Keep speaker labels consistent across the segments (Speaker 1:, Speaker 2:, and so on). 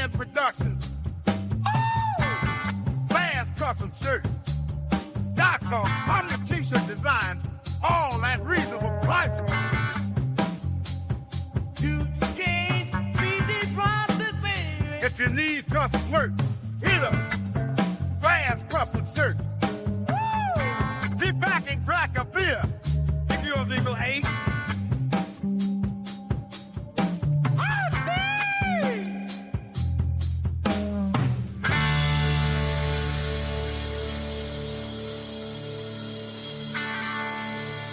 Speaker 1: Diaz Productions. Fast custom shirts. .com t-shirt designs, all at reasonable prices. You can't beat these prices, baby. If you need custom work, hit us. Fast custom shirts. Sit back and crack a beer. Give you a legal ace.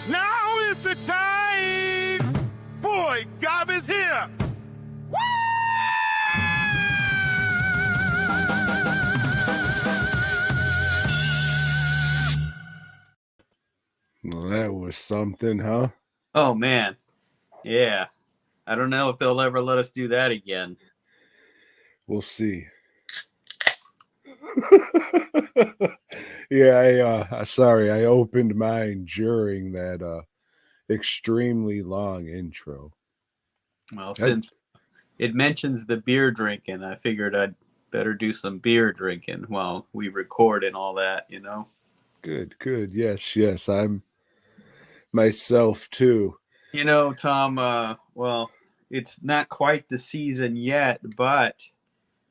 Speaker 1: Now is the time. Boy, Gob is here.
Speaker 2: Well, that was something, huh?
Speaker 3: Oh, man. Yeah. I don't know if they'll ever let us do that again.
Speaker 2: We'll see. Yeah, sorry, I opened mine during that extremely long intro.
Speaker 3: Well, since it mentions the beer drinking, I figured I'd better do some beer drinking while we record and all that, you know?
Speaker 2: Good. Yes, I'm myself too.
Speaker 3: You know, Tom, well, it's not quite the season yet, but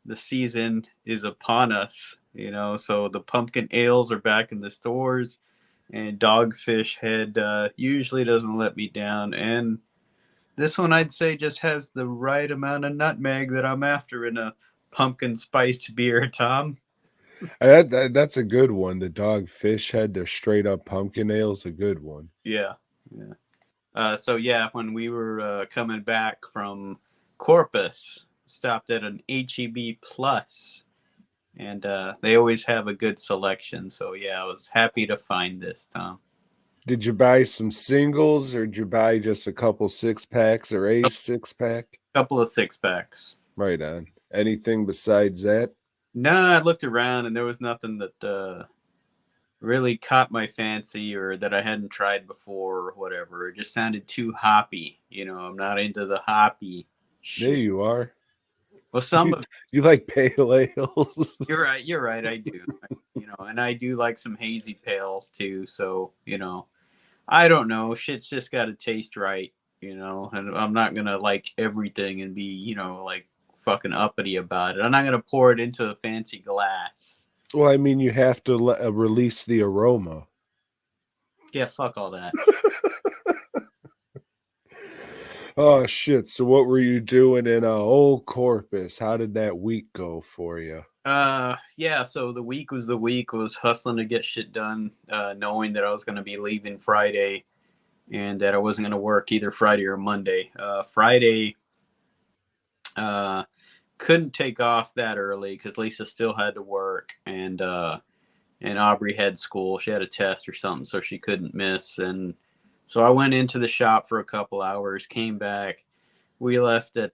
Speaker 3: the season is upon us, you know, so the pumpkin ales are back in the stores, and Dogfish Head usually doesn't let me down, and this one I'd say just has the right amount of nutmeg that I'm after in a pumpkin spiced beer, Tom.
Speaker 2: That's a good one. The Dogfish Head, the straight up pumpkin ale's a good one.
Speaker 3: Yeah. So yeah, when we were coming back from Corpus, stopped at an HEB Plus, and they always have a good selection. So yeah, I was happy to find this, Tom.
Speaker 2: Did you buy some singles, or did you buy just a couple 6-packs or a 6-pack?
Speaker 3: Couple of 6-packs.
Speaker 2: Right on. Anything besides that?
Speaker 3: No, I looked around and there was nothing that really caught my fancy or that I hadn't tried before or whatever. It just sounded too hoppy. You know, I'm not into the hoppy shit.
Speaker 2: There you are.
Speaker 3: Well, some of
Speaker 2: you like pale ales.
Speaker 3: You're right. I do. You know, and I do like some hazy pales too. So, you know, I don't know. Shit's just got to taste right, you know, and I'm not going to like everything and be, you know, like fucking uppity about it. I'm not going to pour it into a fancy glass.
Speaker 2: Well, I mean, you have to release the aroma.
Speaker 3: Yeah, fuck all that.
Speaker 2: Oh, shit. So what were you doing in Old Corpus? How did that week go for you?
Speaker 3: Yeah, so the week was hustling to get shit done, knowing that I was going to be leaving Friday and that I wasn't going to work either Friday or Monday. Friday, couldn't take off that early because Lisa still had to work, and Aubrey had school. She had a test or something, so she couldn't miss. And so I went into the shop for a couple hours, came back. We left at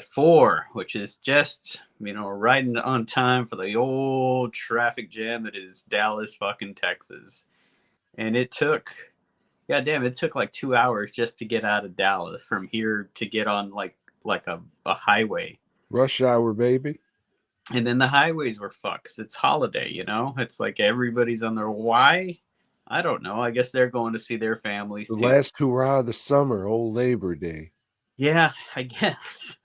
Speaker 3: 4, which is just, you know, right on time for the old traffic jam that is Dallas, fucking Texas. And it took like 2 hours just to get out of Dallas from here to get on like a highway.
Speaker 2: Rush hour, baby.
Speaker 3: And then the highways were fucked 'cause it's holiday, you know? It's like everybody's on their why? I don't know. I guess they're going to see their families
Speaker 2: the
Speaker 3: too.
Speaker 2: Last hurrah of the summer, old Labor Day.
Speaker 3: Yeah, I guess.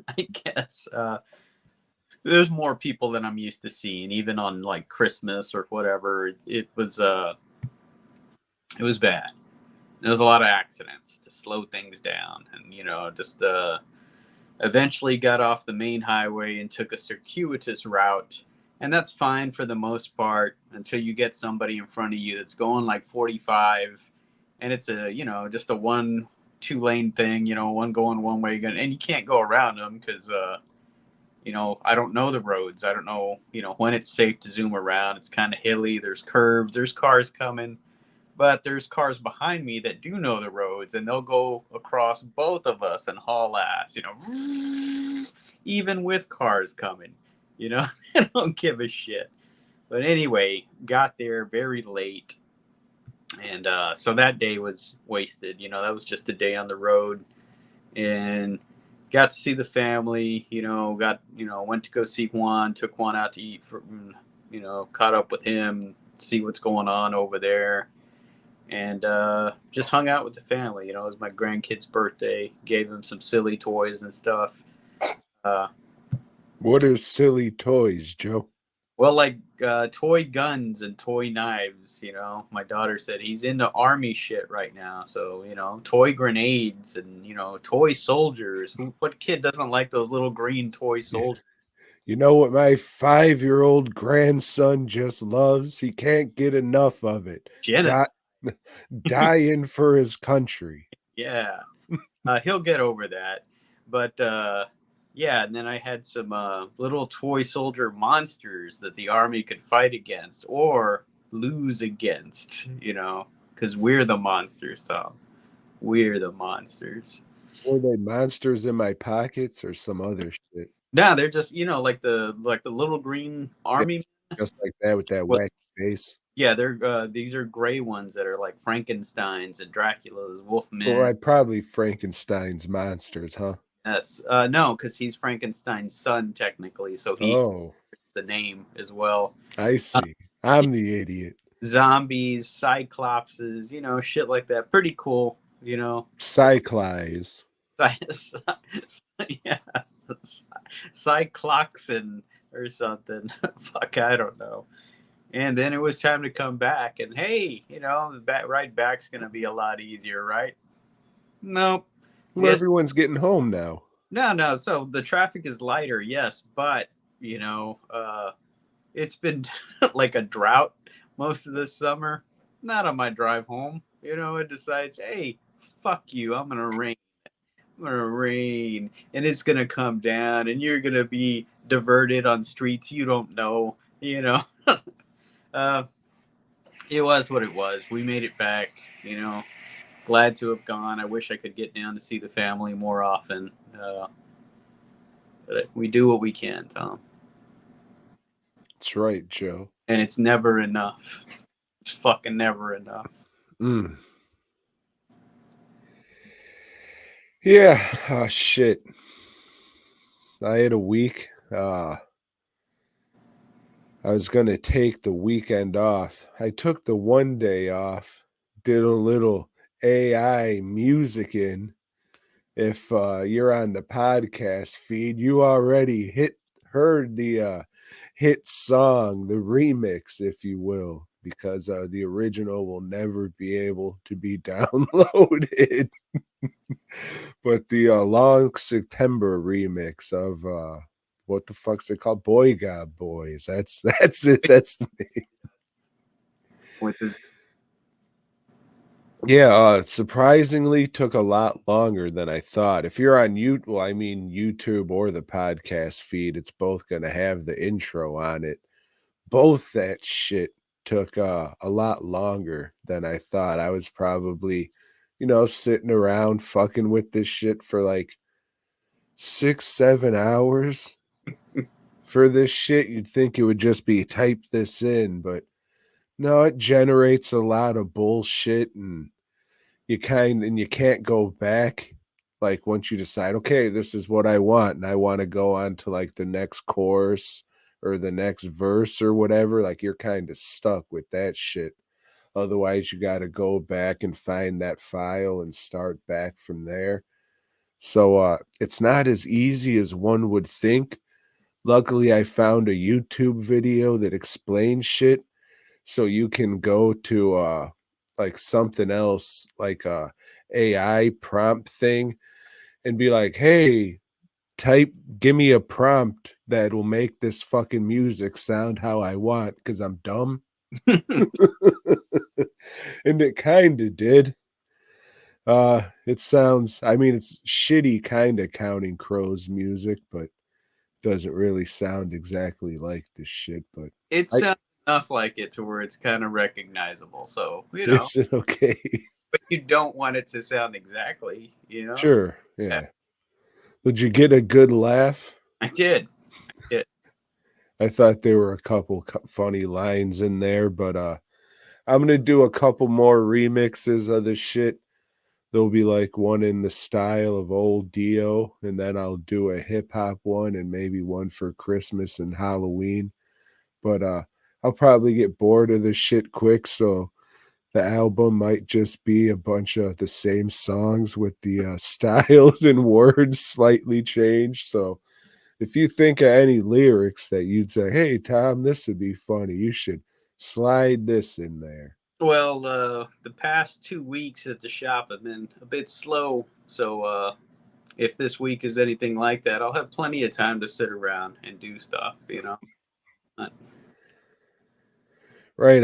Speaker 3: There's more people than I'm used to seeing, even on like Christmas or whatever. It was bad. There was a lot of accidents to slow things down, and you know, just eventually got off the main highway and took a circuitous route, and that's fine for the most part until you get somebody in front of you that's going like 45, and it's a, you know, just a 1-2 lane thing, you know, one going one way, and you can't go around them because you know, I don't know the roads. I don't know, you know, when it's safe to zoom around. It's kind of hilly. There's curves. There's cars coming. But there's cars behind me that do know the roads, and they'll go across both of us and haul ass, you know, even with cars coming. You know, they don't give a shit. But anyway, got there very late. And so that day was wasted. You know, that was just a day on the road. And got to see the family. Went to go see Juan. Took Juan out to eat. Caught up with him. See what's going on over there. And just hung out with the family. It was my grandkid's birthday. Gave him some silly toys and stuff.
Speaker 2: What are silly toys, Joe?
Speaker 3: Well, like toy guns and toy knives. My daughter said he's into army shit right now. So toy grenades and toy soldiers. What kid doesn't like those little green toy soldiers?
Speaker 2: You know what my 5-year-old grandson just loves? He can't get enough of it.
Speaker 3: Genocide.
Speaker 2: Dying for his country.
Speaker 3: Yeah. He'll get over that. But yeah, and then I had some little toy soldier monsters that the army could fight against or lose against, because we're the monsters, Tom. We're the monsters.
Speaker 2: Were they monsters in my pockets or some other shit?
Speaker 3: No, they're just, like the little green army.
Speaker 2: Just like that with that wacky face.
Speaker 3: Yeah, they're these are gray ones that are like Frankenstein's and Dracula's, Wolfman.
Speaker 2: Well, probably Frankenstein's monsters, huh?
Speaker 3: Yes. No, because he's Frankenstein's son technically, so he the name as well.
Speaker 2: I see. I'm the idiot.
Speaker 3: Zombies, cyclopses, shit like that. Pretty cool,
Speaker 2: Cyclies.
Speaker 3: Yeah. Cycloxin or something. Fuck, I don't know. And then it was time to come back, and hey, the ride back's gonna be a lot easier, right? Nope.
Speaker 2: Well, everyone's getting home now.
Speaker 3: No. So the traffic is lighter, yes, but it's been like a drought most of this summer. Not on my drive home. It decides, hey, fuck you, I'm gonna rain. And it's gonna come down, and you're gonna be diverted on streets you don't know. It was what it was. We made it back. Glad to have gone. I wish I could get down to see the family more often. But we do what we can, Tom.
Speaker 2: That's right, Joe.
Speaker 3: And it's never enough. It's fucking never enough.
Speaker 2: Yeah. Oh, shit. I had a week. I was going to take the weekend off. I took the one day off, did a little AI music in. If you're on the podcast feed, you already heard the hit song, the remix, if you will, because the original will never be able to be downloaded. But the Long September remix of what the fuck's it called? BOYGOB Boys. That's it. That's the name.
Speaker 3: With this.
Speaker 2: Yeah, surprisingly took a lot longer than I thought. If you're on YouTube or the podcast feed, it's both going to have the intro on it. Both that shit took a lot longer than I thought. I was probably, sitting around fucking with this shit for like 6-7 hours for this shit. You'd think it would just be type this in, but no, it generates a lot of bullshit, and you can't go back. Like once you decide, okay, this is what I want, and I want to go on to like the next chorus or the next verse or whatever, like you're kind of stuck with that shit. Otherwise, you got to go back and find that file and start back from there. So it's not as easy as one would think. Luckily, I found a YouTube video that explains shit. So you can go to like something else, like a AI prompt thing, and be like, hey, give me a prompt that will make this fucking music sound how I want, because I'm dumb. And it kind of did. It sounds, it's shitty kind of Counting Crows music, but doesn't really sound exactly like this shit. But
Speaker 3: it sounds enough like it to where it's kind of recognizable. So,
Speaker 2: is it okay?
Speaker 3: But you don't want it to sound exactly,
Speaker 2: Sure. Yeah. Did you get a good laugh?
Speaker 3: I did.
Speaker 2: I thought there were a couple funny lines in there, but I'm going to do a couple more remixes of this shit. there'll be like one in the style of old Dio, and then I'll do a hip hop one and maybe one for Christmas and Halloween. But I'll probably get bored of this shit quick, so the album might just be a bunch of the same songs with the styles and words slightly changed. So if you think of any lyrics that you'd say, hey, Tom, this would be funny, you should slide this in there.
Speaker 3: Well, the past 2 weeks at the shop have been a bit slow. So if this week is anything like that, I'll have plenty of time to sit around and do stuff, you know?
Speaker 2: Right.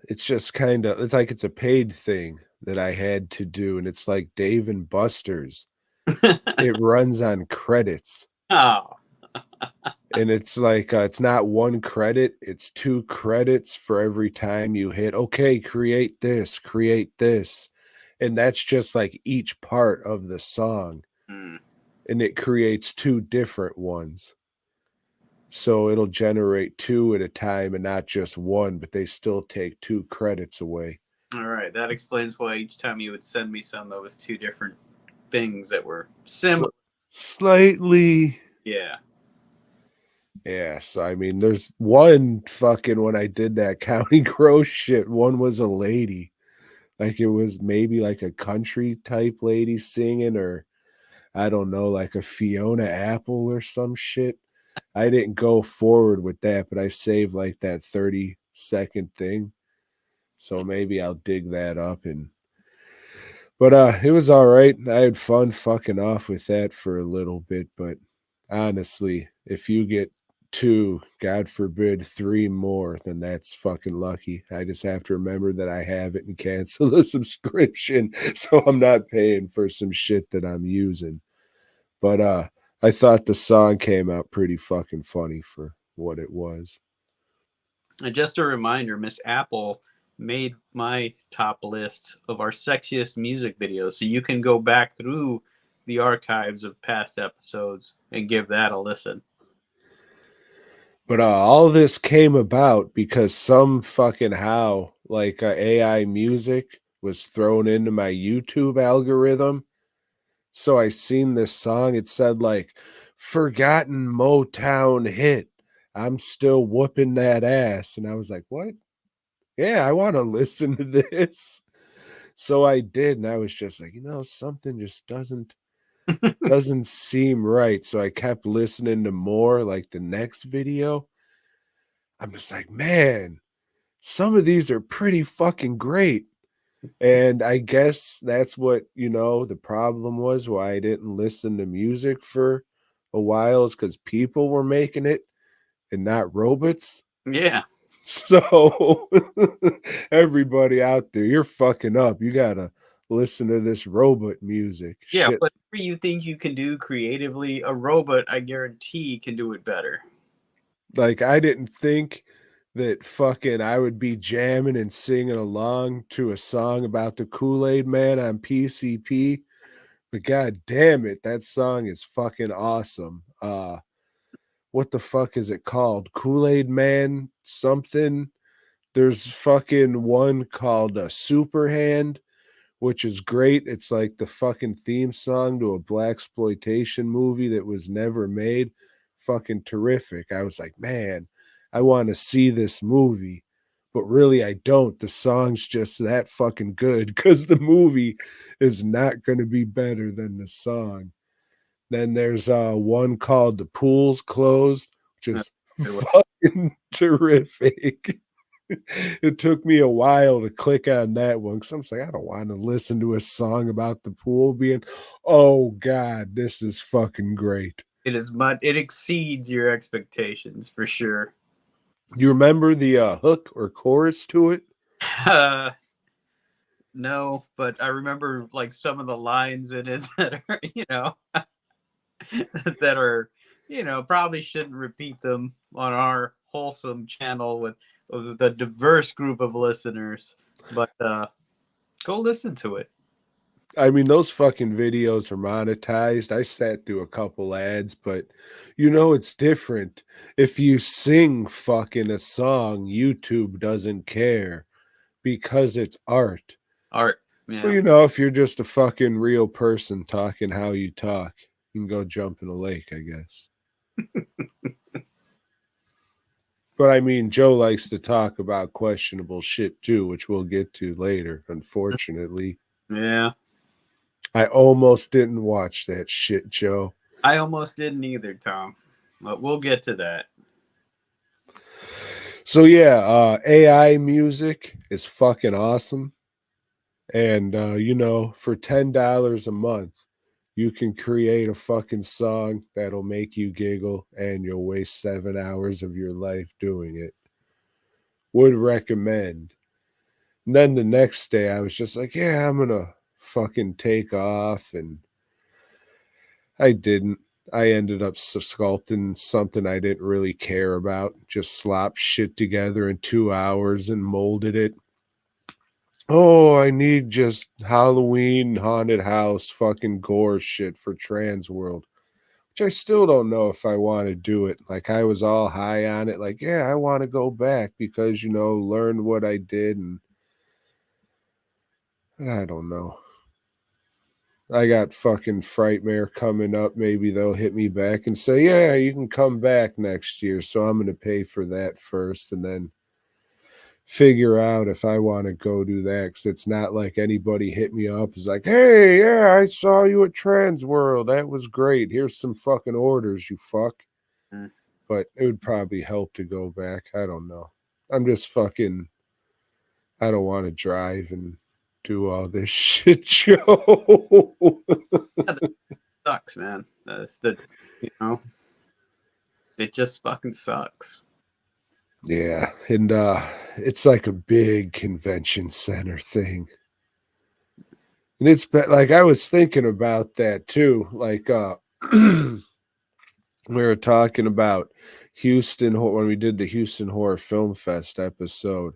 Speaker 2: It's just kind of, it's like it's a paid thing that I had to do. And it's like Dave and Buster's. It runs on credits.
Speaker 3: Oh,
Speaker 2: And it's like it's not one credit, it's 2 credits for every time you hit, okay, create this, create this. And that's just like each part of the song.
Speaker 3: hmm.
Speaker 2: And it creates 2 different ones. So it'll generate 2 at a time and not just one, but they still take 2 credits away.
Speaker 3: All right. That explains why each time you would send me some, that was 2 different things that were similar.
Speaker 2: Slightly.
Speaker 3: Yeah.
Speaker 2: Yeah, so I mean, there's one fucking when I did that Counting Crow shit, one was a lady. Like it was maybe like a country type lady singing, or I don't know, like a Fiona Apple or some shit. I didn't go forward with that, but I saved like that 30-second thing. So maybe I'll dig that up but it was all right. I had fun fucking off with that for a little bit, but honestly, if you get 2, God forbid 3 more, then that's fucking lucky. I just have to remember that I have it and cancel the subscription so I'm not paying for some shit that I'm using. But I thought the song came out pretty fucking funny for what it was.
Speaker 3: And just a reminder, Miss Apple made my top list of our sexiest music videos. So you can go back through the archives of past episodes and give that a listen.
Speaker 2: But all this came about because some fucking how like AI music was thrown into my YouTube algorithm. So I seen this song. It said like forgotten Motown hit. I'm still whooping that ass. And I was like, what? Yeah, I want to listen to this. So I did, and I was just like, something just doesn't seem right. So I kept listening to more, like the next video. I'm just like, man, some of these are pretty fucking great. And I guess that's what, the problem was why I didn't listen to music for a while, is because people were making it and not robots.
Speaker 3: Yeah.
Speaker 2: So everybody out there, you're fucking up. You gotta listen to this robot music.
Speaker 3: Yeah,
Speaker 2: Shit.
Speaker 3: whatever you think you can do creatively, a robot, I guarantee, can do it better.
Speaker 2: Like I didn't think that fucking I would be jamming and singing along to a song about the Kool-Aid Man on PCP. But god damn it, that song is fucking awesome. What the fuck is it called? Kool-Aid Man something. There's fucking one called Superhand, which is great. It's like the fucking theme song to a blaxploitation movie that was never made. Fucking terrific. I was like, man, I want to see this movie. But really, I don't. The song's just that fucking good because the movie is not going to be better than the song. Then there's one called The Pool's Closed, which is fucking terrific. It took me a while to click on that one because I'm like, I don't want to listen to a song about the pool being, oh God, this is fucking great.
Speaker 3: It exceeds your expectations for sure.
Speaker 2: You remember the hook or chorus to it?
Speaker 3: No, but I remember like some of the lines in it that are, that are, probably shouldn't repeat them on our wholesome channel with the diverse group of listeners, but go listen to it.
Speaker 2: I mean, those fucking videos are monetized. I sat through a couple ads, but it's different. If you sing fucking a song, YouTube doesn't care because it's art.
Speaker 3: Art. Yeah.
Speaker 2: Well, you know, if you're just a fucking real person talking how you talk, you can go jump in a lake, I guess. But I mean, Joe likes to talk about questionable shit too, which we'll get to later, unfortunately.
Speaker 3: Yeah.
Speaker 2: I almost didn't watch that shit, Joe.
Speaker 3: I almost didn't either, Tom. But we'll get to that.
Speaker 2: So yeah, AI music is fucking awesome. And you know, for $10 a month, you can create a fucking song that'll make you giggle and you'll waste 7 hours of your life doing it. Would recommend. And then the next day I was just like, yeah, I'm gonna fucking take off, and I didn't. I ended up sculpting something I didn't really care about. Just slopped shit together in 2 hours and molded it. Oh, I need just Halloween haunted house fucking gore shit for Trans World, which I still don't know if I want to do it. Like, I was all high on it. Like, yeah, I want to go back because, you know, learn what I did. And I don't know. I got fucking Frightmare coming up. Maybe they'll hit me back and say, yeah, you can come back next year. So I'm going to pay for that first and then figure out if I want to go do that. Because it's not like anybody hit me up. It's like, hey, yeah, I saw you at Trans World. That was great. Here's some fucking orders, you fuck.
Speaker 3: Mm.
Speaker 2: But it would probably help to go back. I don't know. I'm just fucking, I don't want to drive and do all this shit, Joe.
Speaker 3: Sucks, man. That's the, you know, it just fucking sucks.
Speaker 2: Yeah, and it's like a big convention center thing. And it's like I was thinking about that too. Like we were talking about Houston when we did the Houston Horror Film Fest episode.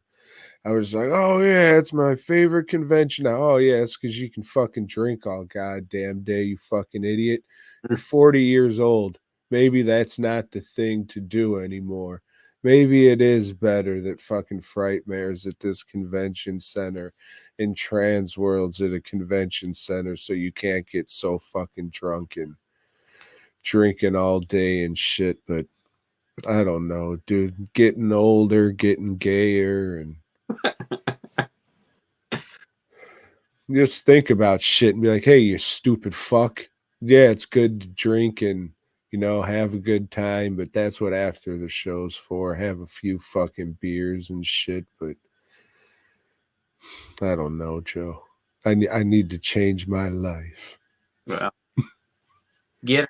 Speaker 2: I was like, oh yeah, it's my favorite convention now. Oh yeah, it's because you can fucking drink all goddamn day, you fucking idiot. You're 40 years old. Maybe that's not the thing to do anymore. Maybe it is better that fucking Frightmare's at this convention center and Trans World's at a convention center so you can't get so fucking drunk and drinking all day and shit. But I don't know, dude. Getting older, getting gayer, and just think about shit and be like, hey, you stupid fuck. Yeah, it's good to drink and, you know, have a good time, but that's what after the show's for. Have a few fucking beers and shit, but I don't know, Joe. I need to change my life.
Speaker 3: Well, get,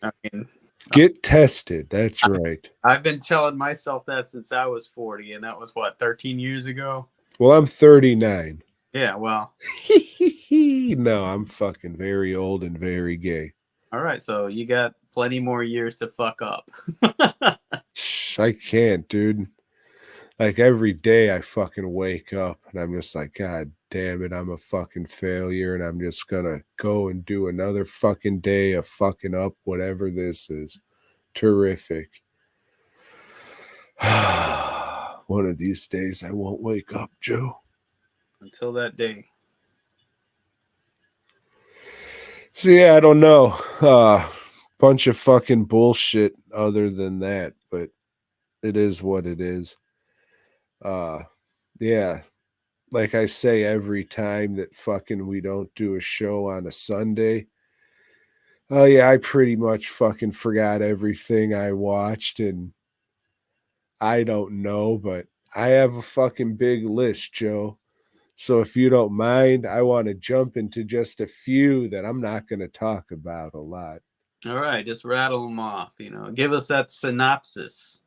Speaker 3: I mean,
Speaker 2: Get tested. That's right.
Speaker 3: I've been telling myself that since I was 40, and that was what, 13 years ago?
Speaker 2: Well, I'm 39.
Speaker 3: Yeah, well.
Speaker 2: No, I'm fucking very old and very gay.
Speaker 3: All right, so you got plenty more years to fuck up.
Speaker 2: I can't, dude. Like every day I fucking wake up and I'm just like, God damn it, I'm a fucking failure and I'm just gonna go and do another fucking day of fucking up whatever this is. Terrific. One of these days I won't wake up, Joe.
Speaker 3: Until that day.
Speaker 2: So yeah, I don't know. Bunch of fucking bullshit other than that, but it is what it is. Yeah. Like I say every time that fucking we don't do a show on a Sunday. Oh yeah, I pretty much fucking forgot everything I watched and I don't know, but I have a fucking big list, Joe. So if you don't mind, I want to jump into just a few that I'm not going to talk about a lot.
Speaker 3: All right, just rattle them off, you know. Give us that synopsis.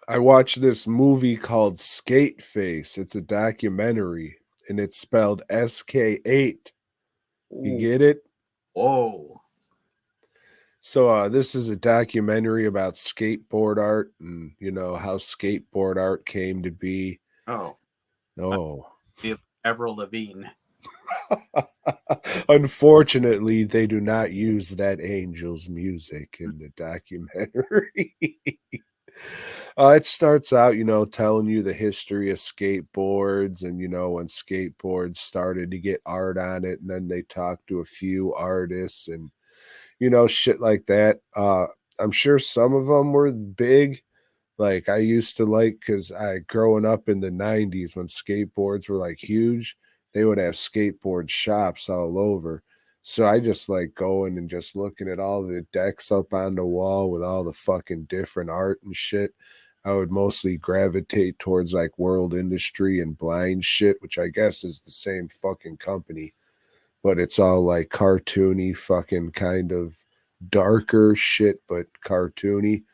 Speaker 2: I watched this movie called Skate Face. It's a documentary and it's spelled SK8. You get it?
Speaker 3: Whoa.
Speaker 2: So this is a documentary about skateboard art and, you know, how skateboard art came to be.
Speaker 3: Oh.
Speaker 2: Oh.
Speaker 3: Avril Lavigne.
Speaker 2: Unfortunately, they do not use that angel's music in the documentary. It starts out, telling you the history of skateboards and, when skateboards started to get art on it. And then they talk to a few artists and, shit like that. I'm sure some of them were big. Like I used to because I growing up in the 90s when skateboards were like huge, they would have skateboard shops all over. So I just like going and just looking at all the decks up on the wall with all the fucking different art and shit. I would mostly gravitate towards like World Industry and Blind shit, which I guess is the same fucking company, but it's all like cartoony, fucking kind of darker shit, but cartoony.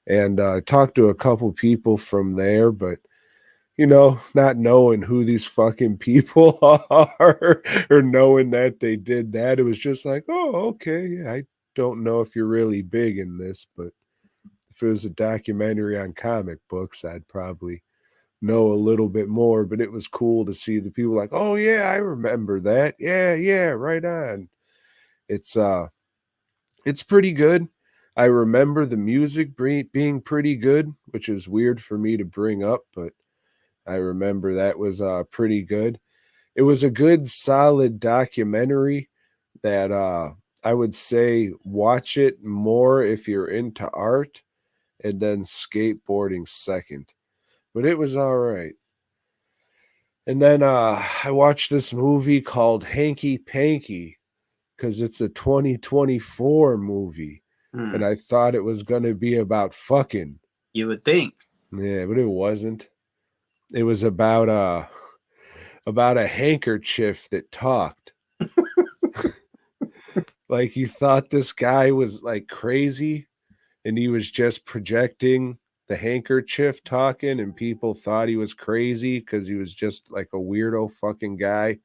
Speaker 2: And I talked to a couple people from there, but not knowing who these fucking people are or knowing that they did that, it was just like, oh, okay, yeah, I don't know if you're really big in this, but if it was a documentary on comic books, I'd probably know a little bit more. But it was cool to see the people like, oh yeah, I remember that. Yeah, yeah, right on. It's it's pretty good. I remember the music being pretty good, which is weird for me to bring up, but I remember that was pretty good. It was a good solid documentary that I would say watch it more if you're into art and then skateboarding second. But it was all right. And then I watched this movie called Hanky Panky because it's a 2024 movie. And I thought it was going to be about fucking.
Speaker 3: You would think.
Speaker 2: Yeah, but it wasn't. It was about a handkerchief that talked. Like you thought this guy was like crazy and he was just projecting the handkerchief talking and people thought he was crazy because he was just like a weirdo fucking guy.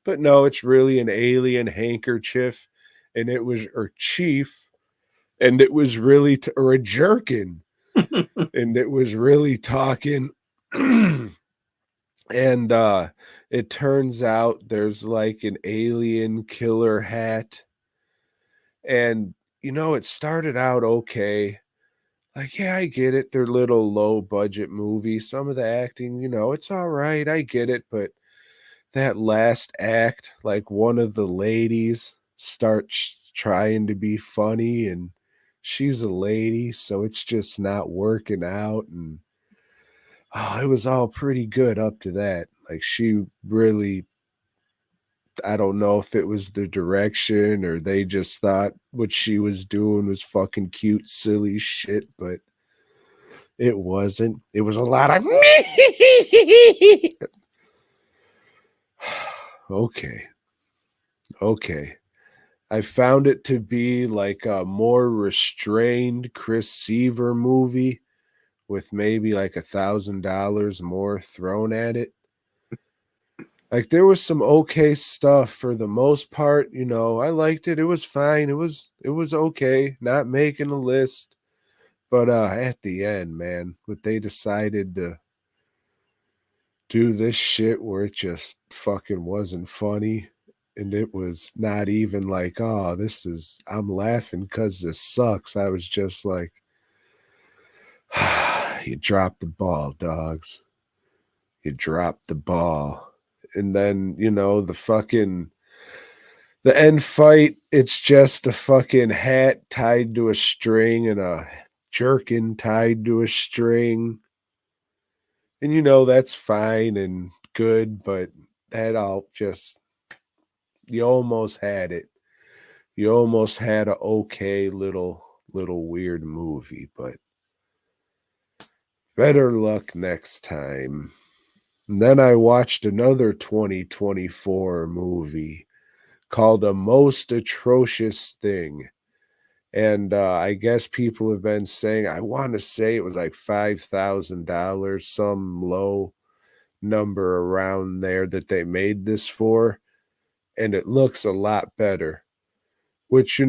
Speaker 2: But no, it's really an alien handkerchief and it was or chief and it was really or a jerkin and it was really talking. And it turns out there's like an alien killer hat. And it started out okay. Like, yeah, I get it. They're little low budget movies. Some of the acting, it's all right. I get it. But that last act, like one of the ladies starts trying to be funny and she's a lady, so it's just not working out. And it was all pretty good up to that. Like she really, I don't know if it was the direction or they just thought what she was doing was fucking cute, silly shit, but it wasn't. It was a lot of okay. Okay. I found it to be like a more restrained Chris Seaver movie with maybe like $1,000 more thrown at it. Like there was some okay stuff for the most part, I liked it. It was fine. It was okay. Not making a list. But at the end, man, what they decided to do this shit where it just fucking wasn't funny. And it was not even like, oh, I'm laughing because this sucks. I was just like, you dropped the ball, dogs. You dropped the ball. And then, the end fight, it's just a fucking hat tied to a string and a jerkin tied to a string. And that's fine and good, but that all just you almost had it. You almost had a okay little weird movie, but better luck next time. And then I watched another 2024 movie called A Most Atrocious Thing. And I guess people have been saying, I want to say it was like $5,000, some low number around there that they made this for. And it looks a lot better. Which,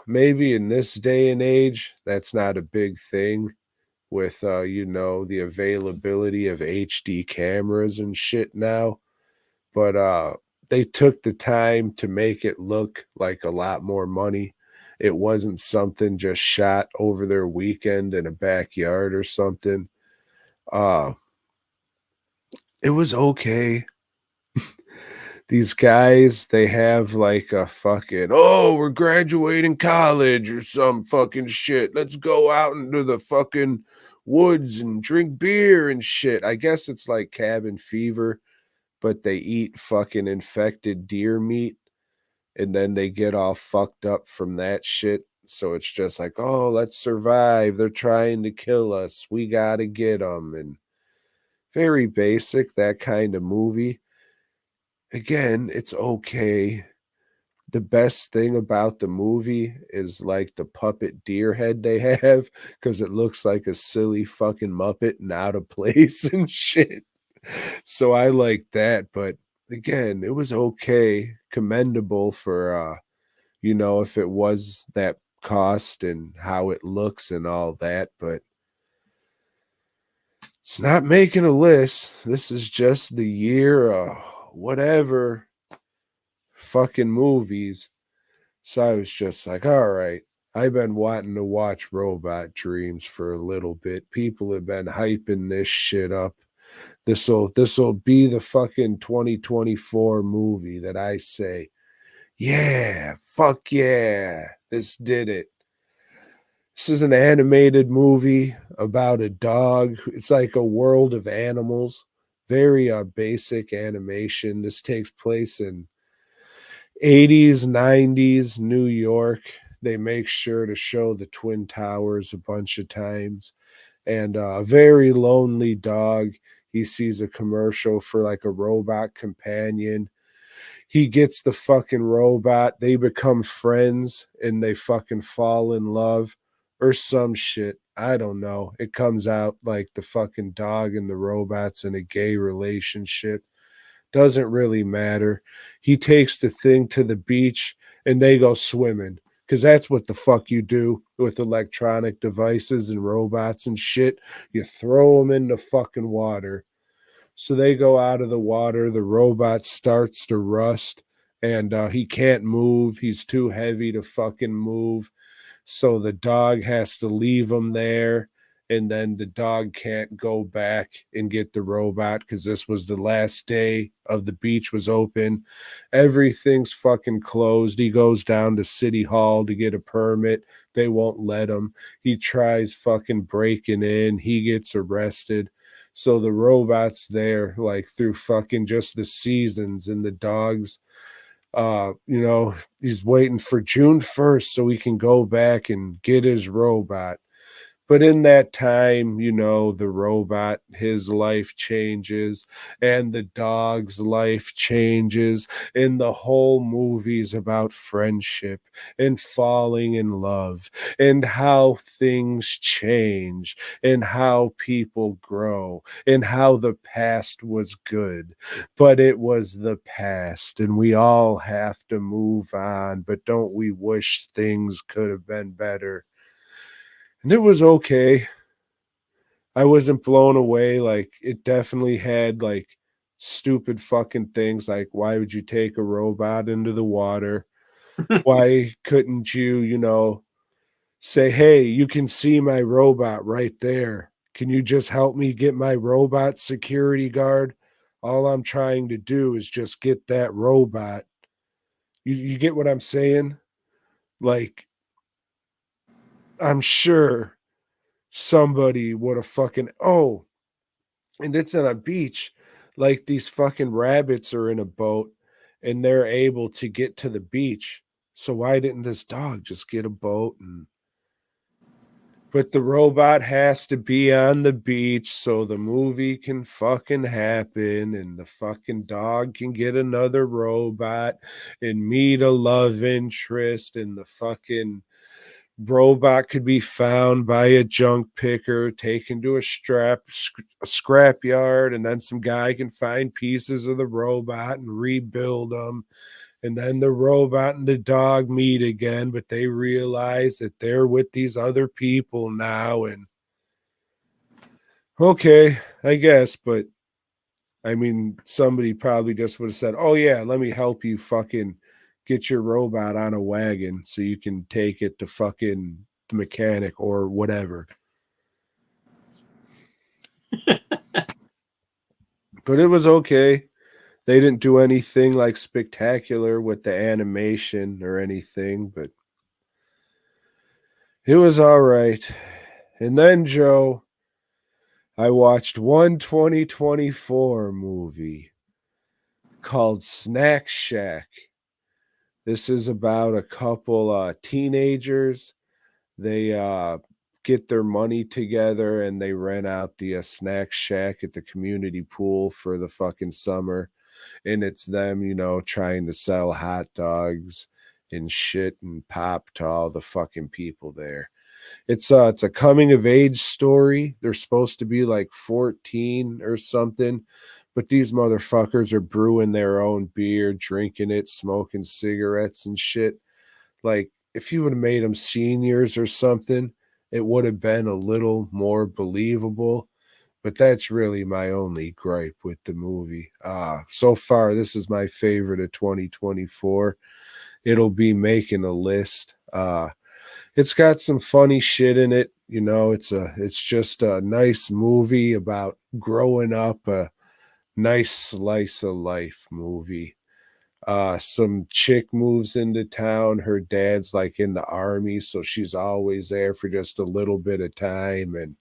Speaker 2: maybe in this day and age, that's not a big thing with, the availability of HD cameras and shit now. But they took the time to make it look like a lot more money. it wasn't something just shot over their weekend in a backyard or something. Uh, it was okay. These guys, they have like a fucking, oh, we're graduating college or some fucking shit. Let's go out into the fucking woods and drink beer and shit. I guess it's like cabin fever, but they eat fucking infected deer meat and then they get all fucked up from that shit. So it's just like, oh, let's survive. They're trying to kill us. We got to get them. And very basic, that kind of movie. Again, it's okay. The best thing about the movie is like the puppet deer head they have because it looks like a silly fucking Muppet and out of place and shit. So I like that. But again, it was okay, commendable for if it was that cost and how it looks and all that, but it's not making a list. This is just the year whatever fucking movies. So I was just like, all right. I've been wanting to watch Robot Dreams for a little bit. People have been hyping this shit up. This'll be the fucking 2024 movie that I say, yeah, fuck yeah, this did it. This is an animated movie about a dog. It's like a world of animals. Very basic animation. This takes place in 80s, 90s New York. They make sure to show the Twin Towers a bunch of times. And a very lonely dog. He sees a commercial for like a robot companion. He gets the fucking robot. They become friends and they fucking fall in love or some shit. I don't know. It comes out like the fucking dog and the robot's in a gay relationship. Doesn't really matter. He takes the thing to the beach and they go swimming because that's what the fuck you do with electronic devices and robots and shit. You throw them in the fucking water. So they go out of the water. The robot starts to rust and he can't move. He's too heavy to fucking move. So the dog has to leave him there. And then the dog can't go back and get the robot because this was the last day of the beach was open. Everything's fucking closed. He goes down to City Hall to get a permit. They won't let him. He tries fucking breaking in. He gets arrested. So the robot's there like through fucking just the seasons and the dogs he's waiting for June 1st so he can go back and get his robot. But in that time, the robot, his life changes and the dog's life changes. And the whole movie's about friendship and falling in love and how things change and how people grow and how the past was good. But it was the past and we all have to move on. But don't we wish things could have been better? And it was okay. I wasn't blown away. Like, it definitely had like stupid fucking things like, why would you take a robot into the water? Why couldn't you, say, hey, you can see my robot right there. Can you just help me get my robot, security guard? All I'm trying to do is just get that robot. You get what I'm saying? Like, I'm sure somebody would have fucking, oh, and it's on a beach. Like these fucking rabbits are in a boat and they're able to get to the beach. So why didn't this dog just get a boat but the robot has to be on the beach so the movie can fucking happen and the fucking dog can get another robot and meet a love interest and the fucking robot could be found by a junk picker, taken to a scrap yard, and then some guy can find pieces of the robot and rebuild them. And then the robot and the dog meet again, but they realize that they're with these other people now. And okay, I guess, but I mean, somebody probably just would have said, oh, yeah, let me help you fucking get your robot on a wagon so you can take it to fucking the mechanic or whatever. But it was okay. They didn't do anything like spectacular with the animation or anything, but it was all right. And then, Joe, I watched one 2024 movie called Snack Shack. This is about a couple teenagers. They get their money together and they rent out the snack shack at the community pool for the fucking summer. And it's them, you know, trying to sell hot dogs and shit and pop to all the fucking people there. It's a coming of age story. They're supposed to be like 14 or something, but these motherfuckers are brewing their own beer, drinking it, smoking cigarettes and shit. Like, if you would have made them seniors or something, it would have been a little more believable. But that's really my only gripe with the movie. So far, this is my favorite of 2024. It'll be making a list. It's got some funny shit in it. You know, it's just a nice movie about growing up, a nice slice of life movie. Some chick moves into town. Her dad's like in the army, so she's always there for just a little bit of time. And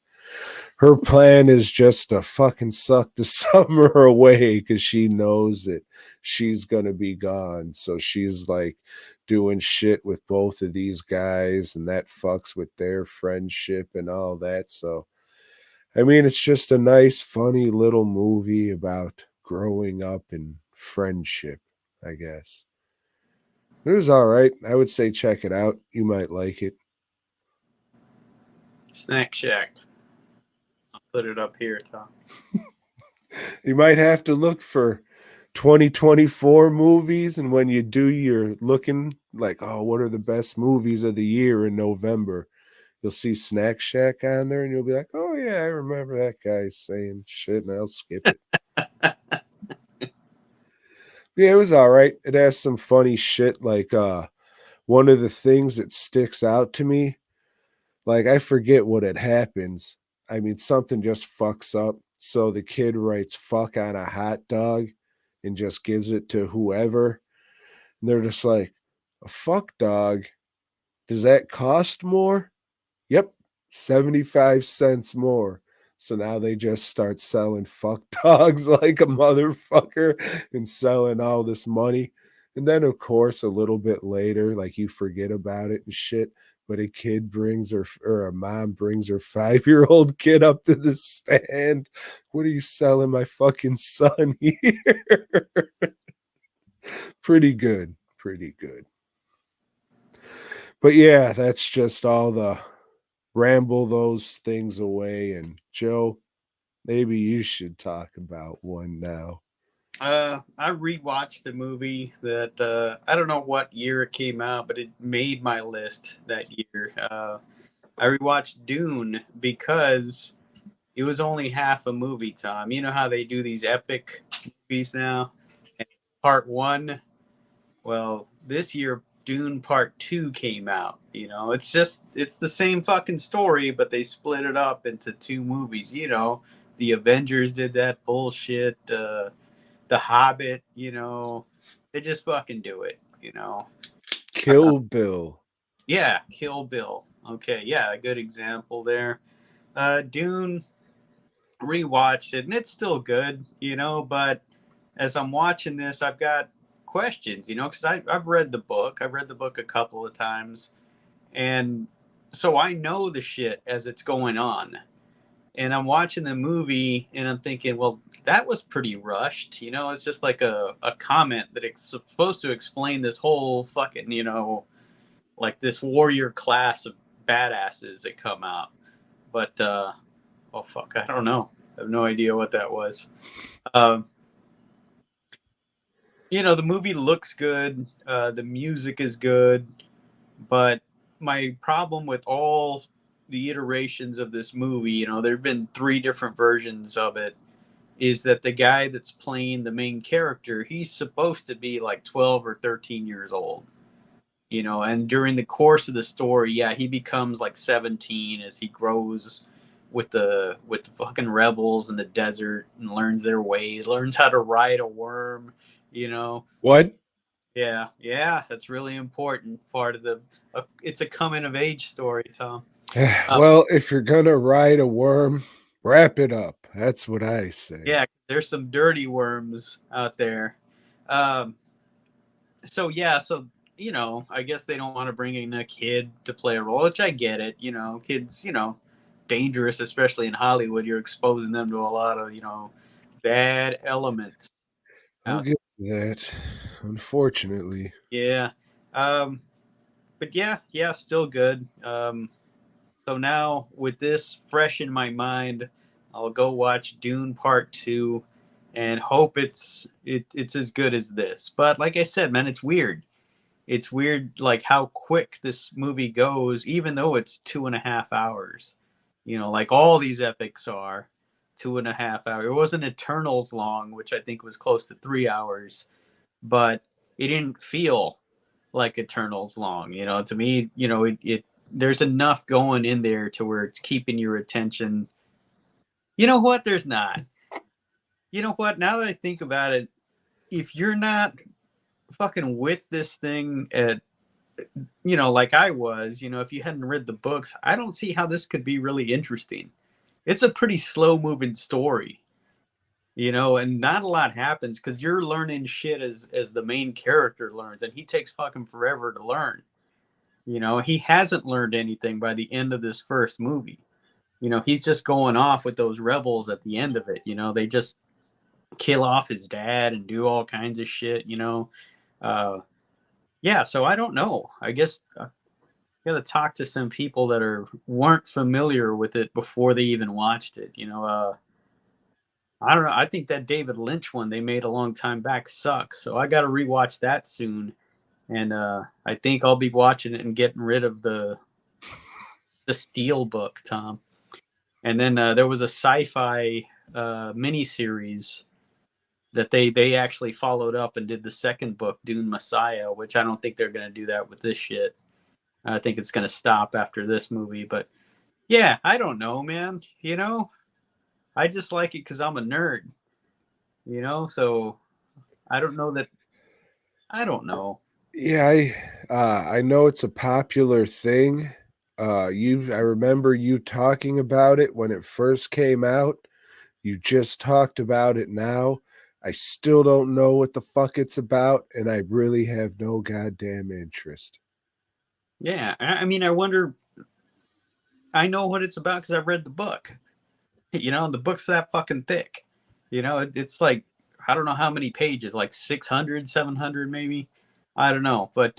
Speaker 2: her plan is just to fucking suck the summer away because she knows that she's gonna be gone. So she's like doing shit with both of these guys, and that fucks with their friendship and all that. So I mean, it's just a nice, funny little movie about growing up and friendship, I guess. It was all right. I would say check it out. You might like it.
Speaker 3: Snack Shack. I'll put it up here, Tom.
Speaker 2: You might have to look for 2024 movies, and when you do, you're looking like, oh, what are the best movies of the year in November? You'll see Snack Shack on there, and you'll be like, oh, yeah, I remember that guy saying shit, and I'll skip it. Yeah, it was all right. It has some funny shit. Like one of the things that sticks out to me, like I forget what it happens. I mean, something just fucks up. So the kid writes fuck on a hot dog and just gives it to whoever. And they're just like, a fuck dog? Does that cost more? Yep, 75 cents more. So now they just start selling fuck dogs like a motherfucker and selling all this money. And then, of course, a little bit later, like you forget about it and shit. But a kid brings her, or a mom brings her 5-year-old kid up to the stand. What are you selling my fucking son here? Pretty good. Pretty good. But yeah, that's just all the ramble those things away. And Joe, maybe you should talk about one now.
Speaker 3: I rewatched the movie that I don't know what year it came out, but it made my list that year. I rewatched Dune because it was only half a movie, Tom. You know how they do these epic movies now? And part one, well, this year Dune Part 2 came out. You know, it's the same fucking story, but they split it up into two movies. You know, the Avengers did that bullshit. The Hobbit, you know, they just fucking do it, you know.
Speaker 2: Kill Bill.
Speaker 3: Yeah, Kill Bill. Okay, yeah, a good example there. Dune, rewatched it, and it's still good, you know, but as I'm watching this, I've got questions, you know, because I've read the book. I've read the book a couple of times, and so I know the shit as it's going on. And I'm watching the movie and I'm thinking, well, that was pretty rushed. You know, it's just like a comment that it's supposed to explain this whole fucking, you know, like this warrior class of badasses that come out. But, oh, fuck, I don't know. I have no idea what that was. You know, the movie looks good. The music is good. But my problem with all the iterations of this movie, you know, there have been 3 different versions of it, is that the guy that's playing the main character, he's supposed to be like 12 or 13 years old. You know, and during the course of the story, yeah, he becomes like 17 as he grows with the fucking rebels in the desert and learns their ways, learns how to ride a worm, you know.
Speaker 2: What?
Speaker 3: Yeah, that's really important part of the it's a coming of age story, Tom.
Speaker 2: Well, if you're gonna ride a worm, wrap it up. That's what I say.
Speaker 3: Yeah, there's some dirty worms out there. Um so yeah, so you know, I guess they don't want to bring in a kid to play a role, which I get it. You know, kids, you know, dangerous, especially in Hollywood. You're exposing them to a lot of, you know, bad elements.
Speaker 2: I'll give you that. Unfortunately.
Speaker 3: Yeah. But yeah, still good. So now with this fresh in my mind, I'll go watch Dune Part 2 and hope it's as good as this. But like I said, man, it's weird. It's weird, like how quick this movie goes, even though it's 2.5 hours. You know, like all these epics are 2.5 hours. It wasn't Eternals long, which I think was close to 3 hours, but it didn't feel like Eternals long. You know, to me, you know, it there's enough going in there to where it's keeping your attention. You know what? There's not. You know what? Now that I think about it, if you're not fucking with this thing at, you know, like I was, you know, if you hadn't read the books, I don't see how this could be really interesting. It's a pretty slow moving story, you know, and not a lot happens because you're learning shit as the main character learns, and he takes fucking forever to learn. You know, he hasn't learned anything by the end of this first movie. You know, he's just going off with those rebels at the end of it. You know, they just kill off his dad and do all kinds of shit, you know. Yeah, so I don't know. I guess I got to talk to some people that weren't familiar with it before they even watched it. You know, I don't know. I think that David Lynch one they made a long time back sucks. So I got to rewatch that soon, and I think I'll be watching it and getting rid of the Steel book, Tom. And then there was a sci-fi miniseries that they actually followed up and did the second book, Dune Messiah, which I don't think they're going to do that with this shit. I think it's going to stop after this movie. But yeah, I don't know, man. You know, I just like it because I'm a nerd, you know? So I don't know that. I don't know.
Speaker 2: Yeah, I know it's a popular thing. I remember you talking about it when it first came out. You just talked about it now. I still don't know what the fuck it's about, and I really have no goddamn interest.
Speaker 3: Yeah, I mean, I wonder. I know what it's about because I've read the book. You know, the book's that fucking thick. You know, it's like, I don't know how many pages, like 600, 700 maybe. I don't know. But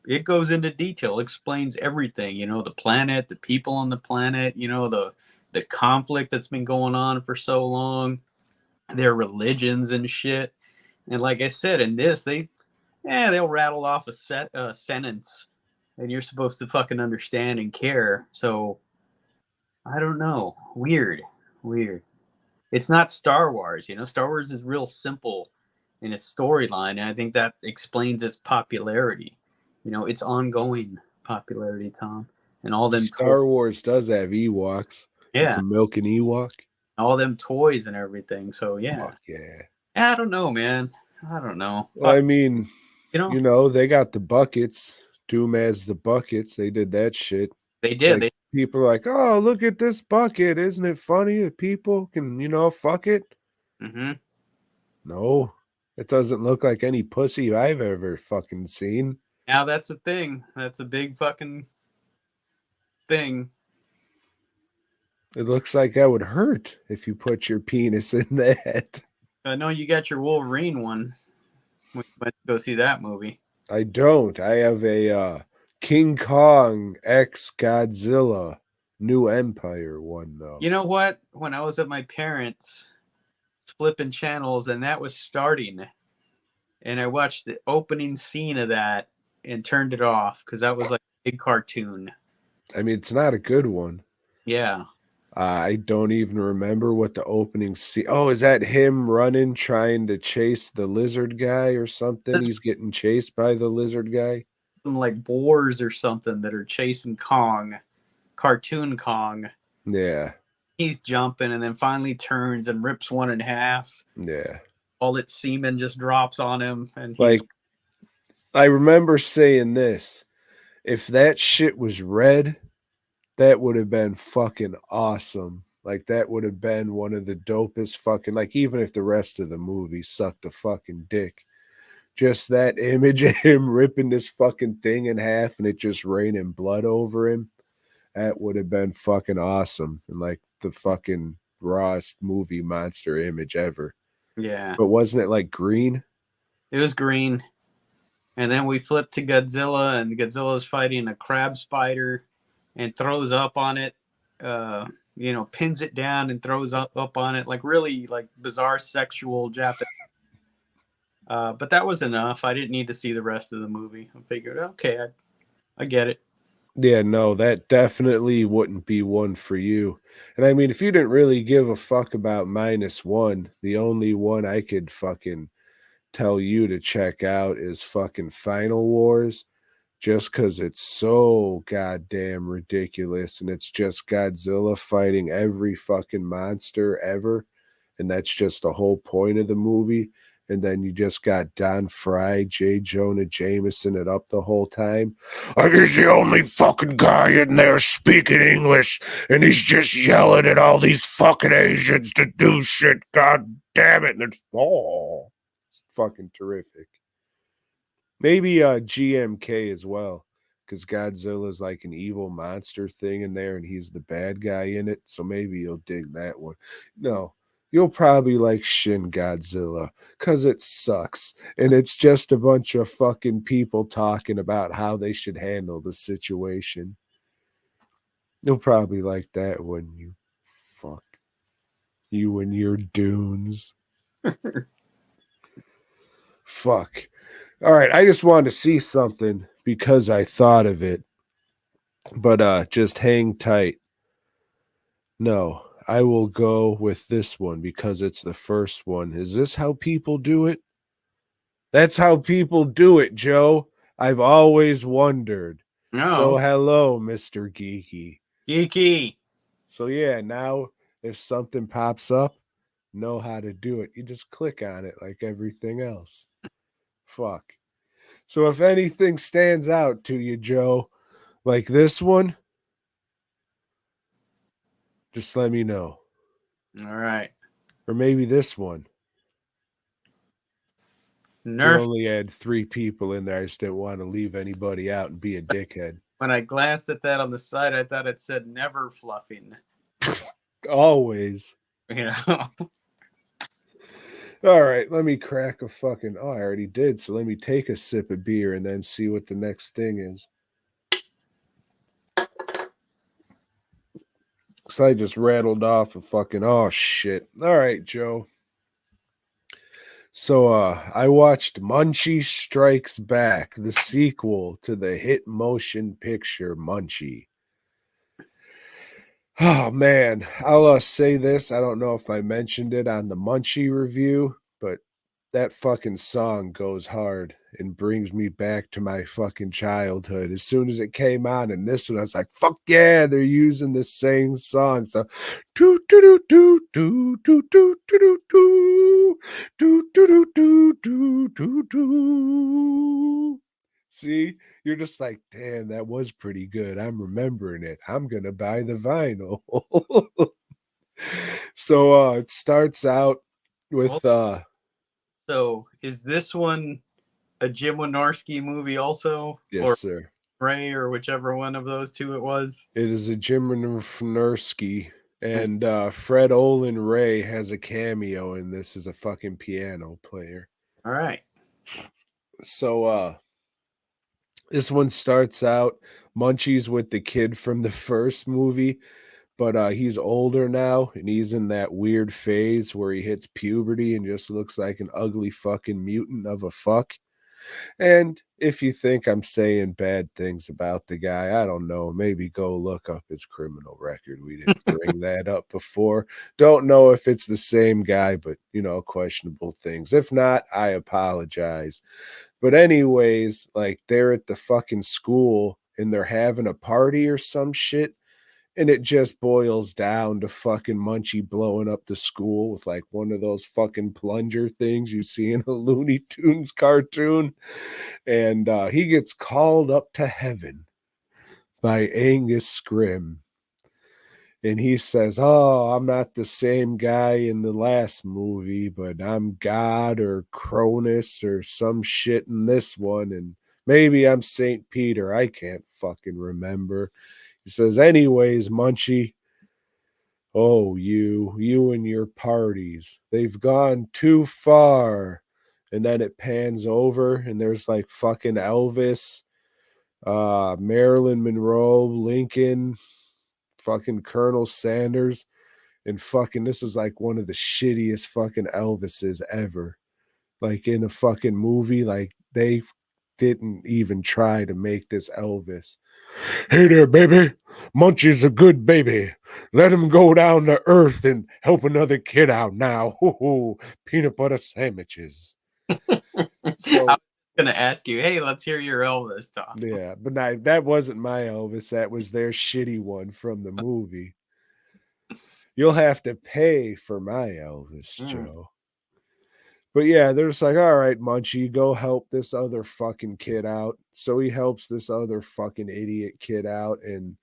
Speaker 3: it goes into detail, explains everything, you know, the planet, the people on the planet, you know, the conflict that's been going on for so long, their religions and shit. And like I said, in this, they'll rattle off a sentence and you're supposed to fucking understand and care. So I don't know. Weird. It's not Star Wars, you know. Star Wars is real simple in its storyline, and I think that explains its popularity. You know, its ongoing popularity, Tom, and all them
Speaker 2: Star Wars does have Ewoks. You
Speaker 3: yeah,
Speaker 2: can milk an Ewok.
Speaker 3: all them toys and everything. So yeah,
Speaker 2: Fuck yeah.
Speaker 3: I don't know, man. I don't know.
Speaker 2: Well, I mean,
Speaker 3: you know,
Speaker 2: they got the buckets. Doom has the buckets. They did that shit.
Speaker 3: they did.
Speaker 2: Like, people are like, oh, look at this bucket. Isn't it funny that people can, fuck it?
Speaker 3: Mm-hmm.
Speaker 2: No, it doesn't look like any pussy I've ever fucking seen.
Speaker 3: Now that's a thing. That's a big fucking thing.
Speaker 2: It looks like that would hurt if you put your penis in that.
Speaker 3: I know you got your Wolverine one. We went to go see that movie.
Speaker 2: I don't. I have a King Kong X Godzilla New Empire one, though.
Speaker 3: You know what? When I was at my parents' flipping channels and that was starting, and I watched the opening scene of that and turned it off because that was like a big cartoon.
Speaker 2: I mean, it's not a good one.
Speaker 3: Yeah.
Speaker 2: I don't even remember what the opening scene. Oh, is that him running, trying to chase the lizard guy or something?
Speaker 3: There's
Speaker 2: He's getting chased by the lizard guy.
Speaker 3: some like boars or something that are chasing Kong, cartoon Kong.
Speaker 2: Yeah,
Speaker 3: He's jumping and then finally turns and rips one in half.
Speaker 2: yeah.
Speaker 3: All its semen just drops on him, and he's
Speaker 2: Like, I remember saying this. If that shit was red, that would have been fucking awesome. Like, that would have been one of the dopest fucking, like, even if the rest of the movie sucked a fucking dick. Just that image of him ripping this fucking thing in half and it just raining blood over him. That would have been fucking awesome. And like the fucking rawest movie monster image ever.
Speaker 3: yeah,
Speaker 2: But wasn't it like green?
Speaker 3: it was green. And then we flip to Godzilla, and Godzilla's fighting a crab spider and throws up on it. Pins it down and throws up on it, like really like bizarre sexual Japanese. But that was enough. I didn't need to see the rest of the movie. I figured, okay, I get it.
Speaker 2: Yeah, no, that definitely wouldn't be one for you. And I mean, if you didn't really give a fuck about -1, the only one I could fucking tell you to check out is fucking Final Wars, just because it's so goddamn ridiculous. And it's just Godzilla fighting every fucking monster ever. And that's just the whole point of the movie. And then you just got Don Fry, J. Jonah Jameson it up the whole time. He's the only fucking guy in there speaking English, and he's just yelling at all these fucking Asians to do shit. God damn it. And it's fucking terrific. Maybe GMK as well, because Godzilla's like an evil monster thing in there, and he's the bad guy in it. So maybe you'll dig that one. No, you'll probably like Shin Godzilla because it sucks. And it's just a bunch of fucking people talking about how they should handle the situation. You'll probably like that one, you fuck. You and your dunes. Fuck. All right, I just wanted to see something because I thought of it. But just hang tight. No, I will go with this one because it's the first one. Is this how people do it? That's how people do it, Joe. I've always wondered. So
Speaker 3: No,
Speaker 2: hello, Mr. Geeky.
Speaker 3: geeky.
Speaker 2: So yeah, now if something pops up, know how to do it. You just click on it like everything else. Fuck. So if anything stands out to you, Joe, like this one, just let me know.
Speaker 3: All right.
Speaker 2: Or maybe this one. We
Speaker 3: Nerf.
Speaker 2: only had 3 people in there. I just didn't want to leave anybody out and be a dickhead.
Speaker 3: When I glanced at that on the side, I thought it said never fluffing.
Speaker 2: Always.
Speaker 3: You know.
Speaker 2: All right, let me crack a fucking. Oh, I already did. So let me take a sip of beer and then see what the next thing is. So I just rattled off a fucking. Oh shit! All right, Joe. So I watched Munchie Strikes Back, the sequel to the hit motion picture Munchie. Oh man, I'll say this. I don't know if I mentioned it on the Munchie review, but that fucking song goes hard and brings me back to my fucking childhood. As soon as it came on in this one, I was like, fuck yeah, they're using the same song. So do do do do do do do do do do do do do do do. See, you're just like, damn, that was pretty good. I'm remembering it. I'm gonna buy the vinyl. So it starts out with
Speaker 3: So is this one a Jim Wynorski movie also?
Speaker 2: yes,
Speaker 3: Or
Speaker 2: sir.
Speaker 3: Ray, or whichever one of those two it was?
Speaker 2: It is a Jim Wynorski, and Fred Olin Ray has a cameo in this as a fucking piano player.
Speaker 3: All right.
Speaker 2: So this one starts out Munchie's with the kid from the first movie, but he's older now and he's in that weird phase where he hits puberty and just looks like an ugly fucking mutant of a fuck. And if you think I'm saying bad things about the guy, I don't know. Maybe go look up his criminal record. We didn't bring that up before. Don't know if it's the same guy, but, questionable things. If not, I apologize. But anyways, like they're at the fucking school and they're having a party or some shit. And it just boils down to fucking Munchie blowing up the school with like one of those fucking plunger things you see in a Looney Tunes cartoon. And he gets called up to heaven by Angus Scrim. And he says, "Oh, I'm not the same guy in the last movie, but I'm God or Cronus or some shit in this one. And maybe I'm St. Peter. I can't fucking remember." He says, "Anyways, Munchie, oh, you and your parties, they've gone too far." And then it pans over and there's like fucking Elvis, Marilyn Monroe, Lincoln, fucking Colonel Sanders, and fucking this is like one of the shittiest fucking Elvises ever. Like in a fucking movie, like they didn't even try to make this Elvis. "Hey there, baby. Munchie's a good baby. Let him go down to earth and help another kid out now. Hoo-hoo, peanut butter sandwiches."
Speaker 3: I
Speaker 2: So
Speaker 3: was gonna ask you, hey, let's hear your Elvis talk.
Speaker 2: yeah, but that wasn't my Elvis. That was their shitty one from the movie. You'll have to pay for my Elvis, Joe. But yeah, they're just like, "All right, Munchie, go help this other fucking kid out." So he helps this other fucking idiot kid out. And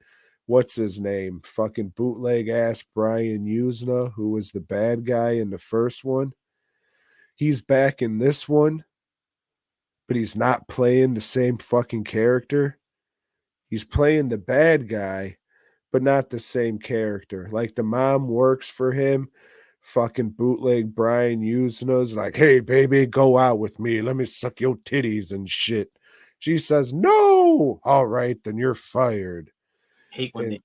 Speaker 2: what's his name? Fucking bootleg ass Brian Usna, who was the bad guy in the first one. He's back in this one, but he's not playing the same fucking character. He's playing the bad guy, but not the same character. Like the mom works for him. Fucking bootleg Brian Usna's like, "Hey, baby, go out with me. Let me suck your titties and shit." She says, "No." "All right, then you're fired."
Speaker 3: Hate when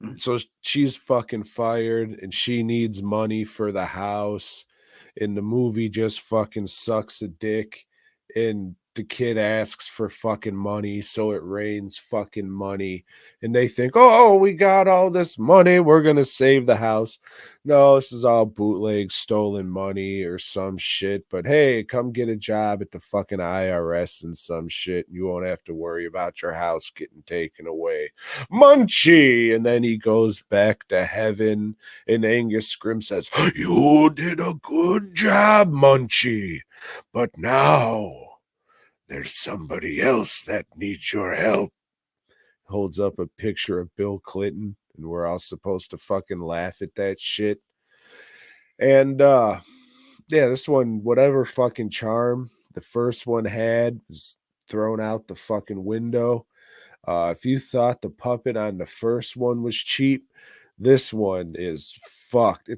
Speaker 2: And
Speaker 3: they.
Speaker 2: so she's fucking fired and she needs money for the house. And the movie just fucking sucks a dick. And the kid asks for fucking money, so it rains fucking money. And they think, "Oh, we got all this money. We're going to save the house." No, this is all bootleg, stolen money or some shit. But hey, come get a job at the fucking IRS and some shit. You won't have to worry about your house getting taken away. Munchie. And then he goes back to heaven. And Angus Scrim says, "You did a good job, Munchie. But now there's somebody else that needs your help." Holds up a picture of Bill Clinton, and we're all supposed to fucking laugh at that shit. And yeah, this one, whatever fucking charm the first one had was thrown out the fucking window. If you thought the puppet on the first one was cheap, this one is fucked.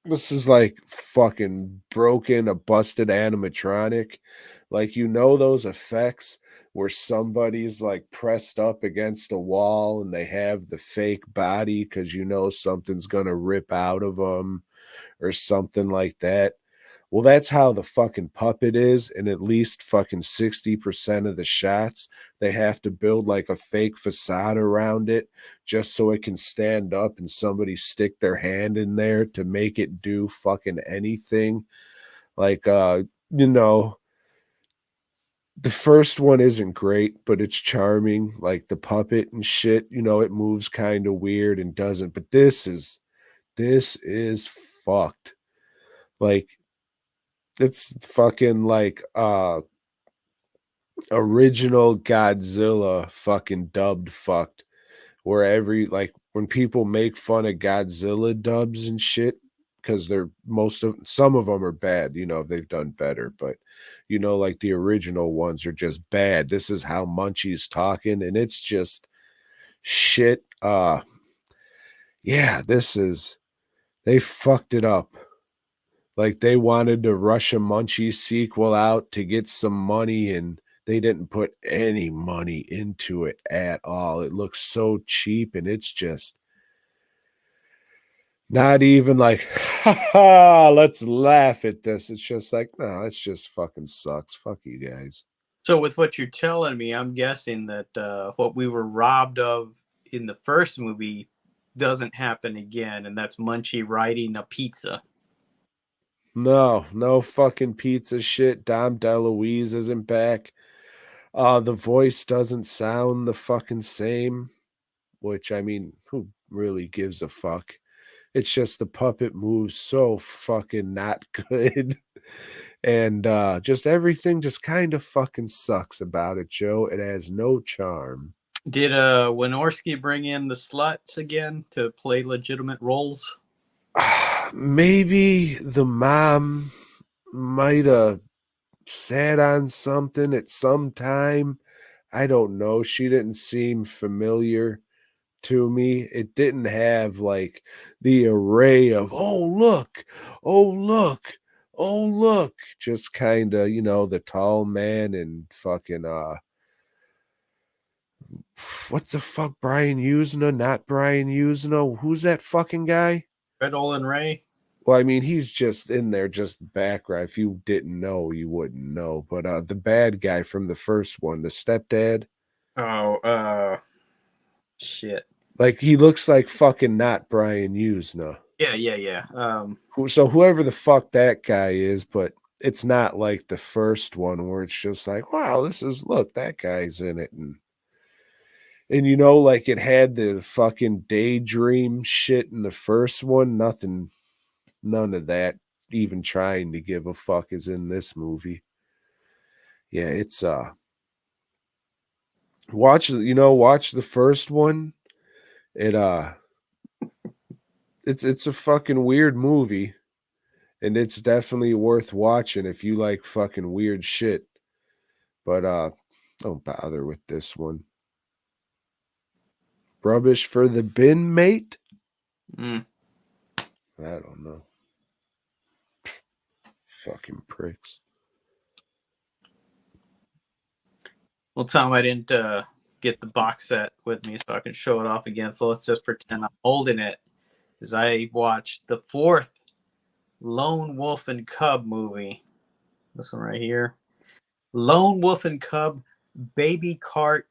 Speaker 2: This is like fucking broken, a busted animatronic. Like, those effects where somebody's like pressed up against a wall and they have the fake body because something's gonna rip out of them or something like that. Well, that's how the fucking puppet is. And at least fucking 60% of the shots, they have to build like a fake facade around it just so it can stand up and somebody stick their hand in there to make it do fucking anything. Like, the first one isn't great, but it's charming. Like the puppet and shit, it moves kind of weird and doesn't. But this is fucked. Like, it's fucking like original Godzilla fucking dubbed fucked. Where when people make fun of Godzilla dubs and shit, because some of them are bad, they've done better, but like the original ones are just bad. This is how Munchie's talking, and it's just shit. Yeah, they fucked it up. Like they wanted to rush a Munchie sequel out to get some money, and they didn't put any money into it at all. It looks so cheap, and it's just Not even like, ha ha, let's laugh at this. It's just like, no, it just fucking sucks. Fuck you guys.
Speaker 3: So with what you're telling me, I'm guessing that what we were robbed of in the first movie doesn't happen again, and that's Munchie riding a pizza.
Speaker 2: No fucking pizza shit. Dom DeLuise isn't back. The voice doesn't sound the fucking same, which, I mean, who really gives a fuck? It's just the puppet moves so fucking not good. And just everything just kind of fucking sucks about it, Joe. It has no charm.
Speaker 3: Did Wynorski bring in the sluts again to play legitimate roles?
Speaker 2: Maybe the mom might have sat on something at some time. I don't know. She didn't seem familiar to me. It didn't have like the array of, oh, look, oh, look, oh, look. Just kind of, the tall man and fucking, what the fuck, Brian Usna? Not Brian Usna. Who's that fucking guy?
Speaker 3: Red Olin Ray?
Speaker 2: Well, I mean, he's just in there, just background. If you didn't know, you wouldn't know. But the bad guy from the first one, the stepdad.
Speaker 3: Oh, shit.
Speaker 2: Like, he looks like fucking not Brian Usna.
Speaker 3: Yeah.
Speaker 2: So whoever the fuck that guy is, but it's not like the first one where it's just like, wow, look, that guy's in it. And like it had the fucking daydream shit in the first one. None of that even trying to give a fuck is in this movie. Yeah, it's watch the first one. It's a fucking weird movie, and it's definitely worth watching if you like fucking weird shit. But don't bother with this one. Rubbish for the bin, mate?
Speaker 3: Mm.
Speaker 2: I don't know. Fucking pricks.
Speaker 3: Well, Tom, I didn't get the box set with me so I can show it off again. So let's just pretend I'm holding it. As I watched the fourth Lone Wolf and Cub movie. This one right here. Lone Wolf and Cub, Baby Cart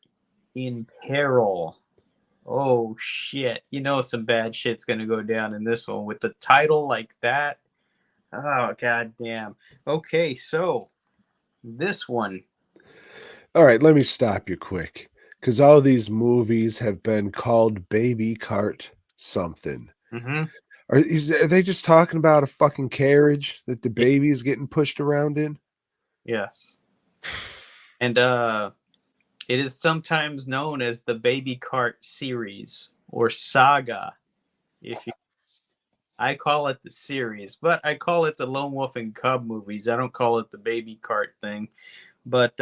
Speaker 3: in Peril. Oh, shit. Some bad shit's going to go down in this one with the title like that. Oh, goddamn. Okay, so this one.
Speaker 2: All right, let me stop you quick. Because all these movies have been called Baby Cart something.
Speaker 3: Mm-hmm.
Speaker 2: Are they just talking about a fucking carriage that the baby is getting pushed around in?
Speaker 3: Yes. And it is sometimes known as the Baby Cart series or saga. I call it the series, but I call it the Lone Wolf and Cub movies. I don't call it the Baby Cart thing. But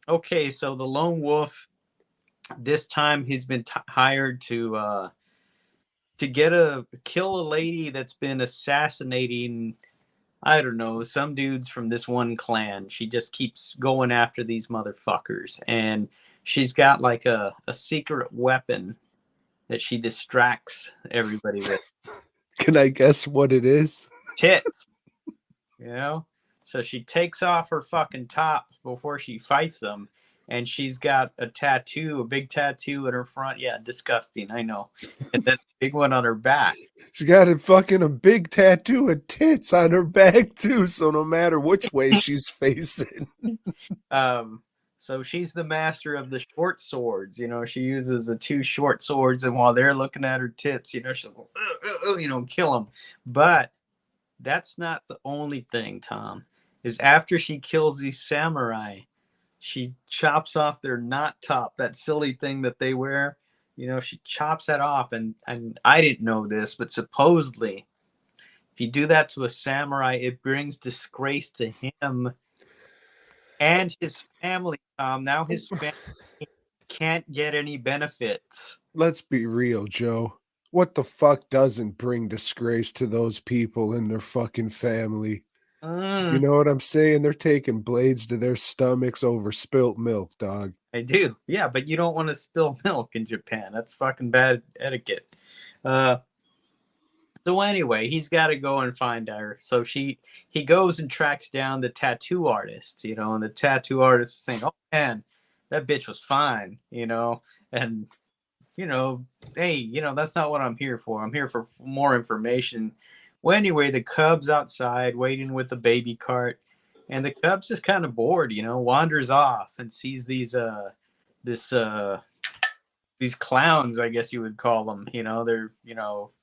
Speaker 3: okay, so the Lone Wolf, this time he's been hired to kill a lady that's been assassinating, I don't know, some dudes from this one clan. She just keeps going after these motherfuckers. And she's got like a secret weapon that she distracts everybody with.
Speaker 2: Can I guess what it is?
Speaker 3: Tits. So she takes off her fucking top before she fights them. And she's got a big tattoo in her front. Yeah, disgusting, I know. And then a big one on her back.
Speaker 2: She got a big tattoo of tits on her back too, so no matter which way she's facing.
Speaker 3: So she's the master of the short swords. She uses the two short swords, and while they're looking at her tits, she'll kill them. But that's not the only thing, Tom. Is after she kills these samurai, she chops off their knot top, that silly thing that they wear. She chops that off, and I didn't know this, but supposedly, if you do that to a samurai, it brings disgrace to him and his family. Now his family can't get any benefits.
Speaker 2: Let's be real, Joe. What the fuck doesn't bring disgrace to those people and their fucking family? You know what I'm saying? They're taking blades to their stomachs over spilt milk, dog.
Speaker 3: I do. Yeah, but you don't want to spill milk in Japan. That's fucking bad etiquette. So anyway, he's got to go and find her. So he goes and tracks down the tattoo artist, and the tattoo artist is saying, "Oh man, that bitch was fine," and hey, that's not what I'm here for. I'm here for more information. Well, anyway, the cub's outside waiting with the baby cart, and the cub's just kind of bored, wanders off and sees this these clowns, I guess you would call them. They're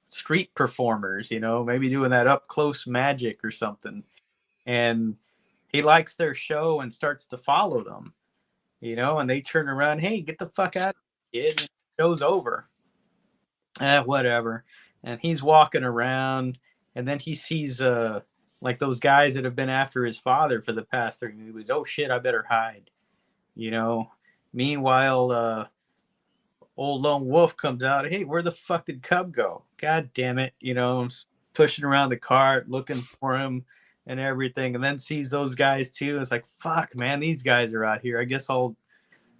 Speaker 3: street performers. Maybe doing that up close magic or something. And he likes their show and starts to follow them. And they turn around, hey, get the fuck out of here, kid. And the show's over. Whatever. And he's walking around, and then he sees like those guys that have been after his father for the past 3 movies. Oh shit, I better hide. Meanwhile, old lone wolf comes out. Hey, where the fuck did Cub go? God damn it. I'm pushing around the cart, looking for him and everything, and then sees those guys too. It's like, fuck, man, these guys are out here. I guess I'll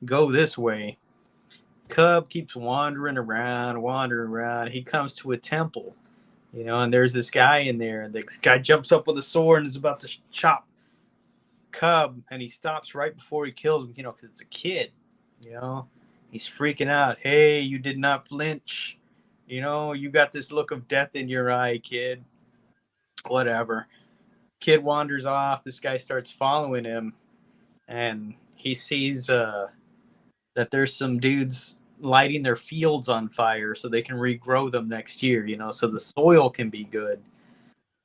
Speaker 3: go this way. Cub keeps wandering around. He comes to a temple, and there's this guy in there. The guy jumps up with a sword and is about to chop Cub, and he stops right before he kills him, because it's a kid, He's freaking out. Hey, you did not flinch. You got this look of death in your eye, kid. Whatever. Kid wanders off. This guy starts following him, and he sees that there's some dudes lighting their fields on fire so they can regrow them next year, so the soil can be good.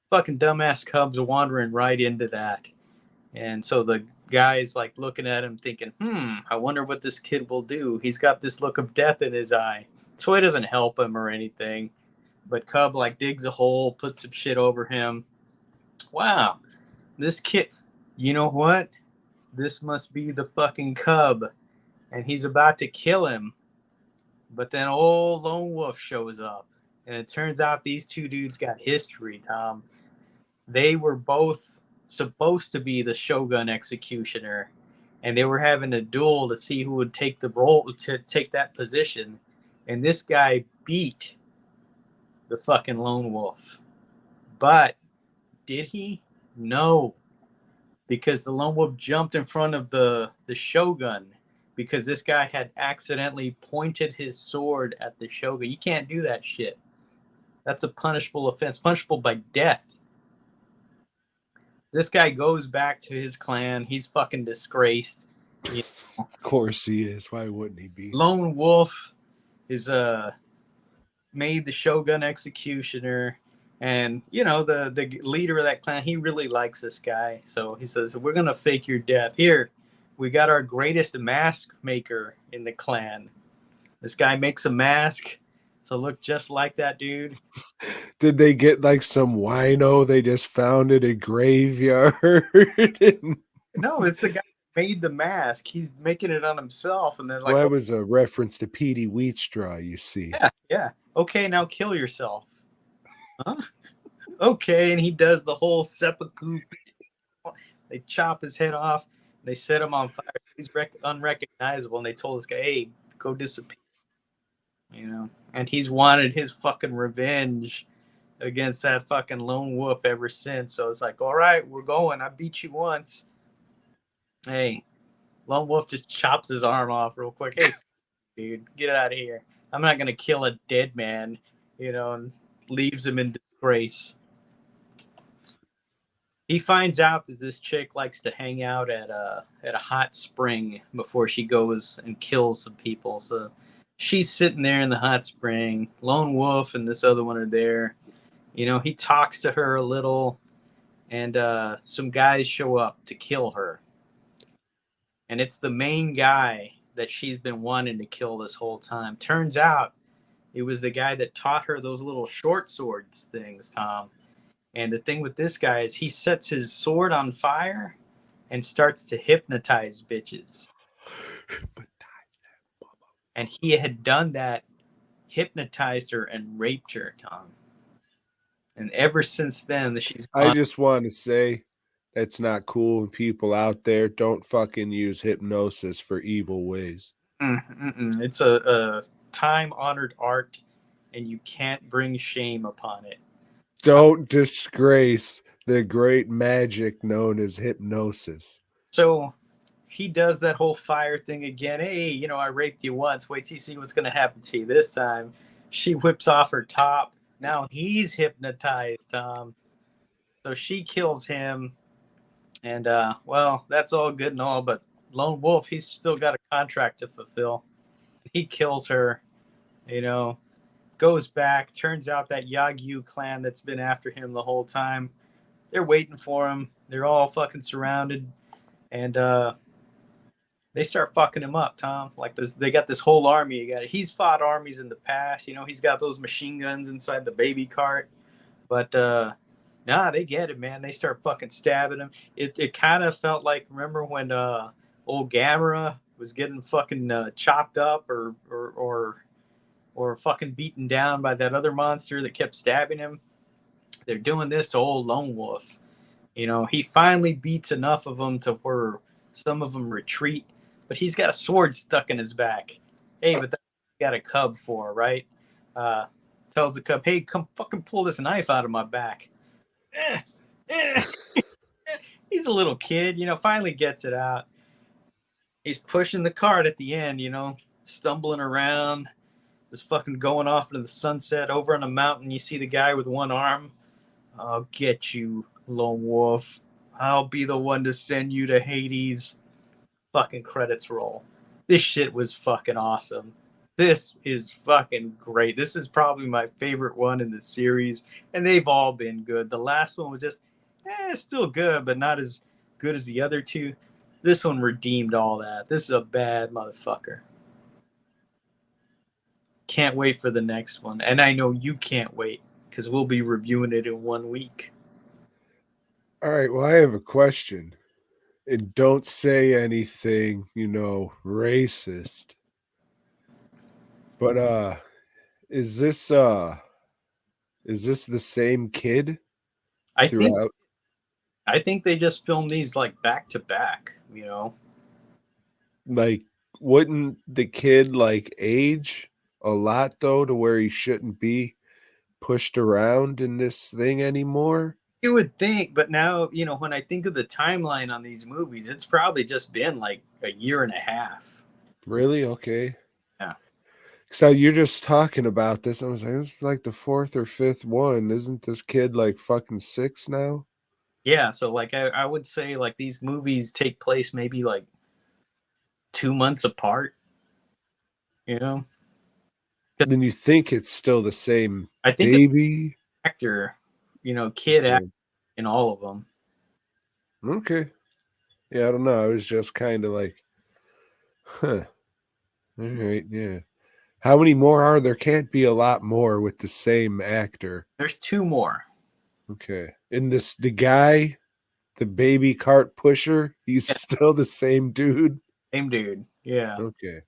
Speaker 3: Fucking dumbass Cubs are wandering right into that. And so the guy's like looking at him thinking, I wonder what this kid will do. He's got this look of death in his eye. So it doesn't help him or anything. But Cub like digs a hole, puts some shit over him. Wow, this kid, you know what? This must be the fucking Cub. And he's about to kill him. But then old Lone Wolf shows up. And it turns out these two dudes got history, Tom. They were both supposed to be the Shogun executioner, and they were having a duel to see who would take the role to take that position. And this guy beat the fucking Lone Wolf. But did he? No. Because the Lone Wolf jumped in front of the Shogun because this guy had accidentally pointed his sword at the Shogun. You can't do that shit. That's a punishable offense, punishable by death. This guy goes back to his clan. He's fucking disgraced.
Speaker 2: Of course he is. Why wouldn't he be?
Speaker 3: Lone Wolf is made the Shogun executioner. And, the leader of that clan, he really likes this guy. So he says, we're going to fake your death. Here, we got our greatest mask maker in the clan. This guy makes a mask. So look just like that dude.
Speaker 2: Did they get like some wino they just found in a graveyard?
Speaker 3: No, it's the guy who made the mask. He's making it on himself. And then like,
Speaker 2: well, that was a reference to Petey Wheatstraw, you see.
Speaker 3: Yeah. Okay, now kill yourself. Huh? Okay, and he does the whole seppuku. They chop his head off. They set him on fire. He's unrecognizable. And they told this guy, hey, go disappear. And he's wanted his fucking revenge against that fucking Lone Wolf ever since. So it's like, all right, we're going. I beat you once. Hey, Lone Wolf just chops his arm off real quick. Hey, dude, get out of here. I'm not going to kill a dead man, and leaves him in disgrace. He finds out that this chick likes to hang out at a hot spring before she goes and kills some people. So she's sitting there in the hot spring. Lone Wolf and this other one are there. He talks to her a little, and some guys show up to kill her. And it's the main guy that she's been wanting to kill this whole time. Turns out it was the guy that taught her those little short swords things, Tom. And the thing with this guy is he sets his sword on fire and starts to hypnotize bitches. And he had done that, hypnotized her and raped her, Tom. And ever since then, she's gone.
Speaker 2: I just want to say that's not cool. And people out there, don't fucking use hypnosis for evil ways.
Speaker 3: It's a time-honored art, and you can't bring shame upon it.
Speaker 2: Don't disgrace the great magic known as hypnosis.
Speaker 3: So he does that whole fire thing again. Hey, you know, I raped you once. Wait till you see what's going to happen to you this time. She whips off her top. Now he's hypnotized, Tom. So she kills him. And, well, that's all good and all. But Lone Wolf, he's still got a contract to fulfill. He kills her, you know, goes back. Turns out that Yagyu clan that's been after him the whole time, they're waiting for him. They're all fucking surrounded. And, they start fucking him up, Tom. Like this, they got this whole army. He's fought armies in the past. You know, he's got those machine guns inside the baby cart. But nah, they get it, man. They start fucking stabbing him. It kind of felt like, remember when old Gamera was getting fucking chopped up or fucking beaten down by that other monster that kept stabbing him. They're doing this to old Lone Wolf. You know, he finally beats enough of them to where some of them retreat, but he's got a sword stuck in his back. Hey, but that's what you got a cub for, right? Tells the cub, hey, come fucking pull this knife out of my back. He's a little kid, you know, finally gets it out. He's pushing the cart at the end, you know, stumbling around, just fucking going off into the sunset. Over on a mountain, you see the guy with one arm. I'll get you, Lone Wolf. I'll be the one to send you to Hades. Fucking credits roll. This shit was fucking awesome. This is fucking great. This is probably my favorite one in the series, and they've all been good. The last one was just, still good, but not as good as the other two. This one redeemed all that. This is a bad motherfucker. Can't wait for the next one, and I know you can't wait because we'll be reviewing it in 1 week.
Speaker 2: All right, well, I have a question. And don't say anything, you know, racist. But is this the same kid
Speaker 3: I
Speaker 2: throughout?
Speaker 3: think they just filmed these like back to back, you know.
Speaker 2: Like, wouldn't the kid like age a lot though to where he shouldn't be pushed around in this thing anymore?
Speaker 3: You would think, but now, you know, when I think of the timeline on these movies, it's probably just been like a year and a half.
Speaker 2: Really? Okay.
Speaker 3: Yeah.
Speaker 2: So you're just talking about this. I was like, it's like the fourth or fifth one. Isn't this kid like fucking 6 now?
Speaker 3: Yeah, so like I would say like these movies take place maybe like 2 months apart, you know.
Speaker 2: Then you think it's still the same
Speaker 3: I think it's
Speaker 2: baby?
Speaker 3: actor, you know, kid
Speaker 2: Okay.
Speaker 3: actor in all of them.
Speaker 2: Okay. Yeah, I don't know. I was just kind of like, huh. All right, yeah. How many more are there? Can't be a lot more with the same actor.
Speaker 3: There's 2 more.
Speaker 2: Okay. And the guy, the baby cart pusher, he's
Speaker 3: Yeah.
Speaker 2: still the same dude.
Speaker 3: Same dude. Yeah.
Speaker 2: Okay.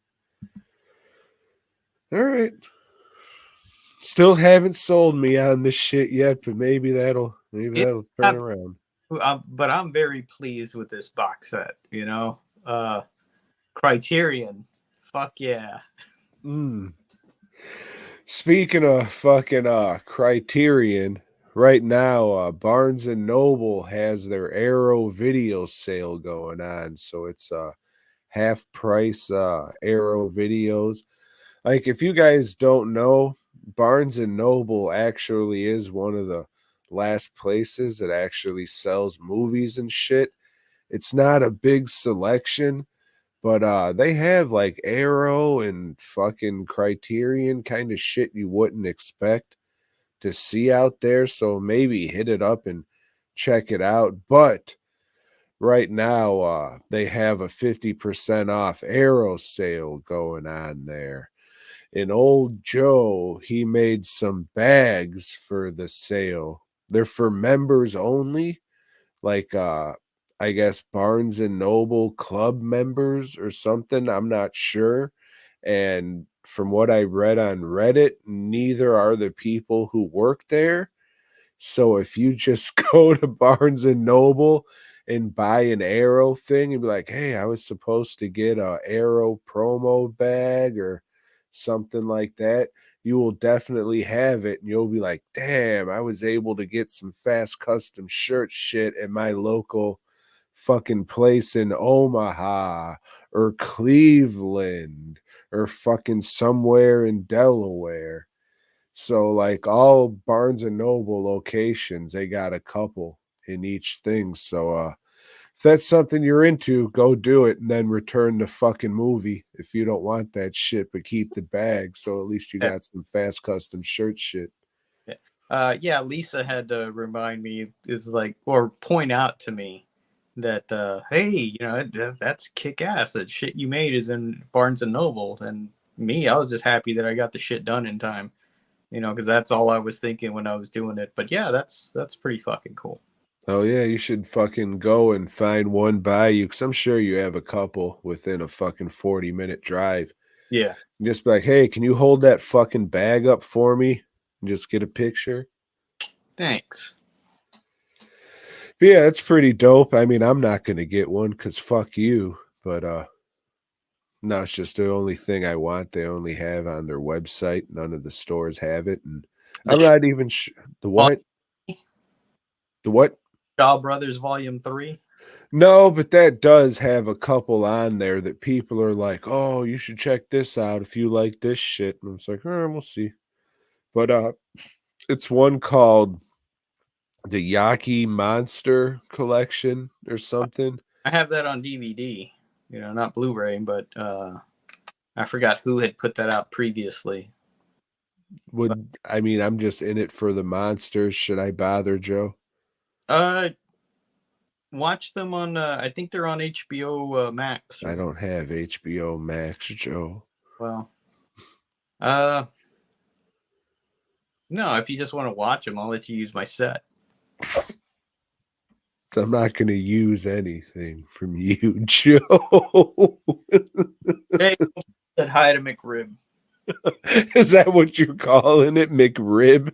Speaker 2: All right. Still haven't sold me on this shit yet, but maybe that'll turn around.
Speaker 3: But I'm very pleased with this box set, you know. Criterion. Fuck yeah.
Speaker 2: Speaking of fucking Criterion, right now Barnes and Noble has their Arrow video sale going on, so it's half price Arrow videos. Like, if you guys don't know, Barnes and Noble actually is one of the last places that actually sells movies and shit. It's not a big selection, but they have like Arrow and fucking Criterion kind of shit you wouldn't expect to see out there. So maybe hit it up and check it out. But right now, they have a 50% off Arrow sale going on there. And old Joe, he made some bags for the sale. They're for members only. Like I guess Barnes and Noble club members or something. I'm not sure. And from what I read on Reddit, neither are the people who work there. So if you just go to Barnes and Noble and buy an Arrow thing and be like, hey, I was supposed to get a Arrow promo bag or something like that, you will definitely have it, and you'll be like, damn, I was able to get some fast custom shirt shit at my local fucking place in Omaha or Cleveland or fucking somewhere in Delaware. So like all Barnes and Noble locations, they got a couple in each thing. So if that's something you're into, go do it and then return the fucking movie if you don't want that shit, but keep the bag. So at least you got some fast custom shirt shit.
Speaker 3: Yeah, Lisa had to remind me, or point out to me that, hey, that's kick ass. That shit you made is in Barnes and Noble. And me, I was just happy that I got the shit done in time, because that's all I was thinking when I was doing it. But yeah, that's pretty fucking cool.
Speaker 2: Oh yeah, you should fucking go and find one by you, because I'm sure you have a couple within a fucking 40-minute drive.
Speaker 3: Yeah.
Speaker 2: And just be like, hey, can you hold that fucking bag up for me and just get a picture?
Speaker 3: Thanks.
Speaker 2: But yeah, it's pretty dope. I mean, I'm not gonna get one because fuck you, but no, it's just the only thing I want. They only have on their website. None of the stores have it, and I'm not even the what? The what?
Speaker 3: Shaw Brothers Volume 3.
Speaker 2: No, but that does have a couple on there that people are like, "Oh, you should check this out if you like this shit." And I'm just like, we'll see. But it's one called the Yaki Monster Collection or something.
Speaker 3: I have that on DVD, not Blu-ray, but I forgot who had put that out previously.
Speaker 2: I'm just in it for the monsters. Should I bother, Joe?
Speaker 3: Watch them on, I think they're on HBO Max.
Speaker 2: I don't have HBO Max, Joe.
Speaker 3: Well, no, if you just want to watch them, I'll let you use my set.
Speaker 2: I'm not going to use anything from you, Joe.
Speaker 3: Hey, said hi to McRib.
Speaker 2: Is that what you're calling it, McRib?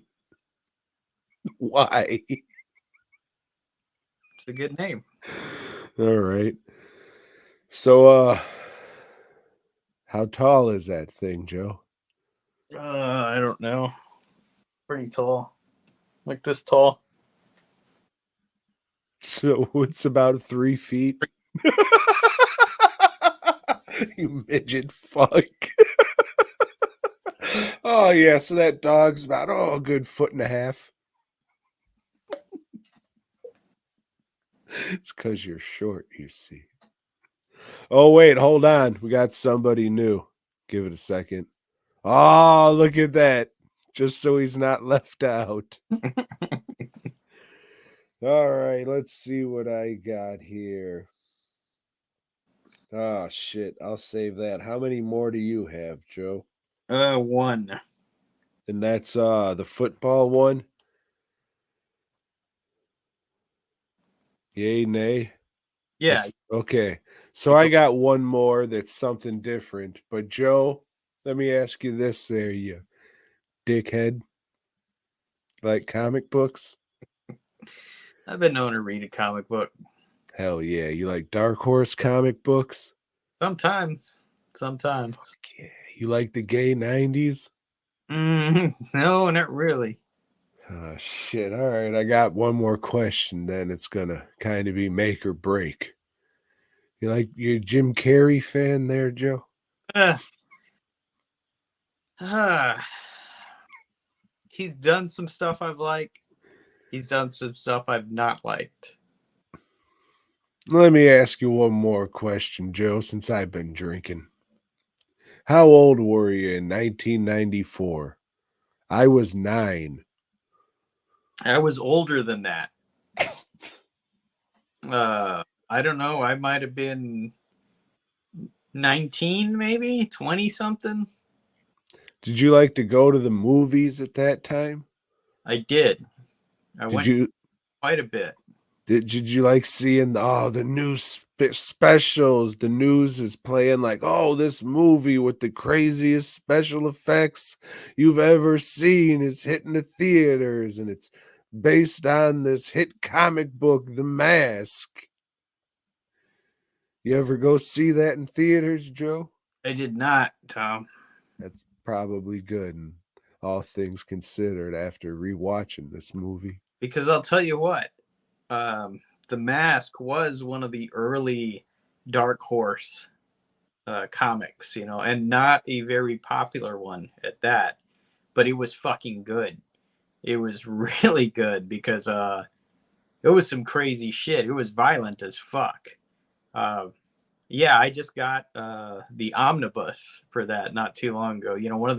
Speaker 2: Why?
Speaker 3: It's a good name.
Speaker 2: All right. So, how tall is that thing, Joe?
Speaker 3: I don't know. Pretty tall. Like this tall.
Speaker 2: So it's about 3 feet. You midget fuck. Oh yeah, so that dog's about a good 1.5 feet. It's because you're short, you see. Oh wait, hold on. We got somebody new. Give it a second. Oh, look at that. Just so he's not left out. All right, let's see what I got here. Oh shit, I'll save that. How many more do you have, Joe?
Speaker 3: 1.
Speaker 2: And that's the football one? Yay, nay?
Speaker 3: Yeah.
Speaker 2: Okay. So I got one more that's something different. But Joe, let me ask you this there, you dickhead. Like comic books?
Speaker 3: I've been known to read a comic book.
Speaker 2: Hell yeah. You like Dark Horse comic books?
Speaker 3: Sometimes.
Speaker 2: Fuck yeah. You like the gay 90s?
Speaker 3: No, not really.
Speaker 2: Oh, shit. All right. I got one more question then. It's going to kind of be make or break. You a Jim Carrey fan there, Joe?
Speaker 3: He's done some stuff I've liked. He's done some stuff I've not liked.
Speaker 2: Let me ask you one more question, Joe, since I've been drinking. How old were you in 1994? I was 9.
Speaker 3: I was older than that. I don't know. I might have been 19, maybe 20 something.
Speaker 2: Did you like to go to the movies at that time?
Speaker 3: I did. I went quite a bit.
Speaker 2: Did you like seeing the new specials? The news is playing like, this movie with the craziest special effects you've ever seen is hitting the theaters, and it's based on this hit comic book, The Mask. You ever go see that in theaters, Joe?
Speaker 3: I did not, Tom.
Speaker 2: That's probably good. And all things considered, after rewatching this movie.
Speaker 3: Because I'll tell you what, The Mask was one of the early Dark Horse comics, you know, and not a very popular one at that, but it was fucking good. It was really good because it was some crazy shit. It was violent as fuck. Uh, yeah, I just got the omnibus for that not too long ago. You know, one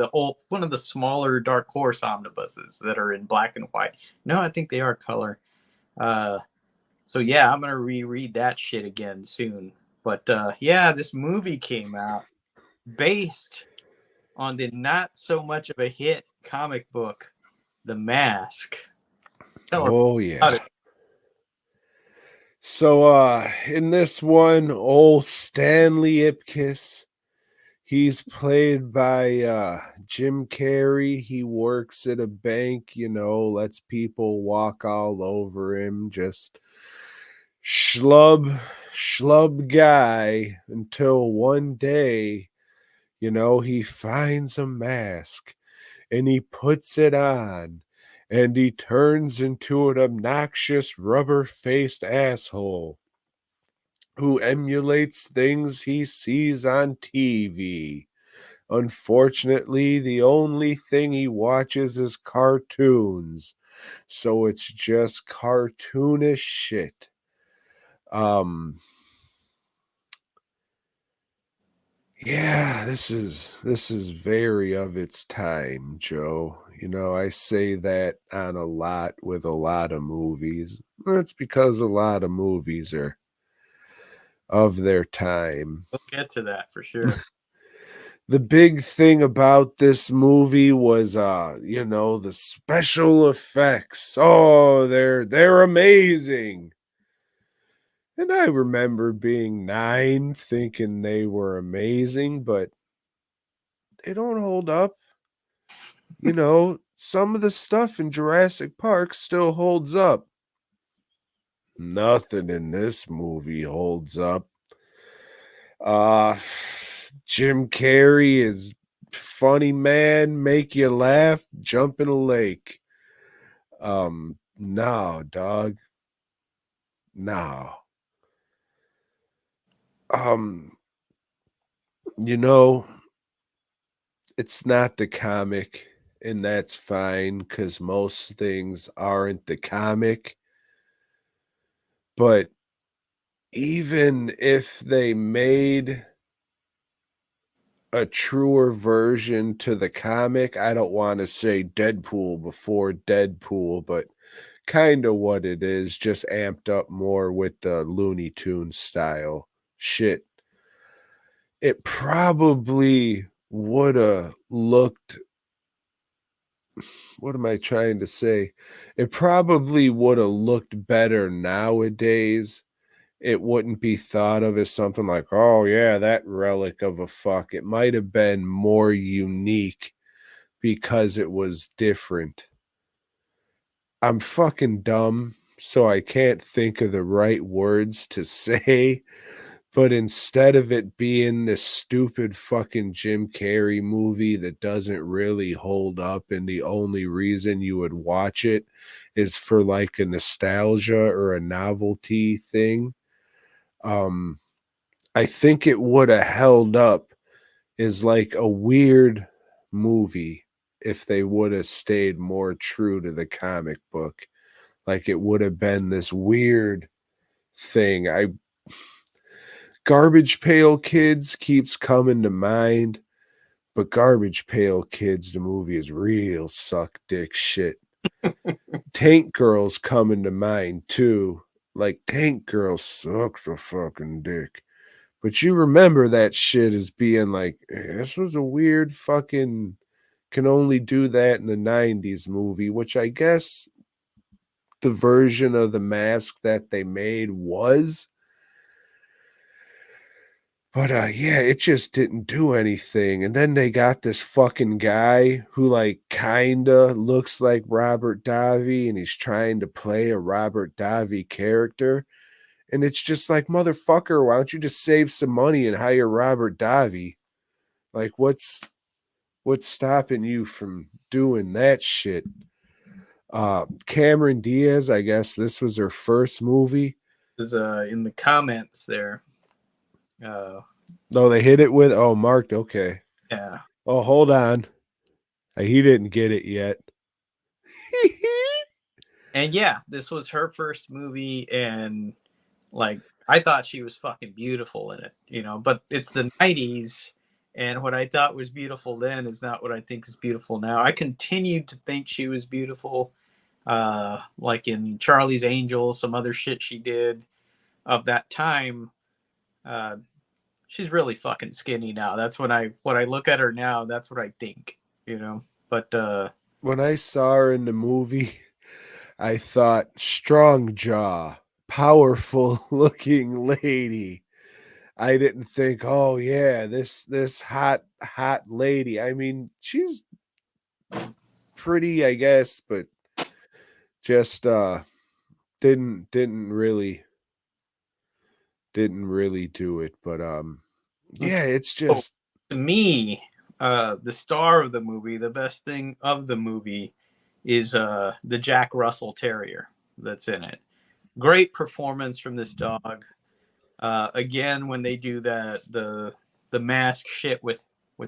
Speaker 3: of the smaller Dark Horse omnibuses that are in black and white. No, I think they are color. Uh, so yeah, I'm gonna reread that shit again soon. But yeah, this movie came out based on the not so much of a hit comic book, The Mask. Tell us
Speaker 2: Oh
Speaker 3: about
Speaker 2: yeah.
Speaker 3: it.
Speaker 2: So in this one, old Stanley Ipkiss, he's played by Jim Carrey. He works at a bank, you know, lets people walk all over him, just schlub guy, until one day, you know, he finds a mask and he puts it on and he turns into an obnoxious rubber-faced asshole who emulates things he sees on TV. Unfortunately, the only thing he watches is cartoons, so it's just cartoonish shit. Yeah, this is very of its time, Joe. You know, I say that on a lot with a lot of movies. That's because a lot of movies are of their time.
Speaker 3: We'll get to that for sure.
Speaker 2: The big thing about this movie was you know, the special effects. Oh, they're amazing. And I remember being 9 thinking they were amazing, but they don't hold up. You know, some of the stuff in Jurassic Park still holds up. Nothing in this movie holds up. Uh Jim Carrey is funny man, make you laugh, jump in a lake. No, dog. No. Um, you know, it's not the comic, and that's fine because most things aren't the comic. But even if they made a truer version to the comic, I don't want to say Deadpool before Deadpool, but kind of what it is, just amped up more with the Looney Tunes style shit. It probably would have looked, what am I trying to say? It probably would have looked better nowadays. It wouldn't be thought of as something like, oh, yeah, that relic of a fuck. It might have been more unique because it was different. I'm fucking dumb, so I can't think of the right words to say. But instead of it being this stupid fucking Jim Carrey movie that doesn't really hold up, and the only reason you would watch it is for like a nostalgia or a novelty thing, um, I think it would have held up as like a weird movie if they would have stayed more true to the comic book. Like it would have been this weird thing. Garbage Pail Kids keeps coming to mind, but Garbage Pail Kids, the movie, is real suck dick shit. Tank Girl's coming to mind too. Like Tank Girl sucks a fucking dick. But you remember that shit as being like, this was a weird fucking can only do that in the 90s movie, which I guess the version of the mask that they made was. But yeah, it just didn't do anything. And then they got this fucking guy who like kinda looks like Robert Davi and he's trying to play a Robert Davi character. And it's just like, motherfucker, why don't you just save some money and hire Robert Davi? Like, What's stopping you from doing that shit? Cameron Diaz, I guess this was her first movie.
Speaker 3: Is in the comments there.
Speaker 2: No, they hit it with marked. Okay.
Speaker 3: Yeah.
Speaker 2: Oh, hold on. He didn't get it yet.
Speaker 3: And yeah, this was her first movie, and like I thought she was fucking beautiful in it, you know, but it's the 90s, and what I thought was beautiful then is not what I think is beautiful now. I continued to think she was beautiful, like in Charlie's Angels, some other shit she did of that time. She's really fucking skinny now. That's when I look at her now, that's what I think, you know. But
Speaker 2: when I saw her in the movie, I thought strong jaw, powerful looking lady. I didn't think, oh yeah, this hot lady. I mean, she's pretty, I guess, but just didn't really do it. But yeah, it's just
Speaker 3: to me, the star of the movie, the best thing of the movie is the Jack Russell Terrier that's in it. Great performance from this dog. Again, when they do that, the mask shit with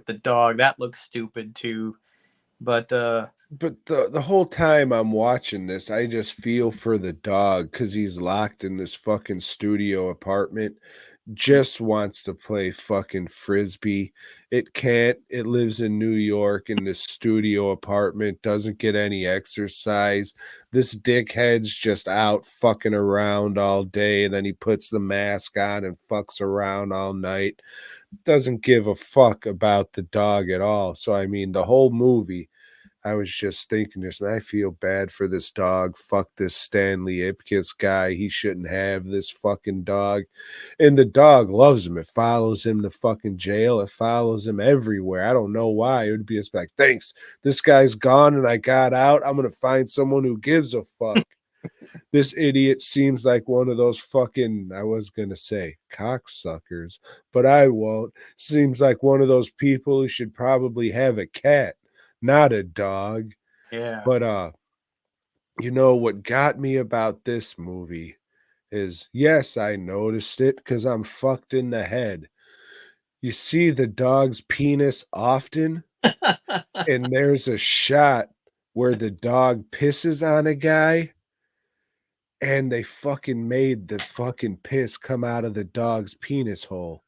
Speaker 3: the dog, that looks stupid too. But
Speaker 2: the whole time I'm watching this, I just feel for the dog because he's locked in this fucking studio apartment. Just wants to play fucking frisbee. It can't. It lives in New York in this studio apartment, doesn't get any exercise. This dickhead's just out fucking around all day, and then he puts the mask on and fucks around all night. Doesn't give a fuck about the dog at all. So I mean, the whole movie, I was just thinking this, man, I feel bad for this dog. Fuck this Stanley Ipkiss guy. He shouldn't have this fucking dog. And the dog loves him. It follows him to fucking jail. It follows him everywhere. I don't know why. It would be just like, thanks. This guy's gone and I got out. I'm going to find someone who gives a fuck. This idiot seems like one of those fucking, I was going to say cocksuckers, but I won't. Seems like one of those people who should probably have a cat, not a dog.
Speaker 3: yeah,
Speaker 2: But you know what got me about this movie is, yes, I noticed it because I'm fucked in the head. You see the dog's penis often, and there's a shot where the dog pisses on a guy, and they fucking made the fucking piss come out of the dog's penis hole.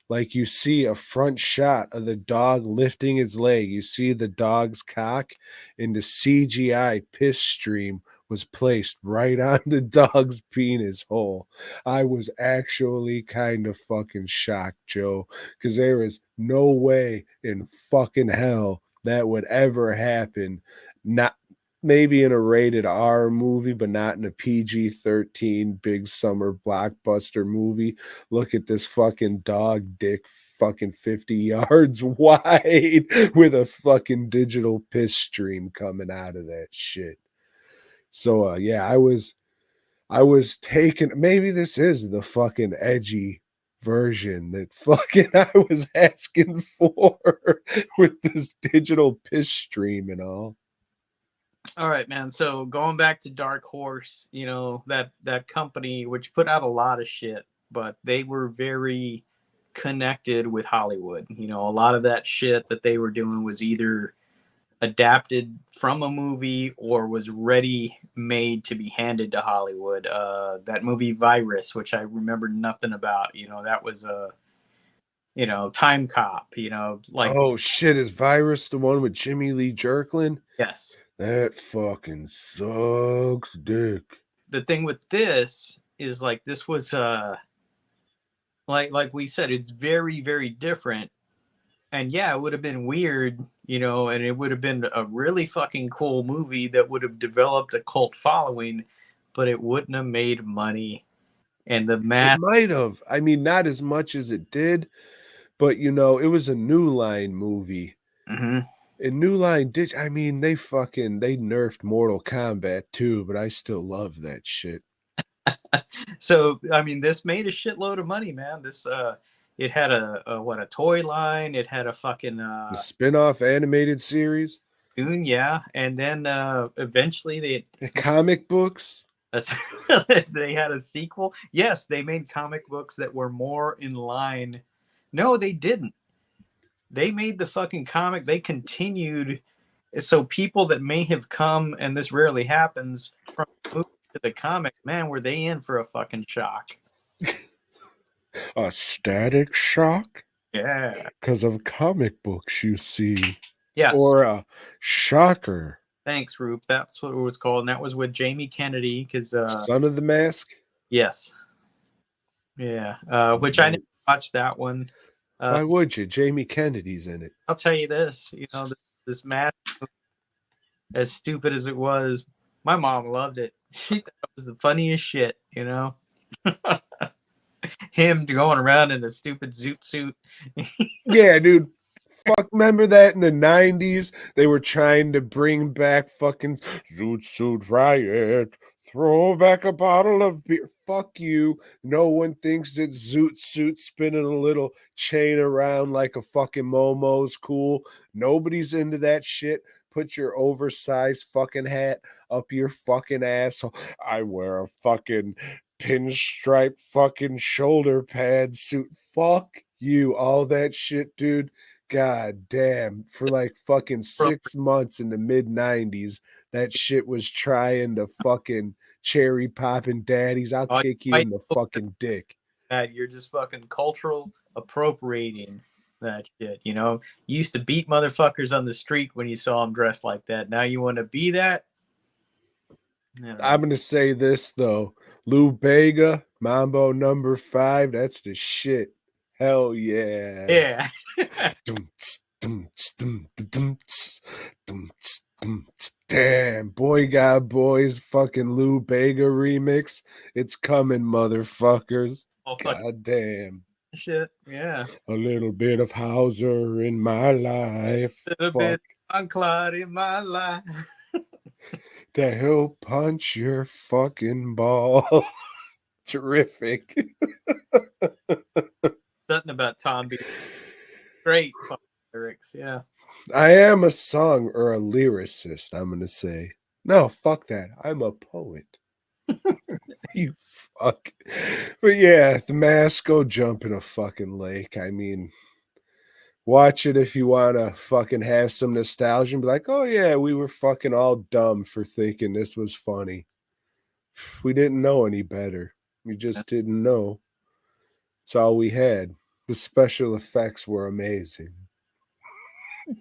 Speaker 2: Like you see a front shot of the dog lifting his leg. You see the dog's cock, and the CGI piss stream was placed right on the dog's penis hole. I was actually kind of fucking shocked, Joe, because there is no way in fucking hell that would ever happen. Not maybe in a rated R movie, but not in a PG-13 big summer blockbuster movie. Look at this fucking dog dick fucking 50 yards wide with a fucking digital piss stream coming out of that shit. So yeah, I was taken, maybe this is the fucking edgy version that fucking I was asking for with this digital piss stream and all.
Speaker 3: all right, man. So going back to Dark Horse, you know, that company which put out a lot of shit, but they were very connected with Hollywood. You know, a lot of that shit that they were doing was either adapted from a movie or was ready made to be handed to Hollywood. That movie Virus, which I remember nothing about, you know, that was a Time Cop, you know, like
Speaker 2: Oh shit, is Virus the one with Jimmy Lee Jerklin?
Speaker 3: yes.
Speaker 2: That fucking sucks dick.
Speaker 3: The thing with this is like this was like we said, it's very, very different. And yeah, it would have been weird, you know, and it would have been a really fucking cool movie that would have developed a cult following, but it wouldn't have made money. And the
Speaker 2: It
Speaker 3: math,
Speaker 2: might have. I mean, not as much as it did, but you know, it was a New Line movie.
Speaker 3: Mhm.
Speaker 2: And New Line did, I mean, they nerfed Mortal Kombat too, but I still love that shit.
Speaker 3: So I mean, this made a shitload of money, man. This It had a toy line. It had a fucking
Speaker 2: The spin-off animated series,
Speaker 3: Dune, yeah. And then eventually
Speaker 2: the comic books.
Speaker 3: they had a sequel. Yes, they made comic books that were more in line. No, they didn't. They made the fucking comic. They continued. So people that may have come, and this rarely happens, from the movie to the comic, man, were they in for a fucking shock?
Speaker 2: A static shock
Speaker 3: Yeah.
Speaker 2: because of comic books, you see.
Speaker 3: Yes.
Speaker 2: Or a shocker.
Speaker 3: Thanks, Roop. That's what it was called, and that was with Jamie Kennedy. Because
Speaker 2: Son of the Mask.
Speaker 3: yes, yeah. Which I never watched that one.
Speaker 2: Why would you? Jamie Kennedy's in it.
Speaker 3: I'll tell you this. You know, this mask, as stupid as it was, my mom loved it. She thought it was the funniest shit. You know, him going around in a stupid zoot suit.
Speaker 2: Yeah, dude. Fuck, remember that in the 90s? They were trying to bring back fucking Zoot Suit Riot. Throw back a bottle of beer. Fuck you. No one thinks that Zoot Suit spinning a little chain around like a fucking Momo's cool. Nobody's into that shit. Put your oversized fucking hat up your fucking asshole. I wear a fucking pinstripe fucking shoulder pad suit. Fuck you. All that shit, dude. God damn, for like fucking 6 months in the mid 90s, that shit was trying to fucking cherry popping daddies. I'll kick you in the fucking dick.
Speaker 3: That you're just fucking cultural appropriating that shit. You know, you used to beat motherfuckers on the street when you saw them dressed like that. Now you want to be that?
Speaker 2: I'm going to say this, though. Lou Bega, Mambo number 5, that's the shit. Hell yeah.
Speaker 3: Yeah.
Speaker 2: Damn, Boy Got Boys fucking Lou Bega remix. It's coming, motherfuckers.
Speaker 3: Oh,
Speaker 2: God damn.
Speaker 3: Shit, yeah.
Speaker 2: A little bit of Hauser in my life.
Speaker 3: A little bit of Claude in my life.
Speaker 2: That he'll punch your fucking ball. Terrific.
Speaker 3: Something about Tom being great lyrics, yeah.
Speaker 2: I am a song or a lyricist, I'm gonna say. No, fuck that. I'm a poet. You fuck. But yeah, the mask, go jump in a fucking lake. I mean, watch it if you want to fucking have some nostalgia and be like, oh yeah, we were fucking all dumb for thinking this was funny. We didn't know any better. We just didn't know. It's all we had. The special effects were amazing.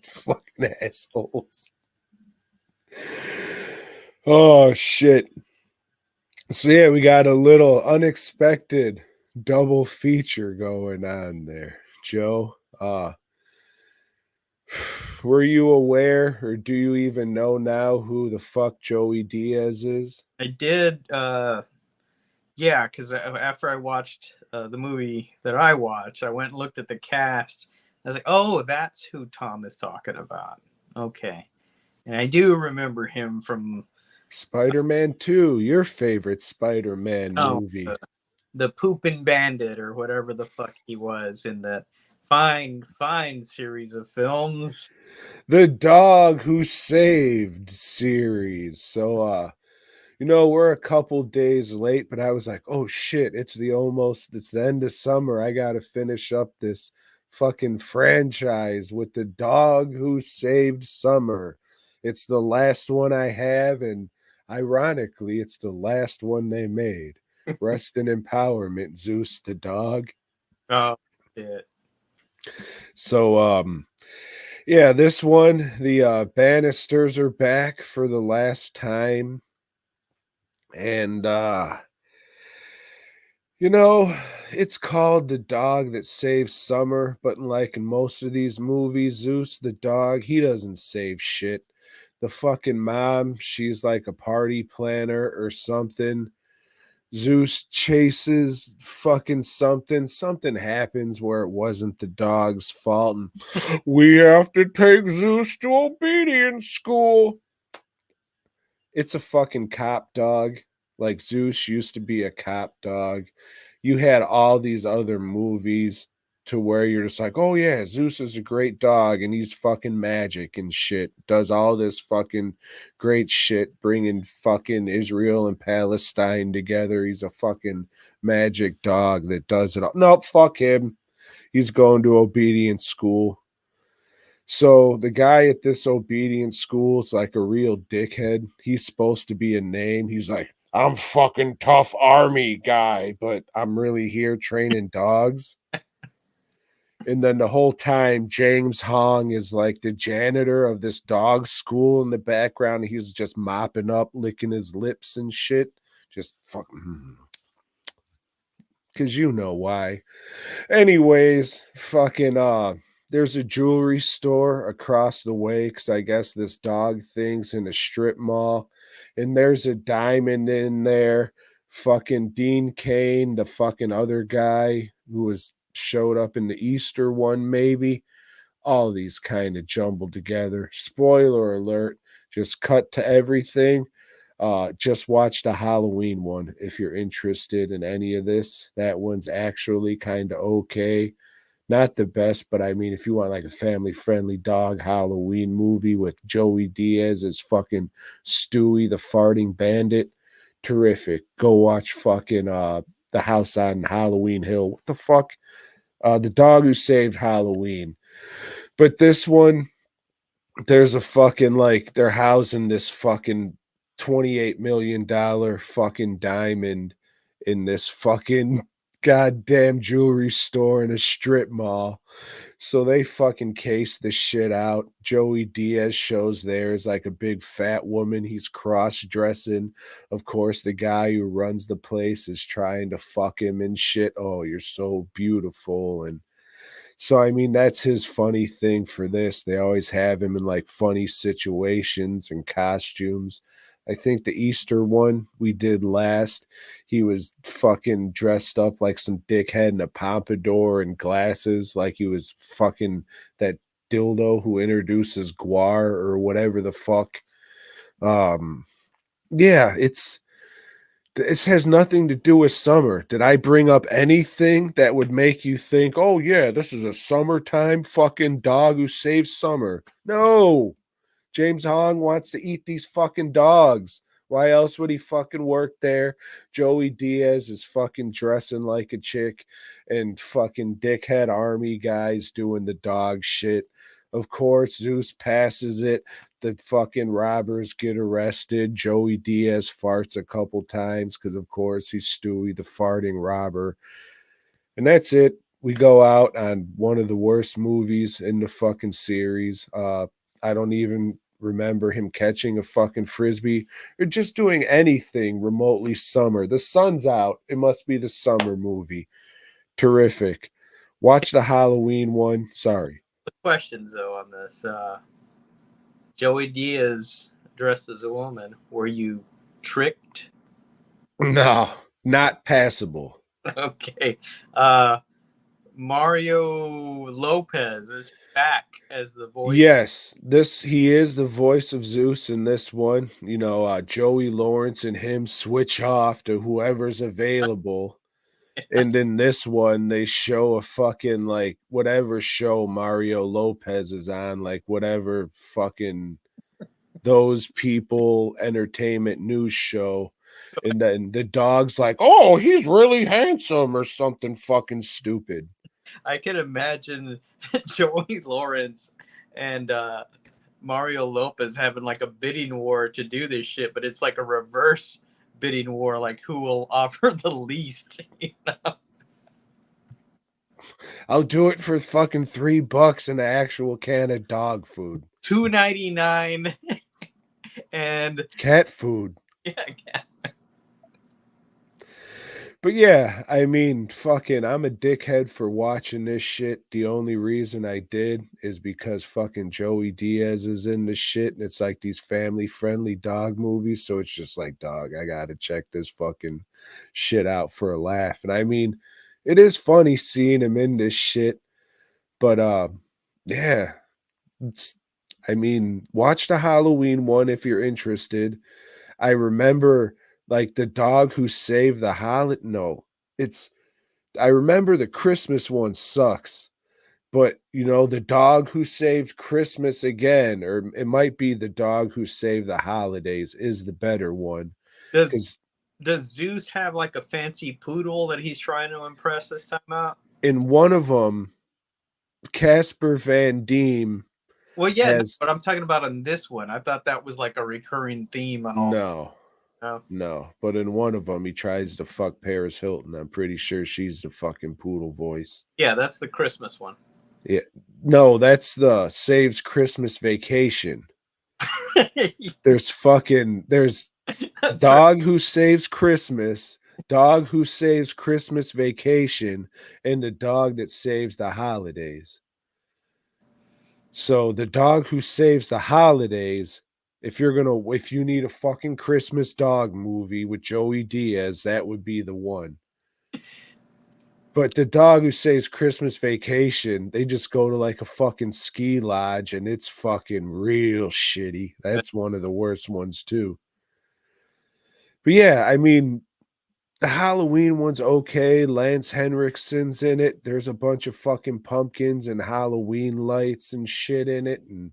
Speaker 2: Fucking assholes. Oh shit. So yeah, we got a little unexpected double feature going on there. Joe, were you aware, or do you even know now who the fuck Joey Diaz is?
Speaker 3: I did, yeah, because after I watched the movie that I watched, I went and looked at the cast. I was like, oh, that's who Tom is talking about. Okay. And I do remember him from
Speaker 2: Spider-Man 2, your favorite Spider-Man movie.
Speaker 3: The Poopin' Bandit, or whatever the fuck he was in that fine series of films.
Speaker 2: The Dog Who Saved series. So, you know, we're a couple days late, but I was like, oh shit, it's the end of summer. I got to finish up this fucking franchise with The Dog Who Saved Summer. It's the last one I have, and ironically, it's the last one they made. Rest in empowerment, Zeus the dog.
Speaker 3: Oh shit.
Speaker 2: So yeah, this one, the Bannisters are back for the last time. And you know, it's called The Dog That Saves Summer, but like in most of these movies, Zeus the dog, he doesn't save shit. The fucking mom, she's like a party planner or something. Zeus chases fucking something. Something happens where it wasn't the dog's fault. And we have to take Zeus to obedience school. It's a fucking cop dog. Like Zeus used to be a cop dog. You had all these other movies to where you're just like, oh yeah, Zeus is a great dog and he's fucking magic and shit. Does all this fucking great shit, bringing fucking Israel and Palestine together. He's a fucking magic dog that does it all. Nope, fuck him. He's going to obedience school. So the guy at this obedience school is like a real dickhead. He's supposed to be a name. He's like, I'm fucking tough army guy, but I'm really here training dogs. And then the whole time, James Hong is like the janitor of this dog school in the background. He's just mopping up, licking his lips and shit. Just fucking, because you know why. Anyways, fucking, there's a jewelry store across the way because I guess this dog thing's in a strip mall. And there's a diamond in there. Fucking Dean Cain, the fucking other guy who was showed up in the Easter one, maybe. All these kind of jumbled together. Spoiler alert, just cut to everything. Just watch the Halloween one if you're interested in any of this. That one's actually kind of okay. Not the best, but I mean, if you want like a family-friendly dog Halloween movie with Joey Diaz as fucking Stewie the farting bandit, terrific. Go watch fucking The House on Halloween Hill. What the fuck? The Dog Who Saved Halloween. But this one, there's a fucking like they're housing this fucking $28 million fucking diamond in this fucking goddamn jewelry store in a strip mall. So they fucking case the shit out. Joey Diaz shows there as like a big fat woman. He's cross-dressing. Of course, the guy who runs the place is trying to fuck him and shit. Oh, you're so beautiful. And so, I mean, that's his funny thing for this. They always have him in like funny situations and costumes. I think the Easter one we did last, he was fucking dressed up like some dickhead in a pompadour and glasses, like he was fucking that dildo who introduces Guar or whatever the fuck. Yeah, this has nothing to do with summer. Did I bring up anything that would make you think, oh, yeah, this is a summertime fucking Dog Who Saves Summer? No. James Hong wants to eat these fucking dogs. Why else would he fucking work there? Joey Diaz is fucking dressing like a chick and fucking dickhead army guys doing the dog shit. Of course, Zeus passes it. The fucking robbers get arrested. Joey Diaz farts a couple times because, of course, he's Stewie, the farting robber. And that's it. We go out on one of the worst movies in the fucking series. I don't even remember him catching a fucking frisbee or just doing anything remotely summer. The sun's out. It must be the summer movie. Terrific. Watch the Halloween one. Sorry.
Speaker 3: Questions though on this. Joey Diaz dressed as a woman. Were you tricked?
Speaker 2: No, not passable.
Speaker 3: Okay. Mario Lopez is back as the voice.
Speaker 2: Yes, he is the voice of Zeus in this one. You know, Joey Lawrence and him switch off to whoever's available. And in this one, they show a fucking like whatever show Mario Lopez is on, like whatever fucking those people entertainment news show. And then the dog's like, oh, he's really handsome or something fucking stupid.
Speaker 3: I can imagine Joey Lawrence and Mario Lopez having like a bidding war to do this shit, but it's like a reverse bidding war, like who will offer the least, you know?
Speaker 2: I'll do it for fucking $3 an actual can of dog food.
Speaker 3: $2.99 and
Speaker 2: cat food.
Speaker 3: Yeah, cat.
Speaker 2: But yeah, I mean, fucking, I'm a dickhead for watching this shit. The only reason I did is because fucking Joey Diaz is in the shit, and it's like these family-friendly dog movies, so it's just like, dog, I gotta check this fucking shit out for a laugh. And I mean, it is funny seeing him in this shit, but yeah, I mean, watch the Halloween one if you're interested. I remember like the Dog Who Saved the Holiday. No, it's I remember the Christmas one sucks, but you know, the dog who saved Christmas again, or it might be the dog who saved the holidays, is the better one.
Speaker 3: Does
Speaker 2: Because
Speaker 3: does Zeus have like a fancy poodle that he's trying to impress this time out?
Speaker 2: in one of them, Casper Van Diem
Speaker 3: Well, yeah, no,
Speaker 2: has
Speaker 3: but I'm talking about in this one. I thought that was like a recurring theme on all.
Speaker 2: no,
Speaker 3: No.
Speaker 2: no, but in one of them, he tries to fuck Paris Hilton. I'm pretty sure she's the fucking poodle voice.
Speaker 3: Yeah, that's the Christmas one.
Speaker 2: Yeah, no, that's the Saves Christmas Vacation. There's
Speaker 3: That's right.
Speaker 2: Dog Who Saves Christmas, Dog Who Saves Christmas Vacation, and the dog that saves the holidays. So the dog who saves the holidays, if you need a fucking Christmas dog movie with Joey Diaz, that would be the one. But the dog who saves Christmas Vacation, they just go to like a fucking ski lodge and it's fucking real shitty. That's one of the worst ones too. But yeah, I mean, the Halloween one's okay. Lance Henriksen's in it. There's a bunch of fucking pumpkins and Halloween lights and shit in it. And,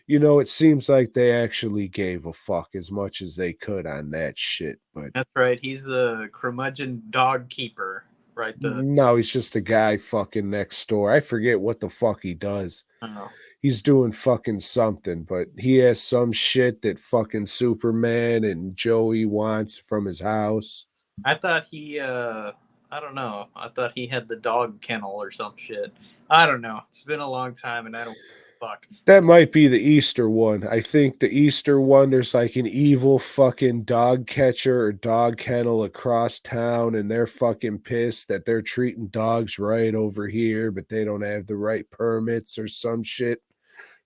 Speaker 2: you know, it seems like they actually gave a fuck as much as they could on that shit. But
Speaker 3: That's right. He's the curmudgeon dog keeper, right?
Speaker 2: no, he's just a guy fucking next door. I forget what the fuck he does.
Speaker 3: Oh.
Speaker 2: He's doing fucking something, but he has some shit that fucking Superman and Joey wants from his house.
Speaker 3: I thought I don't know. I thought he had the dog kennel or some shit. I don't know. It's been a long time and I don't fuck.
Speaker 2: That might be the Easter one. I think the Easter one, there's like an evil fucking dog catcher or dog kennel across town, and they're fucking pissed that they're treating dogs right over here, but they don't have the right permits or some shit.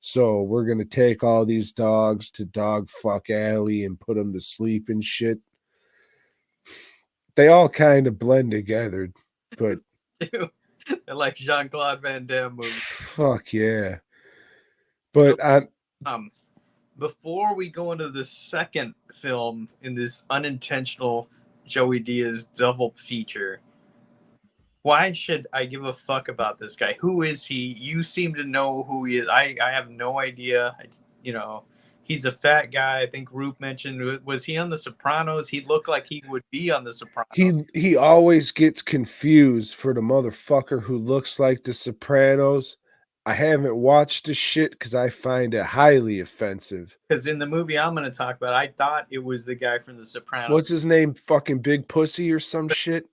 Speaker 2: So we're going to take all these dogs to Dog Fuck Alley and put them to sleep and shit. They all kind of blend together, but
Speaker 3: They're like Jean-Claude Van Damme movies.
Speaker 2: fuck yeah. But
Speaker 3: before we go into the second film in this unintentional Joey Diaz double feature, why should I give a fuck about this guy? Who is he? You seem to know who he is. I have no idea. He's a fat guy. I think Roop mentioned, was he on The Sopranos? He looked like he would be on The Sopranos.
Speaker 2: he always gets confused for the motherfucker who looks like The Sopranos. I haven't watched the shit because I find it highly offensive.
Speaker 3: Because in the movie I'm going to talk about, I thought it was the guy from The Sopranos.
Speaker 2: What's his name? Fucking Big Pussy or some shit?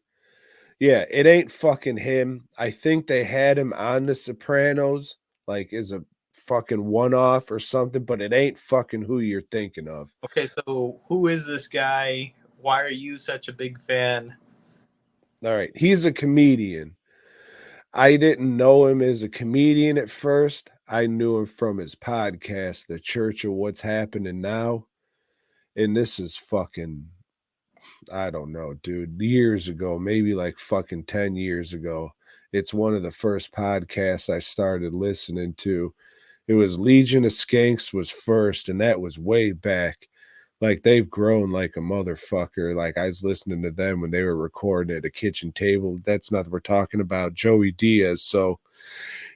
Speaker 2: Yeah, it ain't fucking him. I think they had him on The Sopranos, like as a fucking one-off or something, but it ain't fucking who you're thinking of.
Speaker 3: Okay, so who is this guy? Why are you such a big fan?
Speaker 2: All right, he's a comedian. I didn't know him as a comedian at first. I knew him from his podcast, The Church of What's Happening Now. And this is fucking, I don't know, dude, years ago, maybe like fucking 10 years ago. It's one of the first podcasts I started listening to. It was Legion of Skanks was first, and that was way back. Like, they've grown like a motherfucker. Like, I was listening to them when they were recording at a kitchen table. That's not that we're talking about Joey Diaz. So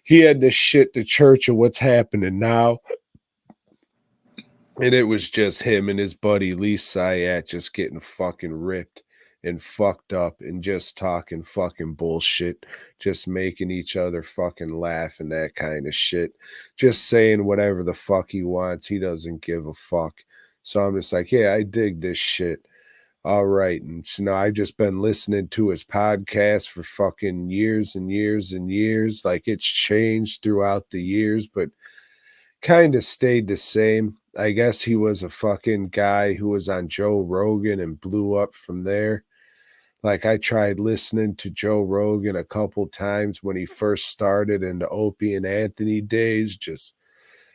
Speaker 2: he had this shit, The Church of What's Happening Now. And it was just him and his buddy Lee Syatt just getting fucking ripped and fucked up and just talking fucking bullshit, just making each other fucking laugh and that kind of shit. Just saying whatever the fuck he wants. He doesn't give a fuck. So I'm just like, yeah, I dig this shit. All right. And so now I've just been listening to his podcast for fucking years and years and years. Like, it's changed throughout the years, but kind of stayed the same. I guess he was a fucking guy who was on Joe Rogan and blew up from there. Like, I tried listening to Joe Rogan a couple times when he first started in the Opie and Anthony days. Just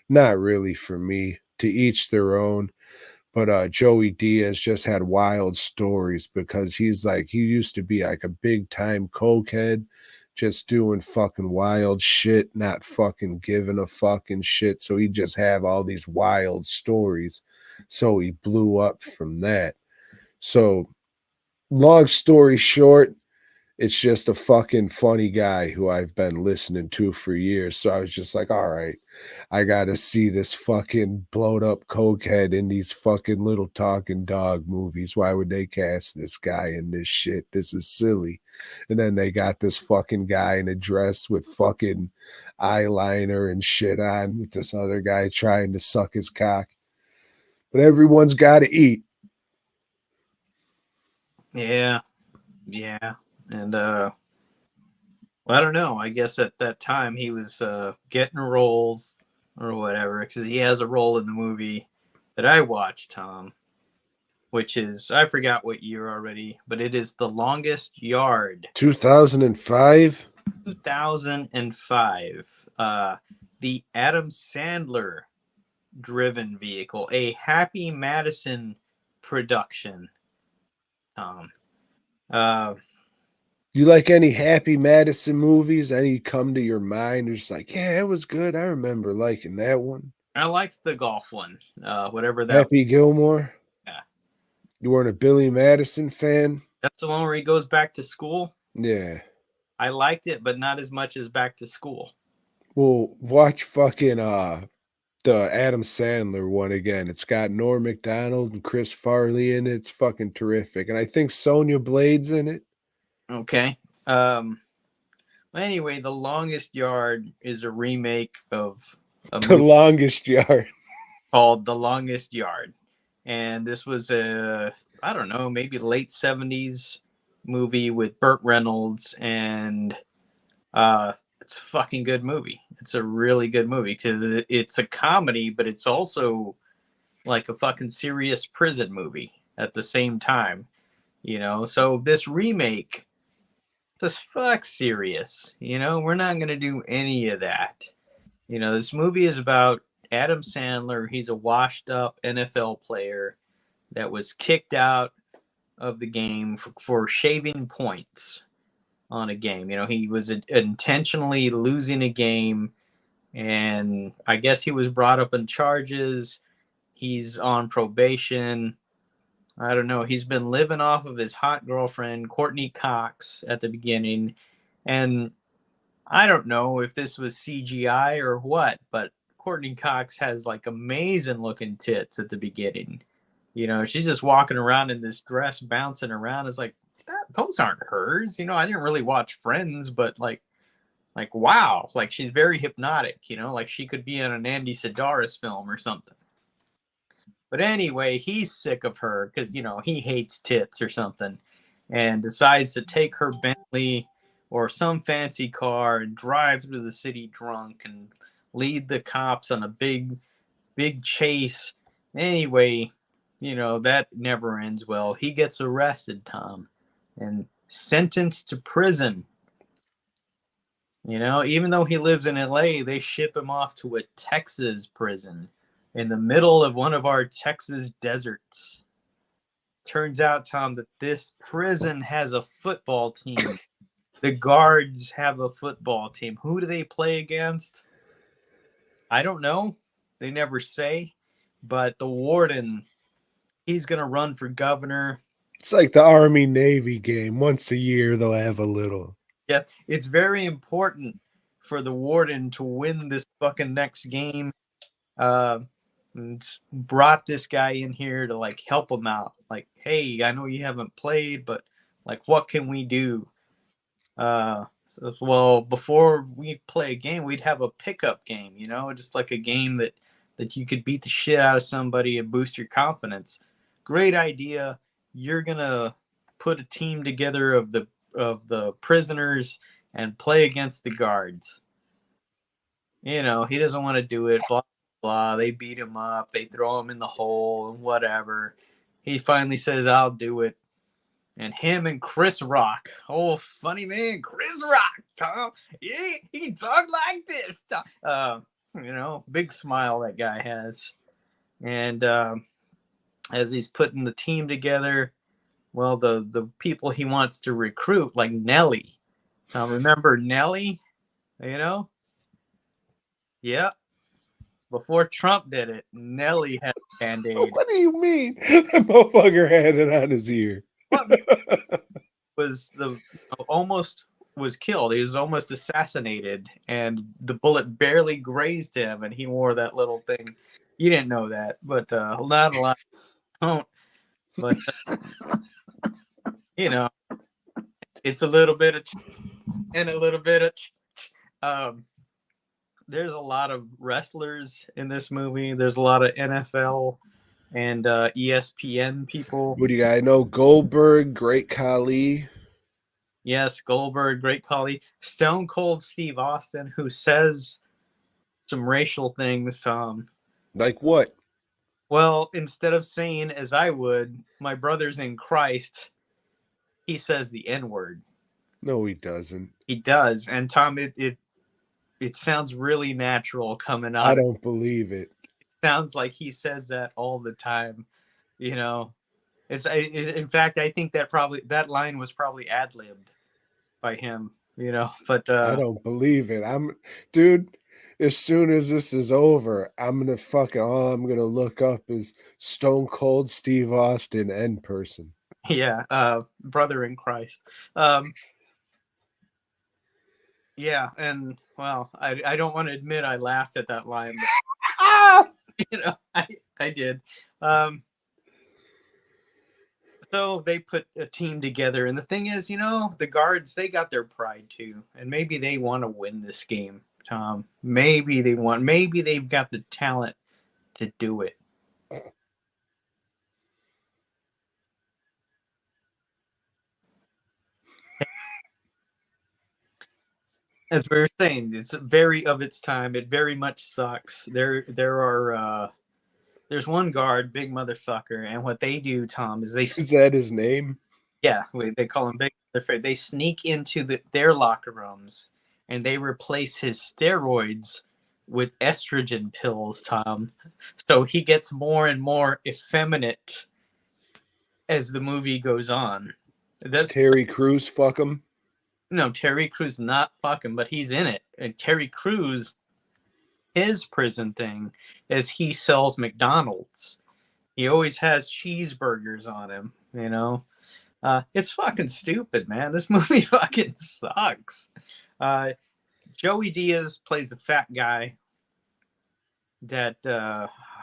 Speaker 2: not really for me. To each their own. But Joey Diaz just had wild stories because he used to be like a big time cokehead, just doing fucking wild shit, not fucking giving a fucking shit. So he just have all these wild stories. So he blew up from that. So long story short, It's just a fucking funny guy who I've been listening to for years. So I was just like, all right, I got to see this fucking blowed up cokehead in these fucking little talking dog movies. Why would they cast this guy in this shit? This is silly. And then they got this fucking guy in a dress with fucking eyeliner and shit on with this other guy trying to suck his cock. But everyone's got to eat.
Speaker 3: Yeah. And well, I don't know. I guess at that time he was getting roles or whatever, because he has a role in the movie that I watched, Tom, which is, I forgot what year already, but it is The Longest Yard.
Speaker 2: 2005?
Speaker 3: 2005. The Adam Sandler driven vehicle, a Happy Madison production, Tom.
Speaker 2: You like any Happy Madison movies? Any come to your mind? You're just like, yeah, it was good. I remember liking that one.
Speaker 3: I liked the golf one, whatever that.
Speaker 2: Happy Gilmore?
Speaker 3: Yeah.
Speaker 2: You weren't a Billy Madison fan?
Speaker 3: That's the one where he goes back to school?
Speaker 2: Yeah.
Speaker 3: I liked it, but not as much as Back to School.
Speaker 2: Well, watch fucking the Adam Sandler one again. It's got Norm Macdonald and Chris Farley in it. It's fucking terrific. And I think Sonya Blade's in it.
Speaker 3: Okay. Anyway, The Longest Yard is a remake of a
Speaker 2: The
Speaker 3: movie
Speaker 2: Longest Yard
Speaker 3: called The Longest Yard. And this was a, I don't know, maybe late 70s movie with Burt Reynolds, and it's a fucking good movie. It's a really good movie because it's a comedy, but it's also like a fucking serious prison movie at the same time, you know? So this remake, this fuck serious, you know? We're not going to do any of that. You know, this movie is about Adam Sandler. He's a washed up NFL player that was kicked out of the game for shaving points on a game. You know, he was intentionally losing a game, and I guess he was brought up on charges. He's on probation. I don't know. He's been living off of his hot girlfriend, Courtney Cox, at the beginning. And I don't know if this was CGI or what, but Courtney Cox has like amazing looking tits at the beginning. You know, she's just walking around in this dress, bouncing around. It's like, those aren't hers. You know, I didn't really watch Friends, but like, wow. Like, she's very hypnotic, you know, like she could be in an Andy Sedaris film or something. But anyway, he's sick of her because, you know, he hates tits or something, and decides to take her Bentley or some fancy car and drive through the city drunk and lead the cops on a big chase. Anyway, you know, that never ends well. He gets arrested, Tom, and sentenced to prison. You know, even though he lives in LA, they ship him off to a Texas prison in the middle of one of our Texas deserts. Turns out, Tom, that this prison has a football team. The guards have a football team. Who do they play against? I don't know. They never say. But the warden, he's going to run for governor.
Speaker 2: It's like the Army-Navy game. Once a year, they'll have a little.
Speaker 3: Yes, it's very important for the warden to win this fucking next game. And brought this guy in here to like help him out. Like, hey, I know you haven't played, but like, what can we do? Well, before we play a game, we'd have a pickup game, you know, just like a game that you could beat the shit out of somebody and boost your confidence. Great idea. You're gonna put a team together of the prisoners and play against the guards. You know, he doesn't want to do it. Blah blah. They beat him up. They throw him in the hole and whatever. He finally says, "I'll do it." And him and Chris Rock, oh, funny man, Chris Rock, Tom. Yeah, he talked like this, Tom. You know, big smile that guy has. And as he's putting the team together, well, the people he wants to recruit, like Nelly. Remember Nelly? You know? Yeah. Before Trump did it, Nelly had a Band-Aid.
Speaker 2: What do you mean? That motherfucker had it on his ear.
Speaker 3: But was almost was killed. He was almost assassinated, and the bullet barely grazed him, and he wore that little thing. You didn't know that, but not a lot don't. But it's a little bit of and a little bit of. Um, there's a lot of wrestlers in this movie. There's a lot of NFL and ESPN people.
Speaker 2: What do you got? I know Goldberg, Great Khali.
Speaker 3: Yes, Goldberg, Great Khali, Stone Cold Steve Austin, who says some racial things.
Speaker 2: Like what?
Speaker 3: Well, instead of saying as I would, my brother's in Christ, he says the N-word.
Speaker 2: No, he doesn't.
Speaker 3: He does, and Tom, it sounds really natural coming out.
Speaker 2: I don't believe it.
Speaker 3: It sounds like he says that all the time. In fact, I think that line was probably ad-libbed by him. But
Speaker 2: I don't believe it. Dude. As soon as this is over, all I'm gonna look up is Stone Cold Steve Austin N person.
Speaker 3: Yeah, brother in Christ. Yeah, and well, I don't want to admit I laughed at that line, but, I did. So they put a team together, and the thing is, the guards, they got their pride too, and maybe they want to win this game, Tom. Maybe they've got the talent to do it. As we were saying, it's very of its time. It very much sucks. There's one guard, big motherfucker, and what they do, Tom, is
Speaker 2: Is that his name?
Speaker 3: Yeah, they call him Big Motherfucker. They sneak into their locker rooms and they replace his steroids with estrogen pills, Tom. So he gets more and more effeminate as the movie goes on.
Speaker 2: Does Terry Crews fuck him?
Speaker 3: No, Terry Crews not fucking, but he's in it. And Terry Crews, his prison thing is he sells McDonald's. He always has cheeseburgers on him, It's fucking stupid, man. This movie fucking sucks. Joey Diaz plays a fat guy that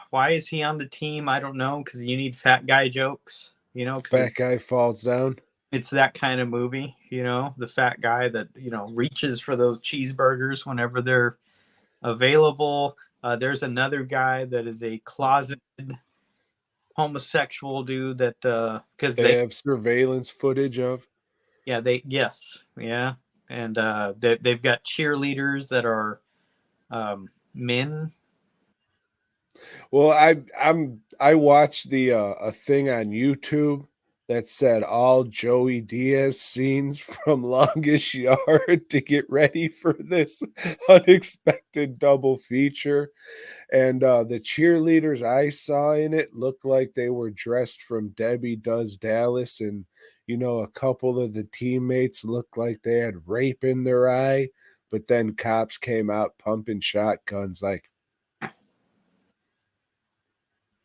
Speaker 3: why is he on the team? I don't know, because you need fat guy jokes,
Speaker 2: Fat guy falls down.
Speaker 3: It's that kind of movie, the fat guy that, reaches for those cheeseburgers whenever they're available. There's another guy that is a closeted homosexual dude that because
Speaker 2: they have surveillance footage of.
Speaker 3: Yeah, and they've got cheerleaders that are men.
Speaker 2: Well, I watched a thing on YouTube that said all Joey Diaz scenes from Longest Yard to get ready for this unexpected double feature. And the cheerleaders I saw in it looked like they were dressed from Debbie Does Dallas. And, a couple of the teammates looked like they had rape in their eye. But then cops came out pumping shotguns like.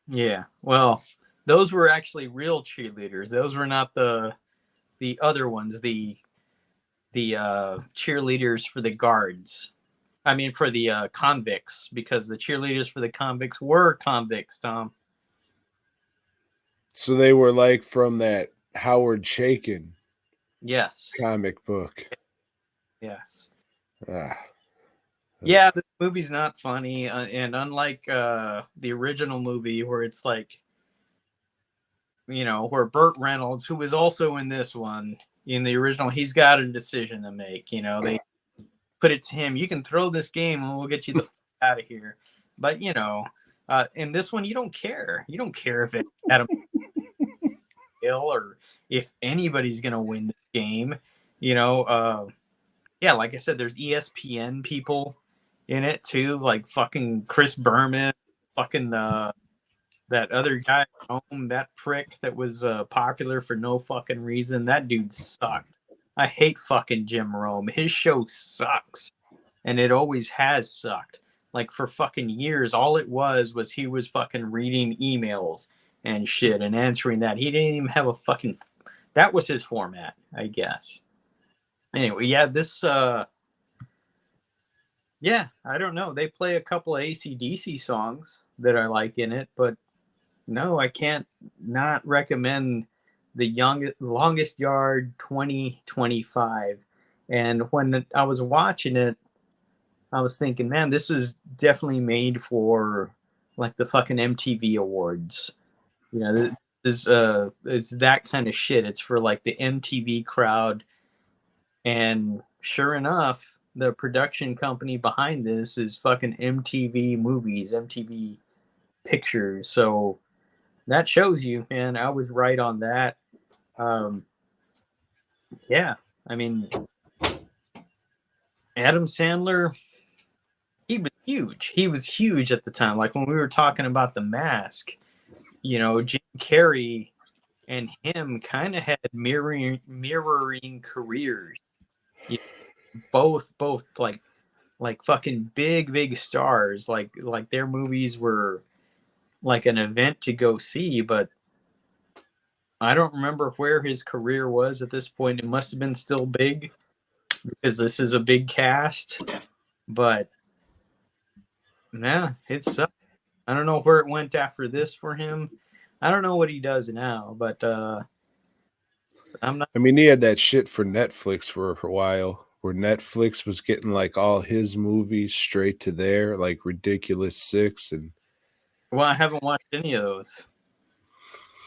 Speaker 3: Yeah, well, those were actually real cheerleaders. Those were not the other ones, the cheerleaders for the guards. I mean, for the convicts, because the cheerleaders for the convicts were convicts, Tom.
Speaker 2: So they were like from that Howard Chaykin comic book.
Speaker 3: Yes.
Speaker 2: Ah.
Speaker 3: Yeah, this movie's not funny. And unlike the original movie where it's like, where Burt Reynolds, who was also in this one, in the original, he's got a decision to make. They put it to him, you can throw this game and we'll get you the fuck out of here. But, in this one, you don't care. You don't care if it's Adam or if anybody's going to win the game. Yeah, like I said, there's ESPN people in it too, like fucking Chris Berman, fucking that other guy, that prick that was popular for no fucking reason. That dude sucked. I hate fucking Jim Rome. His show sucks, and it always has sucked. Like for fucking years, all it was he was fucking reading emails and shit and answering that. He didn't even have a fucking that was his format, I guess. Anyway, yeah, this yeah, I don't know. They play a couple of AC/DC songs that I like in it, but no, I can't not recommend the Longest Yard 2025. And when I was watching it, I was thinking, man, this was definitely made for like the fucking MTV Awards. You know, this it's that kind of shit. It's for like the MTV crowd. And sure enough, the production company behind this is fucking MTV Movies, MTV Pictures. So that shows you, man. I was right on that. Yeah, I mean, Adam Sandler, he was huge. He was huge at the time. Like when we were talking about The Mask, you know, Jim Carrey and him kind of had mirroring careers. You know, both like fucking big stars. Like their movies were like an event to go see, but I don't remember where his career was at this point. It must have been still big because this is a big cast. But yeah, it sucked. I don't know where it went after this for him. I don't know what he does now, but I'm not.
Speaker 2: I mean, he had that shit for Netflix for a while, where Netflix was getting like all his movies straight to there, like Ridiculous Six, and
Speaker 3: Well, I haven't watched any of those.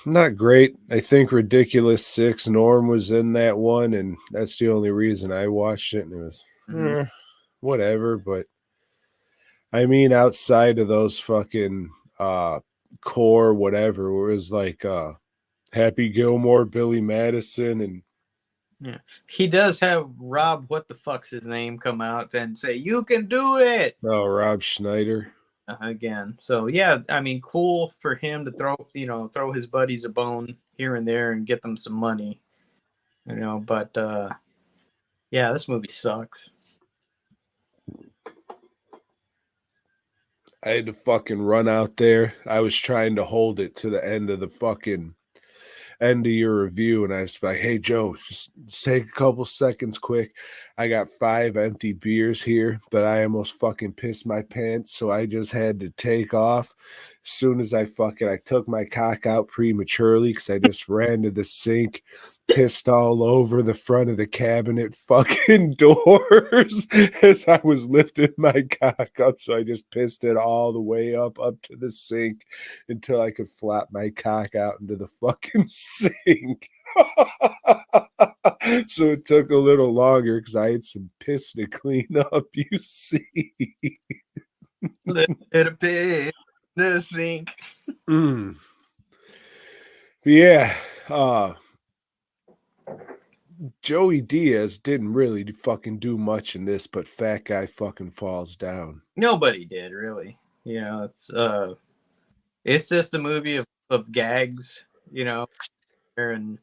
Speaker 2: not great. I think Ridiculous Six, Norm was in that one, and that's the only reason I watched it, and it was whatever. But I mean, outside of those fucking core whatever, where it was like Happy Gilmore, Billy Madison, and
Speaker 3: Yeah, he does have Rob, what the fuck's his name, come out and say you can do it
Speaker 2: Rob Schneider.
Speaker 3: Again. So yeah, I mean, cool for him to throw his buddies a bone here and there and get them some money, you know. But yeah, this movie sucks.
Speaker 2: I had to fucking run out there. I was trying to hold it to the end of the fucking end of your review, and I was like, hey Joe, just take a couple seconds quick. I got 5 empty beers here, but I almost fucking pissed my pants, so I just had to take off. As soon as I took my cock out prematurely because I just ran to the sink, pissed all over the front of the cabinet fucking doors as I was lifting my cock up. So I just pissed it all the way up to the sink until I could flap my cock out into the fucking sink. So it took a little longer because I had some piss to clean up, you see.
Speaker 3: Let it be the sink.
Speaker 2: Yeah. Joey Diaz didn't really fucking do much in this, but fat guy fucking falls down.
Speaker 3: Nobody did really. You know, it's just a movie of gags, you know, and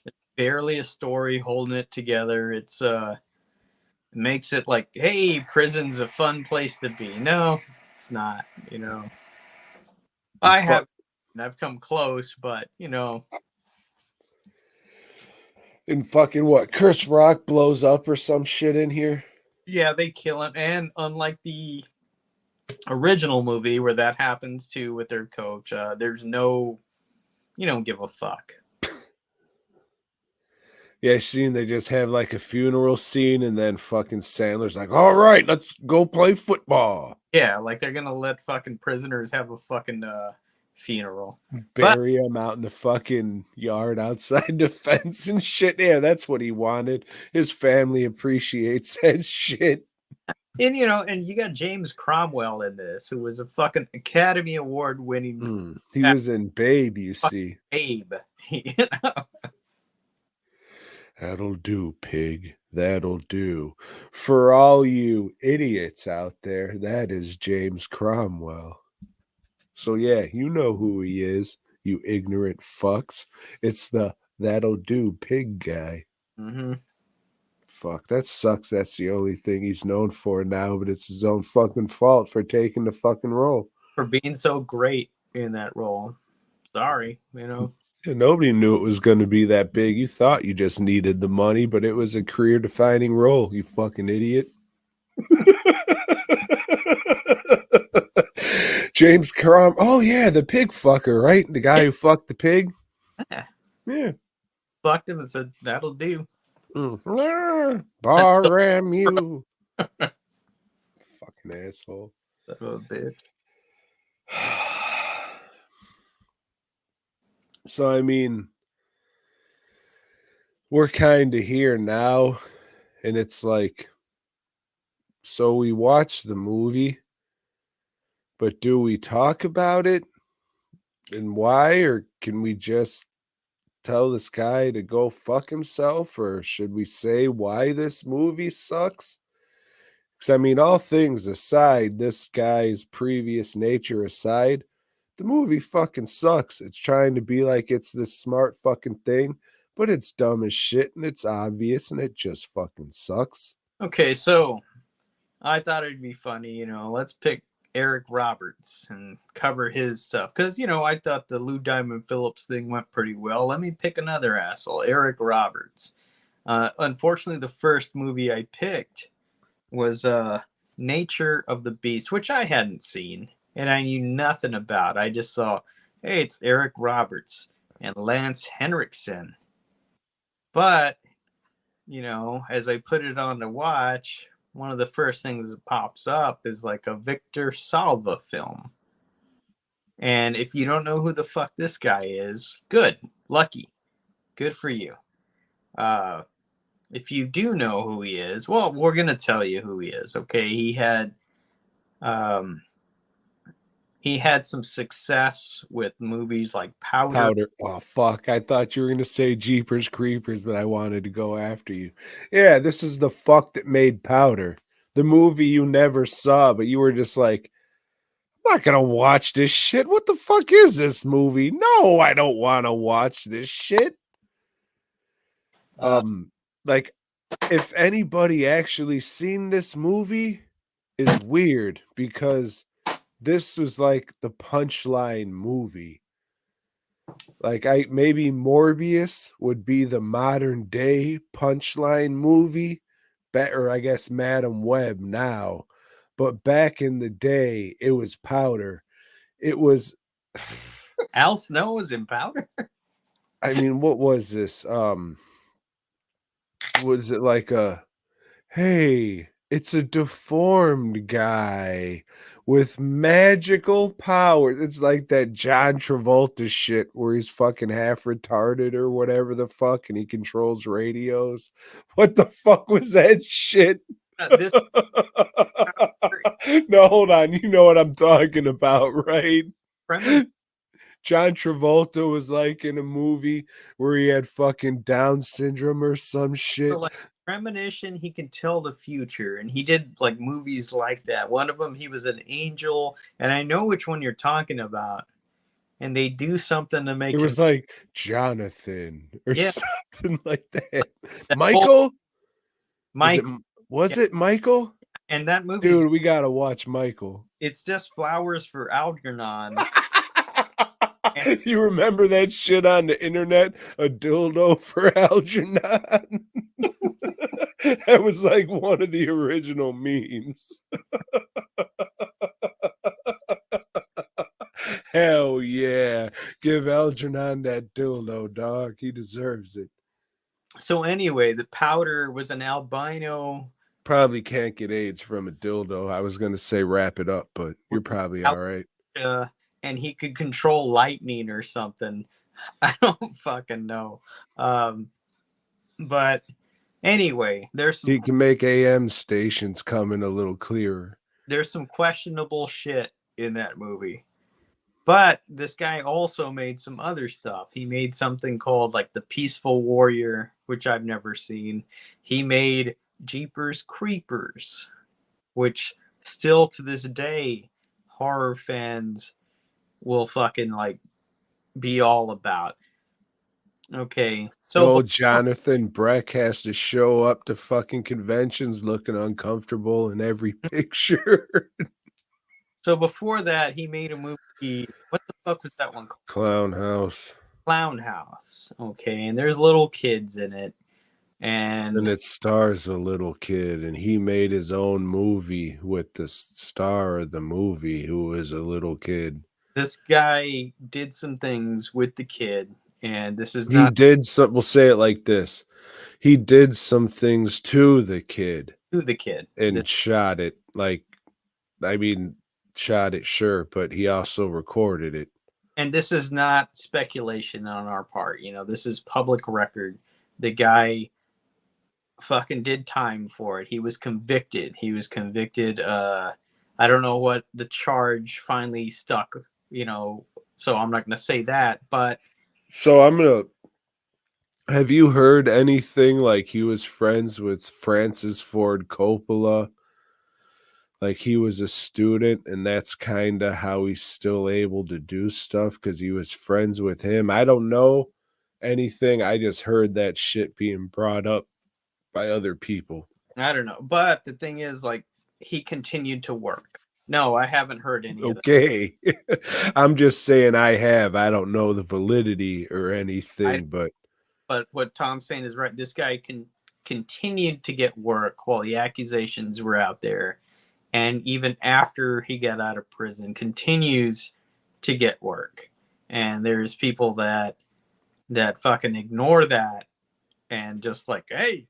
Speaker 3: it's barely a story holding it together. It makes it like, hey, prison's a fun place to be. No, it's not, you know. I've come close, but you know.
Speaker 2: And fucking what? Chris Rock blows up or some shit in here?
Speaker 3: Yeah, they kill him. And unlike the original movie where that happens too with their coach, there's no, you don't give a fuck.
Speaker 2: Yeah, I seen they just have like a funeral scene, and then fucking Sandler's like, all right, let's go play football.
Speaker 3: Yeah, like they're gonna let fucking prisoners have a fucking funeral.
Speaker 2: Bury him out in the fucking yard outside the fence and shit. Yeah, that's what he wanted. His family appreciates that shit.
Speaker 3: And you know, and you got James Cromwell in this, who was a fucking Academy Award winning.
Speaker 2: He was in Babe, you see.
Speaker 3: Babe, you know?
Speaker 2: That'll do, pig. That'll do. For all you idiots out there, that is James Cromwell. So yeah, you know who he is, you ignorant fucks. It's the that'll do pig guy.
Speaker 3: Mm-hmm.
Speaker 2: Fuck, that sucks. That's the only thing he's known for now, but it's his own fucking fault for taking the fucking role.
Speaker 3: For being so great in that role. Sorry, you know.
Speaker 2: Yeah, nobody knew it was going to be that big. You thought you just needed the money, but it was a career-defining role, you fucking idiot. James Crom. Oh, yeah, the pig fucker, right? The guy who fucked the pig?
Speaker 3: Yeah.
Speaker 2: Yeah.
Speaker 3: Fucked him and said, that'll do.
Speaker 2: Bar you. Fucking asshole.
Speaker 3: Son of a bitch.
Speaker 2: So, I mean, we're kind of here now, and it's like, so we watch the movie, but do we talk about it and why, or can we just tell this guy to go fuck himself, or should we say why this movie sucks? Because, I mean, all things aside, this guy's previous nature aside, the movie fucking sucks. It's trying to be like it's this smart fucking thing, but it's dumb as shit and it's obvious and it just fucking sucks.
Speaker 3: Okay, so I thought it'd be funny, let's pick Eric Roberts and cover his stuff. Because, I thought the Lou Diamond Phillips thing went pretty well. Let me pick another asshole, Eric Roberts. Unfortunately, the first movie I picked was Nature of the Beast, which I hadn't seen and I knew nothing about. I just saw, hey, it's Eric Roberts and Lance Henriksen. But, as I put it on to watch, one of the first things that pops up is like a Victor Salva film. And if you don't know who the fuck this guy is, good, lucky, good for you. If you do know who he is, well, we're going to tell you who he is. Okay. He had some success with movies like Powder.
Speaker 2: Oh, fuck. I thought you were going to say Jeepers Creepers, but I wanted to go after you. Yeah, this is the fuck that made Powder. The movie you never saw, but you were just like, I'm not going to watch this shit. What the fuck is this movie? No, I don't want to watch this shit. Like, if anybody actually seen this movie is weird because this was like the punchline movie. Like, maybe Morbius would be the modern day punchline movie, or I guess Madam Web now, but back in the day, it was Powder. It was
Speaker 3: Al Snow was in Powder.
Speaker 2: I mean, what was this? Was it like hey, it's a deformed guy with magical powers. It's like that John Travolta shit where he's fucking half retarded or whatever the fuck, and he controls radios. What the fuck was that shit? No, hold on. You know what I'm talking about, right? John Travolta was like in a movie where he had fucking Down syndrome or some shit.
Speaker 3: So, like, premonition, he can tell the future, and he did like movies like that. One of them, he was an angel, and I know which one you're talking about. And they do something to make
Speaker 2: it was
Speaker 3: him
Speaker 2: like Jonathan or something like that.
Speaker 3: Michael.
Speaker 2: Was it Michael?
Speaker 3: And that movie,
Speaker 2: dude, we gotta watch Michael.
Speaker 3: It's just flowers for Algernon.
Speaker 2: You remember that shit on the internet? A dildo for Algernon. That was like one of the original memes. Hell yeah. Give Algernon that dildo, dog. He deserves it.
Speaker 3: So anyway, the Powder was an albino.
Speaker 2: Probably can't get AIDS from a dildo. I was going to say wrap it up, but you're probably all right.
Speaker 3: And he could control lightning or something. I don't fucking know. But anyway, he
Speaker 2: can make AM stations come in a little clearer.
Speaker 3: There's some questionable shit in that movie. But this guy also made some other stuff. He made something called like The Peaceful Warrior, which I've never seen. He made Jeepers Creepers, which still to this day, horror fans will fucking like be all about. Okay, so
Speaker 2: Jonathan Breck has to show up to fucking conventions looking uncomfortable in every picture.
Speaker 3: So before that, he made a movie. What the fuck was that one called?
Speaker 2: Clown House.
Speaker 3: clown house. Okay, and there's little kids in it, and
Speaker 2: And it stars a little kid, and he made his own movie with the star of the movie, who is a little kid.
Speaker 3: this guy did some things with the kid, and this is
Speaker 2: He
Speaker 3: not
Speaker 2: did some. We'll say it like this: he did some things to the kid
Speaker 3: to the kid.
Speaker 2: and shot it. Like, I mean, shot it, sure, but he also recorded it.
Speaker 3: And this is not speculation on our part. This is public record. The guy fucking did time for it. He was convicted. I don't know what the charge finally stuck, so I'm not going to say that, but
Speaker 2: So have you heard anything like he was friends with Francis Ford Coppola? Like he was a student, and that's kind of how he's still able to do stuff because he was friends with him. I don't know anything. I just heard that shit being brought up by other people.
Speaker 3: I don't know. But the thing is, like, he continued to work. No, I haven't heard any of that.
Speaker 2: Okay. I'm just saying I have. I don't know the validity or anything, but
Speaker 3: what Tom's saying is right. This guy continued to get work while the accusations were out there. And even after he got out of prison, continues to get work. And there's people that fucking ignore that and just like, hey,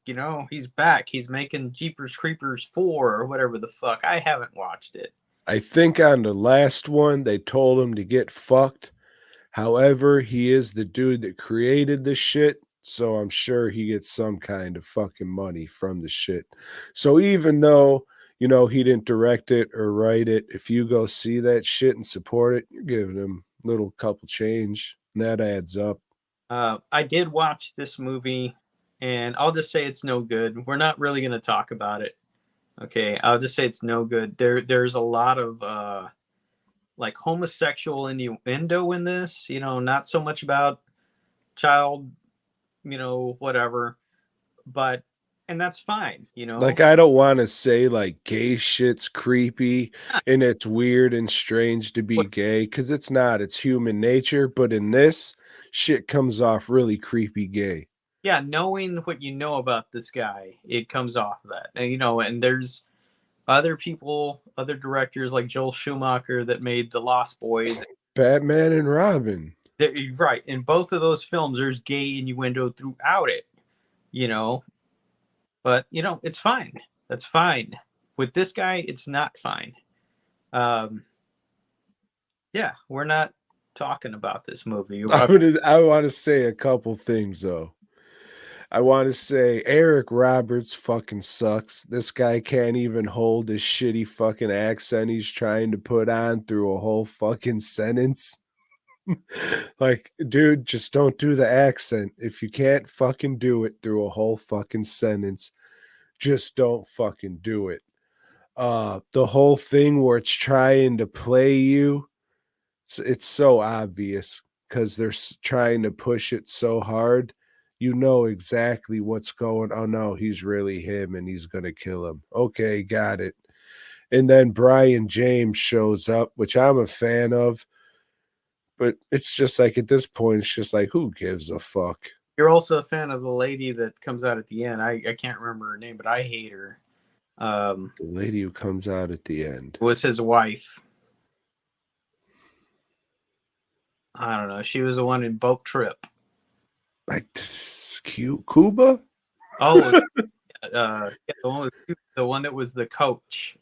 Speaker 3: he's back. He's making Jeepers Creepers 4 or whatever the fuck. I haven't watched it.
Speaker 2: I think on the last one, they told him to get fucked. However, he is the dude that created the shit, so I'm sure he gets some kind of fucking money from the shit. So even though, he didn't direct it or write it, if you go see that shit and support it, you're giving him a little couple change, and that adds up.
Speaker 3: I did watch this movie, and I'll just say it's no good. We're not really going to talk about it. Okay, I'll just say it's no good. There's a lot of like homosexual innuendo in this, not so much about child, whatever, and that's fine,
Speaker 2: Like, I don't want to say like gay shit's creepy and it's weird and strange to be gay, because it's not. It's human nature. But in this, shit comes off really creepy gay.
Speaker 3: Yeah, knowing what you know about this guy, it comes off that. And, and there's other people, other directors like Joel Schumacher that made The Lost Boys.
Speaker 2: Batman and Robin.
Speaker 3: Right. In both of those films, there's gay innuendo throughout it, But, it's fine. That's fine. With this guy, it's not fine. Yeah, we're not talking about this movie.
Speaker 2: I want to say a couple things, though. I want to say Eric Roberts fucking sucks. This guy can't even hold the shitty fucking accent he's trying to put on through a whole fucking sentence. Like, dude, just don't do the accent. If you can't fucking do it through a whole fucking sentence, just don't fucking do it. The whole thing where it's trying to play you, it's so obvious because they're trying to push it so hard. You know exactly what's going on. Oh, no, he's really him and he's going to kill him. Okay, got it. And then Brian James shows up, which I'm a fan of. But it's just like, at this point, it's just like, who gives a fuck?
Speaker 3: You're also a fan of the lady that comes out at the end. I can't remember her name, but I hate her.
Speaker 2: The lady who comes out at the end
Speaker 3: was his wife. I don't know. She was the one in Boat Trip.
Speaker 2: Like Cuba?
Speaker 3: Oh, the one that was the coach.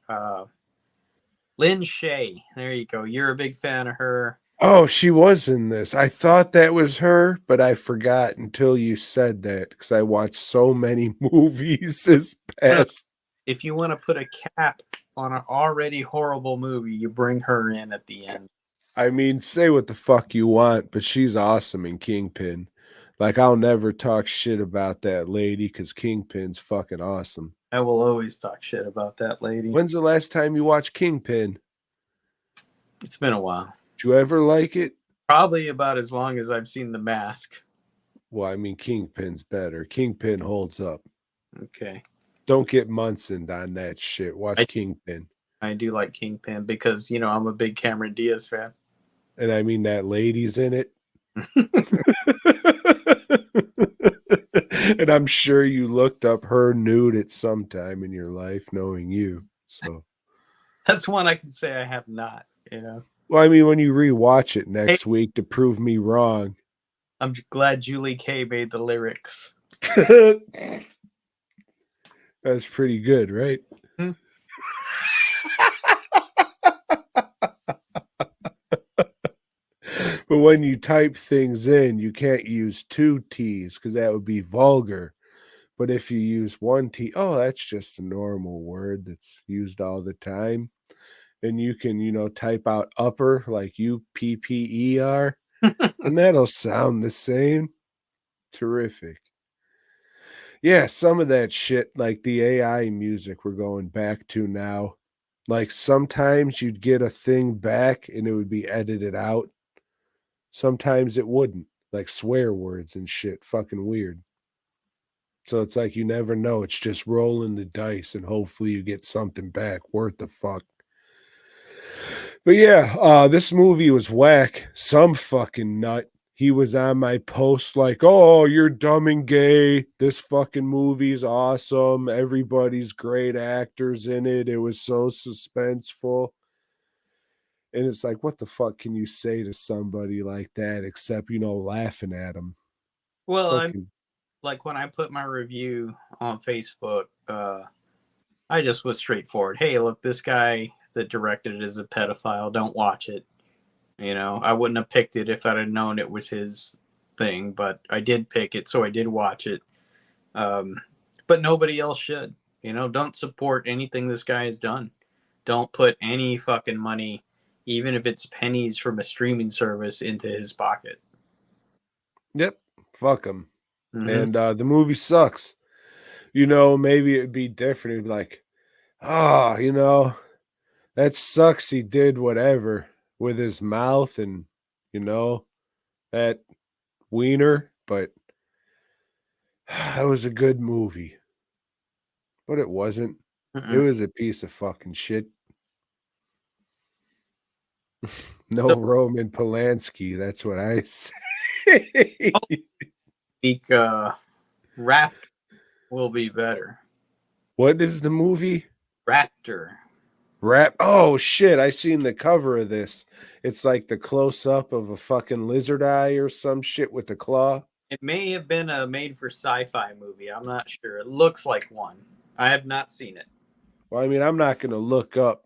Speaker 3: Lynn Shay. There you go. You're a big fan of her.
Speaker 2: Oh, she was in this. I thought that was her, but I forgot until you said that because I watched so many movies this past.
Speaker 3: If you want to put a cap on an already horrible movie, you bring her in at the end.
Speaker 2: I mean, say what the fuck you want, but she's awesome in Kingpin. Like, I'll never talk shit about that lady because Kingpin's fucking awesome.
Speaker 3: I will always talk shit about that lady.
Speaker 2: When's the last time you watched Kingpin?
Speaker 3: It's been a while.
Speaker 2: Did you ever like it?
Speaker 3: Probably about as long as I've seen The Mask.
Speaker 2: Well, I mean, Kingpin's better. Kingpin holds up.
Speaker 3: Okay.
Speaker 2: Don't get Munson on that shit. Watch Kingpin.
Speaker 3: I do like Kingpin because, I'm a big Cameron Diaz fan.
Speaker 2: And I mean, that lady's in it. And I'm sure you looked up her nude at some time in your life, knowing you. So,
Speaker 3: That's one I can say I have not,
Speaker 2: well, I mean, when you rewatch it
Speaker 3: Hey,
Speaker 2: next week to prove me wrong,
Speaker 3: I'm glad Julie K made the lyrics.
Speaker 2: that's pretty good, right?
Speaker 3: Hmm.
Speaker 2: But when you type things in, you can't use two T's because that would be vulgar. But if you use one T, oh, that's just a normal word that's used all the time. And you can, type out upper like UPPER, and that'll sound the same. Terrific. Yeah, some of that shit, like the AI music we're going back to now. Like sometimes you'd get a thing back and it would be edited out. Sometimes it wouldn't, like swear words and shit. Fucking weird. So it's like you never know. It's just rolling the dice and hopefully you get something back worth the fuck. But yeah, this movie was whack. Some fucking nut. He was on my post like, oh, you're dumb and gay. This fucking movie's awesome. Everybody's great actors in it. It was so suspenseful. And it's like, what the fuck can you say to somebody like that except, laughing at them?
Speaker 3: Well, I'm
Speaker 2: Fucking
Speaker 3: like when I put my review on Facebook, I just was straightforward. Hey, look, this guy that directed it is a pedophile. Don't watch it. I wouldn't have picked it if I'd have known it was his thing, but I did pick it, so I did watch it. But nobody else should. Don't support anything this guy has done. Don't put any fucking money, even if it's pennies from a streaming service, into his pocket.
Speaker 2: Yep. Fuck him.
Speaker 3: Mm-hmm.
Speaker 2: And the movie sucks. Maybe it'd be different. It'd be like, that sucks. He did whatever with his mouth and, that wiener, but it was a good movie. But it wasn't. It was a piece of fucking shit. No
Speaker 3: So,
Speaker 2: Roman Polanski. That's what I say.
Speaker 3: speak, Raptor will be better.
Speaker 2: What is the movie?
Speaker 3: Raptor.
Speaker 2: Oh shit, I seen the cover of this. It's like the close up of a fucking lizard eye or some shit with the claw.
Speaker 3: It may have been a made for sci-fi movie. I'm not sure. It looks like one. I have not seen it.
Speaker 2: Well, I mean, I'm not gonna look up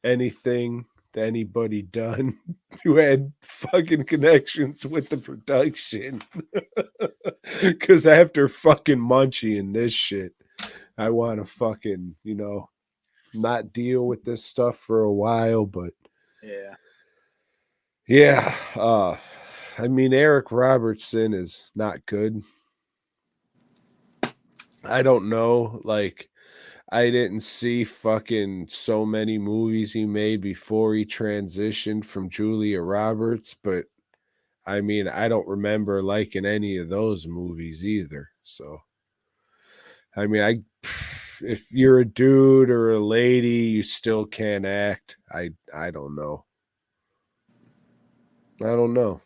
Speaker 2: anything that anybody done who had fucking connections with the production. Cause after fucking Munchie and this shit, I wanna fucking, not deal with this stuff for a while, but yeah, I mean, Eric Robertson is not good. I don't know, like I didn't see fucking so many movies he made before he transitioned from Julia Roberts, but I mean, I don't remember liking any of those movies either. So I mean, if you're a dude or a lady, you still can't act. I don't know. I don't know.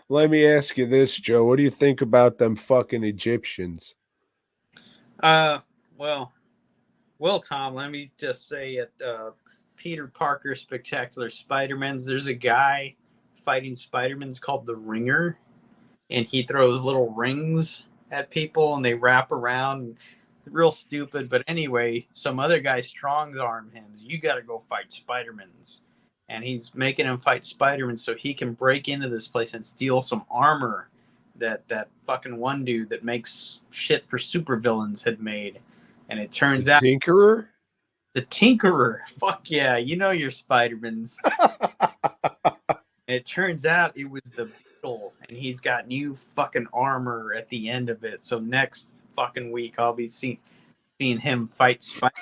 Speaker 2: Let me ask you this, Joe. What do you think about them fucking Egyptians?
Speaker 3: Well, Tom, let me just say at Peter Parker Spectacular Spider-Man's, there's a guy fighting Spider-Man's called the Ringer, and he throws little rings at people and they wrap around. Real stupid, but anyway, some other guy strong arm him. You got to go fight Spider-Man's, and he's making him fight Spider-Man so he can break into this place and steal some armor that fucking one dude that makes shit for supervillains had made. And it turns out
Speaker 2: Tinkerer?
Speaker 3: The Tinkerer. Fuck yeah, your Spider-Man's. And it turns out it was the Beetle, and he's got new fucking armor at the end of it. So next fucking week I'll be seeing him fight Spider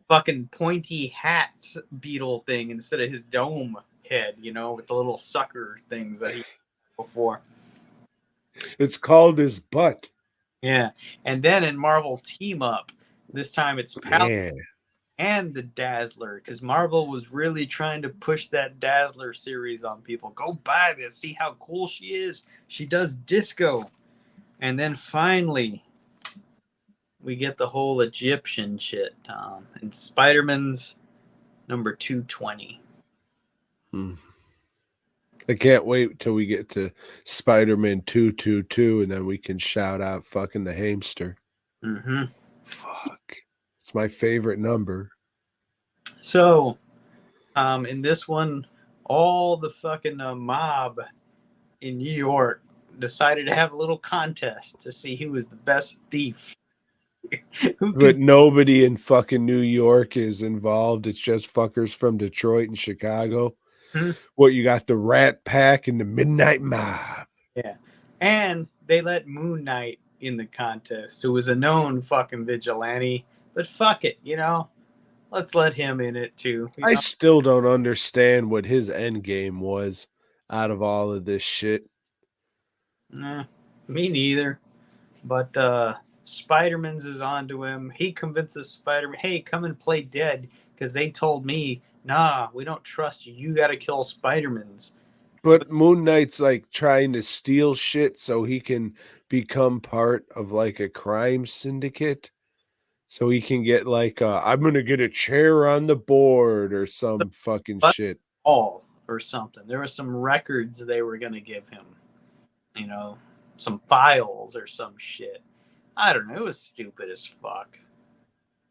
Speaker 3: fucking pointy hats beetle thing instead of his dome head, with the little sucker things that he before.
Speaker 2: It's called his butt.
Speaker 3: Yeah. And then in Marvel Team Up, this time it's
Speaker 2: Yeah.
Speaker 3: and the Dazzler, because Marvel was really trying to push that Dazzler series on people. Go buy this, see how cool she is. She does disco. And then finally, we get the whole Egyptian shit, Tom. And Spider-Man's number 220.
Speaker 2: I can't wait till we get to Spider-Man 222 and then we can shout out fucking the hamster.
Speaker 3: Mm-hmm.
Speaker 2: Fuck. It's my favorite number.
Speaker 3: So, in this one, all the fucking mob in New York decided to have a little contest to see who was the best thief.
Speaker 2: But nobody in fucking New York is involved. It's just fuckers from Detroit and Chicago. What, you got the Rat Pack and the Midnight Mob.
Speaker 3: Yeah. And they let Moon Knight in the contest, who was a known fucking vigilante. But fuck it, you know? Let's let him in it too.
Speaker 2: I still don't understand what his end game was out of all of this shit.
Speaker 3: Nah, me neither. But Spider-Man's is onto him. He convinces Spider-Man, hey, come and play dead, because they told me, nah, we don't trust you. You got to kill Spider-Man's.
Speaker 2: But Moon Knight's like trying to steal shit so he can become part of like a crime syndicate. So he can get like, I'm going to get a chair on the board or some fucking shit.
Speaker 3: Or something. There were some records they were going to give him. You know, some files or some shit. I don't know. It was stupid as fuck.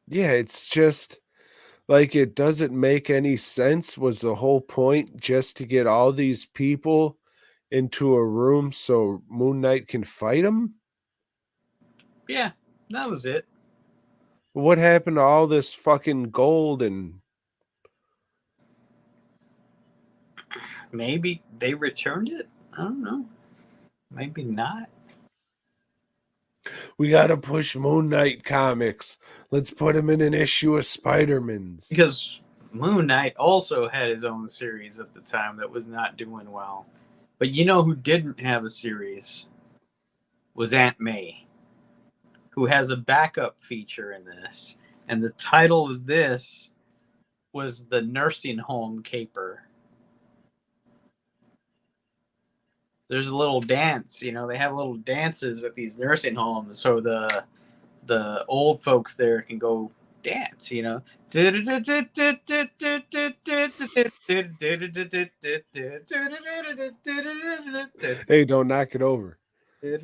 Speaker 2: Yeah, it's just like it doesn't make any sense. Was the whole point just to get all these people into a room so Moon Knight can fight them?
Speaker 3: Yeah, that was it.
Speaker 2: What happened to all this fucking gold? And
Speaker 3: maybe they returned it? I don't know. Maybe not.
Speaker 2: We got to push Moon Knight comics. Let's put him in an issue of Spider-Man's.
Speaker 3: Because Moon Knight also had his own series at the time that was not doing well. But you know who didn't have a series? Was Aunt May, who has a backup feature in this. And the title of this was The Nursing Home Caper. There's a little dance, you know, they have little dances at these nursing homes so the old folks there can go dance, you know.
Speaker 2: Hey, don't knock it over.
Speaker 3: You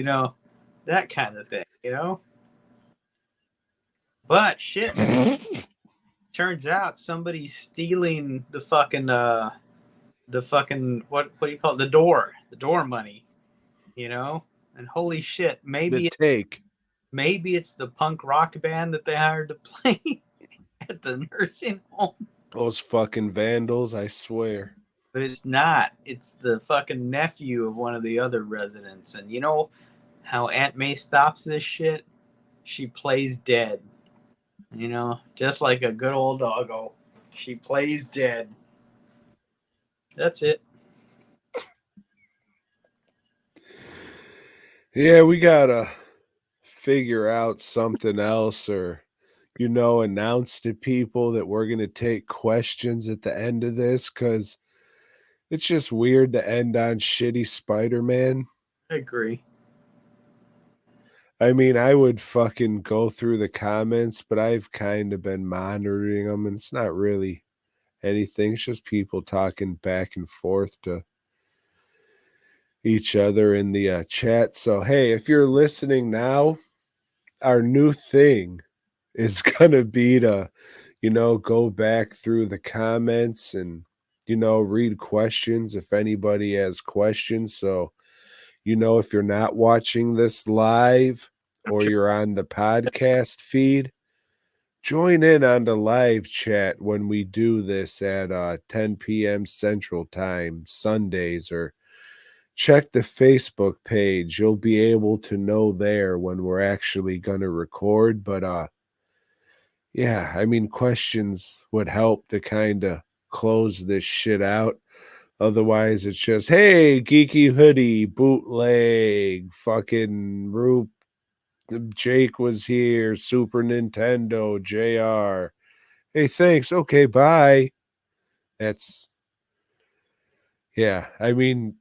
Speaker 3: know, that kind of thing, you know. But shit, turns out somebody's stealing the fucking what do you call it? The door money, you know. And holy shit, maybe it's the punk rock band that they hired to play at the nursing home.
Speaker 2: Those fucking vandals, I swear.
Speaker 3: But it's not. It's the fucking nephew of one of the other residents. And you know how Aunt May stops this shit? She plays dead. You know, just like a good old doggo. She plays dead. That's it.
Speaker 2: Yeah, we gotta figure out something else, or, you know, announce to people that we're gonna take questions at the end of this, because it's just weird to end on shitty Spider-Man.
Speaker 3: I agree.
Speaker 2: I mean, I would fucking go through the comments, but I've kind of been monitoring them, and it's not really anything. It's just people talking back and forth to each other in the chat. So, hey, if you're listening now, our new thing is going to be to, you know, go back through the comments and, you know, read questions if anybody has questions. So, you know, if you're not watching this live or you're on the podcast feed, join in on the live chat when we do this at 10 p.m. Central Time, Sundays, or check the Facebook page. You'll be able to know there when we're actually going to record. But yeah, I mean, questions would help to kind of close this shit out. Otherwise, it's just, hey, geeky hoodie, bootleg, fucking Roop Jake was here, Super Nintendo, JR. Hey, thanks. Okay, bye. That's, yeah. I mean,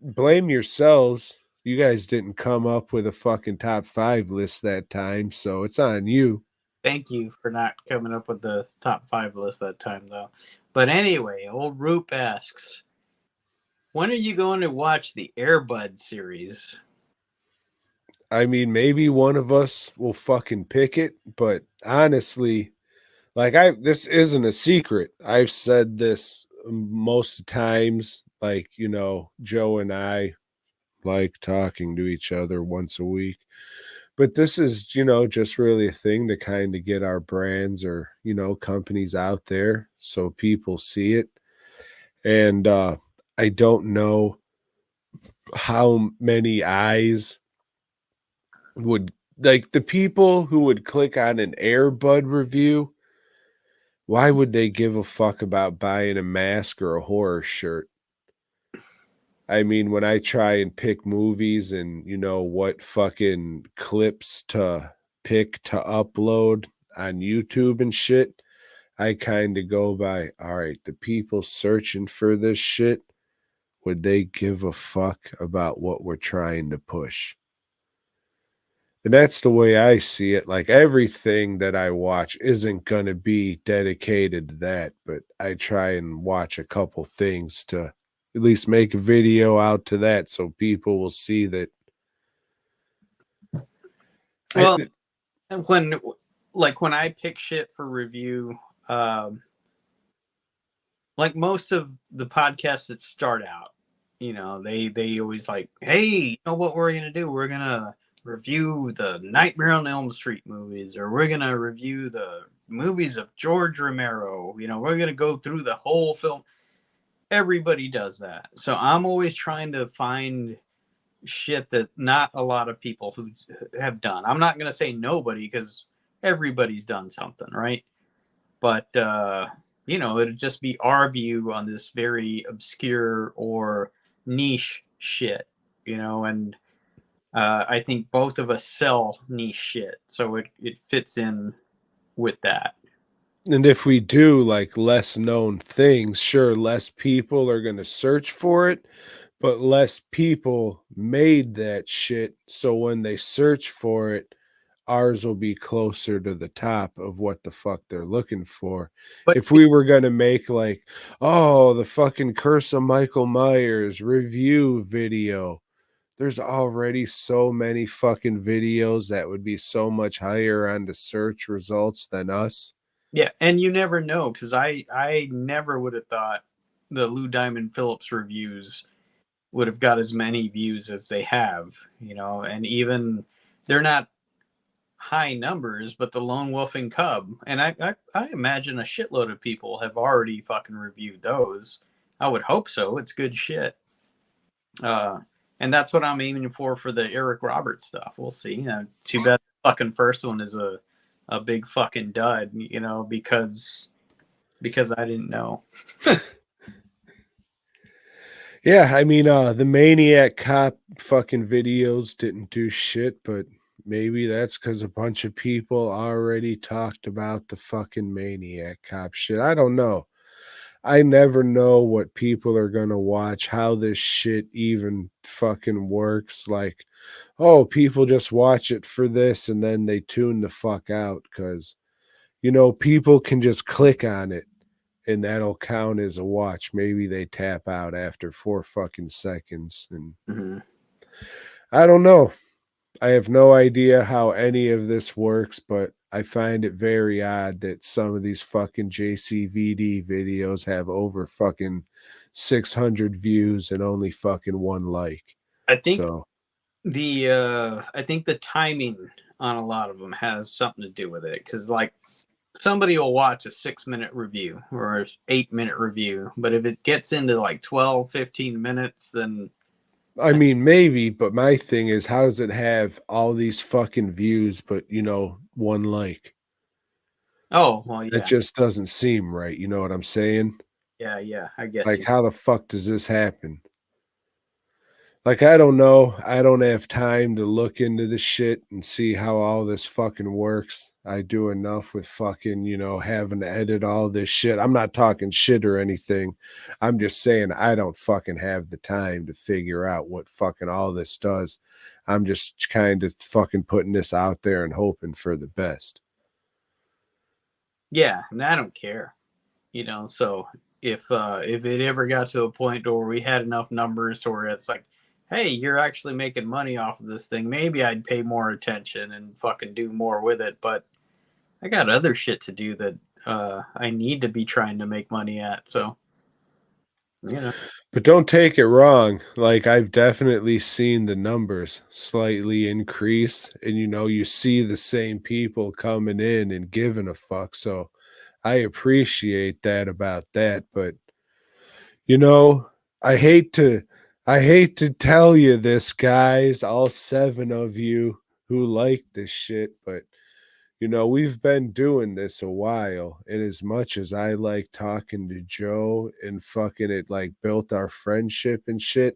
Speaker 2: blame yourselves. You guys didn't come up with a fucking top 5 list that time, so it's on you.
Speaker 3: Thank you for not coming up with the top 5 list that time, though. But anyway, old Roop asks, when are you going to watch the Airbud series?
Speaker 2: I mean, maybe one of us will fucking pick it, but honestly, like this isn't a secret. I've said this most times, like, Joe and I like talking to each other once a week. But this is, just really a thing to kind of get our brands or, companies out there so people see it. And I don't know how many eyes would, like, the people who would click on an Airbud review. Why would they give a fuck about buying a mask or a horror shirt? I mean, when I try and pick movies and what fucking clips to pick to upload on YouTube and shit, I kind of go by, all right, the people searching for this shit, would they give a fuck about what we're trying to push? And that's the way I see it. Like, everything that I watch isn't going to be dedicated to that, but I try and watch a couple things to at least make a video out to that so people will see that.
Speaker 3: Well, when I pick shit for review, like most of the podcasts that start out, they always like, hey, you know what we're gonna do? We're gonna review the Nightmare on Elm Street movies, or we're gonna review the movies of George Romero. We're gonna go through the whole film. Everybody does that, so I'm always trying to find shit that not a lot of people who have done. I'm not gonna say nobody because everybody's done something, right? But it'd just be our view on this very obscure or niche shit, and I think both of us sell niche shit, so it fits in with that.
Speaker 2: And if we do like less known things, sure, less people are going to search for it, but less people made that shit. So when they search for it, ours will be closer to the top of what the fuck they're looking for.
Speaker 3: But
Speaker 2: If we were going to make like, oh, the fucking Curse of Michael Myers review video, there's already so many fucking videos that would be so much higher on the search results than us.
Speaker 3: yeah, and you never know, because I never would have thought the Lou Diamond Phillips reviews would have got as many views as they have, and even they're not high numbers, but the Lone Wolf and Cub, and I imagine a shitload of people have already fucking reviewed those. I would hope so. It's good shit. And that's what I'm aiming for the Eric Roberts stuff. We'll see. Too bad the fucking first one is a big fucking dud, because I didn't know.
Speaker 2: Yeah, I mean, the Maniac Cop fucking videos didn't do shit, but maybe that's because a bunch of people already talked about the fucking Maniac Cop shit. I don't know. I never know what people are going to watch, how this shit even fucking works. Like, oh, people just watch it for this and then they tune the fuck out because, people can just click on it and that'll count as a watch. Maybe they tap out after 4 fucking seconds. And I don't know. I have no idea how any of this works, but I find it very odd that some of these fucking JCVD videos have over fucking 600 views and only fucking 1 like.
Speaker 3: I think
Speaker 2: So
Speaker 3: I think the timing on a lot of them has something to do with it, because like somebody will watch a 6-minute review or an 8-minute review, but if it gets into like 12, 15 minutes, then
Speaker 2: I mean, maybe, but my thing is, how does it have all these fucking views, but 1 like?
Speaker 3: oh well, yeah,
Speaker 2: It just doesn't seem right. You know what I'm saying?
Speaker 3: yeah, I get
Speaker 2: Like,
Speaker 3: you.
Speaker 2: how the fuck does this happen? Like, I don't know. I don't have time to look into the shit and see how all this fucking works. I do enough with fucking, having to edit all this shit. I'm not talking shit or anything. I'm just saying I don't fucking have the time to figure out what fucking all this does. I'm just kind of fucking putting this out there and hoping for the best.
Speaker 3: Yeah, and I don't care. So if it ever got to a point where we had enough numbers where it's like, hey, you're actually making money off of this thing, maybe I'd pay more attention and fucking do more with it. But I got other shit to do that I need to be trying to make money at. So,
Speaker 2: But don't take it wrong. Like, I've definitely seen the numbers slightly increase, and you see the same people coming in and giving a fuck. So I appreciate that about that. But you know, I hate to I hate to tell you this, guys, all 7 of you who like this shit, but we've been doing this a while, and as much as I like talking to Joe and fucking it like built our friendship and shit,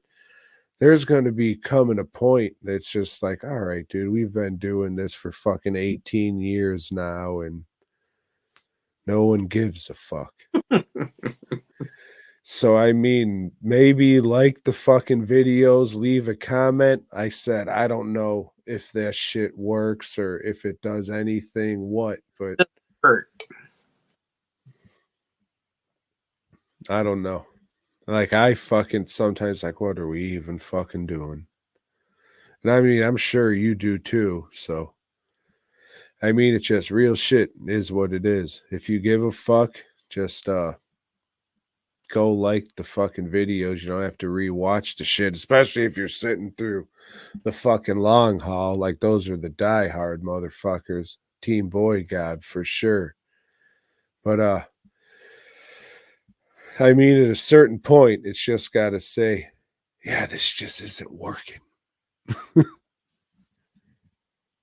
Speaker 2: there's gonna be coming a point that's just like, all right, dude, we've been doing this for fucking 18 years now, and no one gives a fuck. So, I mean, maybe like the fucking videos, leave a comment. I said, I don't know if that shit works or if it does anything, but
Speaker 3: hurt.
Speaker 2: I don't know. Like, I fucking sometimes like, what are we even fucking doing? And I mean, I'm sure you do too. So, I mean, it's just real shit is what it is. If you give a fuck, just go like the fucking videos. You don't have to rewatch the shit, especially if you're sitting through the fucking long haul. Like, those are the diehard motherfuckers. Team BOYGOB for sure. But I mean, at a certain point, it's just gotta say, yeah, this just isn't working.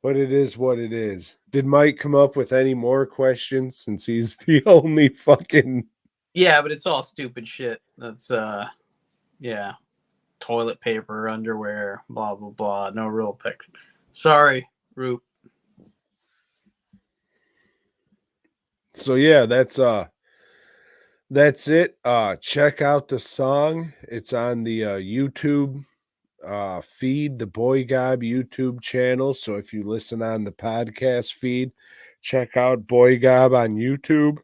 Speaker 2: But it is what it is. Did Mike come up with any more questions since he's the only fucking
Speaker 3: Yeah, but it's all stupid shit. That's yeah. Toilet paper, underwear, blah blah blah. No real pick. Sorry, Roop.
Speaker 2: So yeah, that's it. Check out the song. It's on the YouTube feed, the BOYGOB YouTube channel. So if you listen on the podcast feed, check out BOYGOB on YouTube.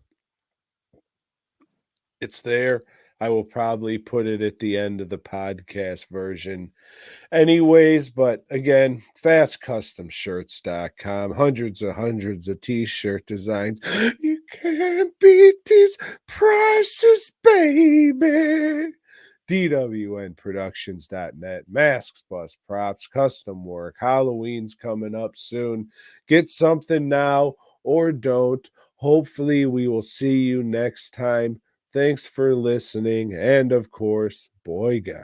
Speaker 2: It's there. I will probably put it at the end of the podcast version anyways, but again, fastcustomshirts.com, hundreds of t-shirt designs. You can't beat these prices, baby. DWNproductions.net, masks plus props, custom work. Halloween's coming up soon. Get something now or don't. Hopefully we will see you next time. Thanks for listening, and of course, BOYGOB.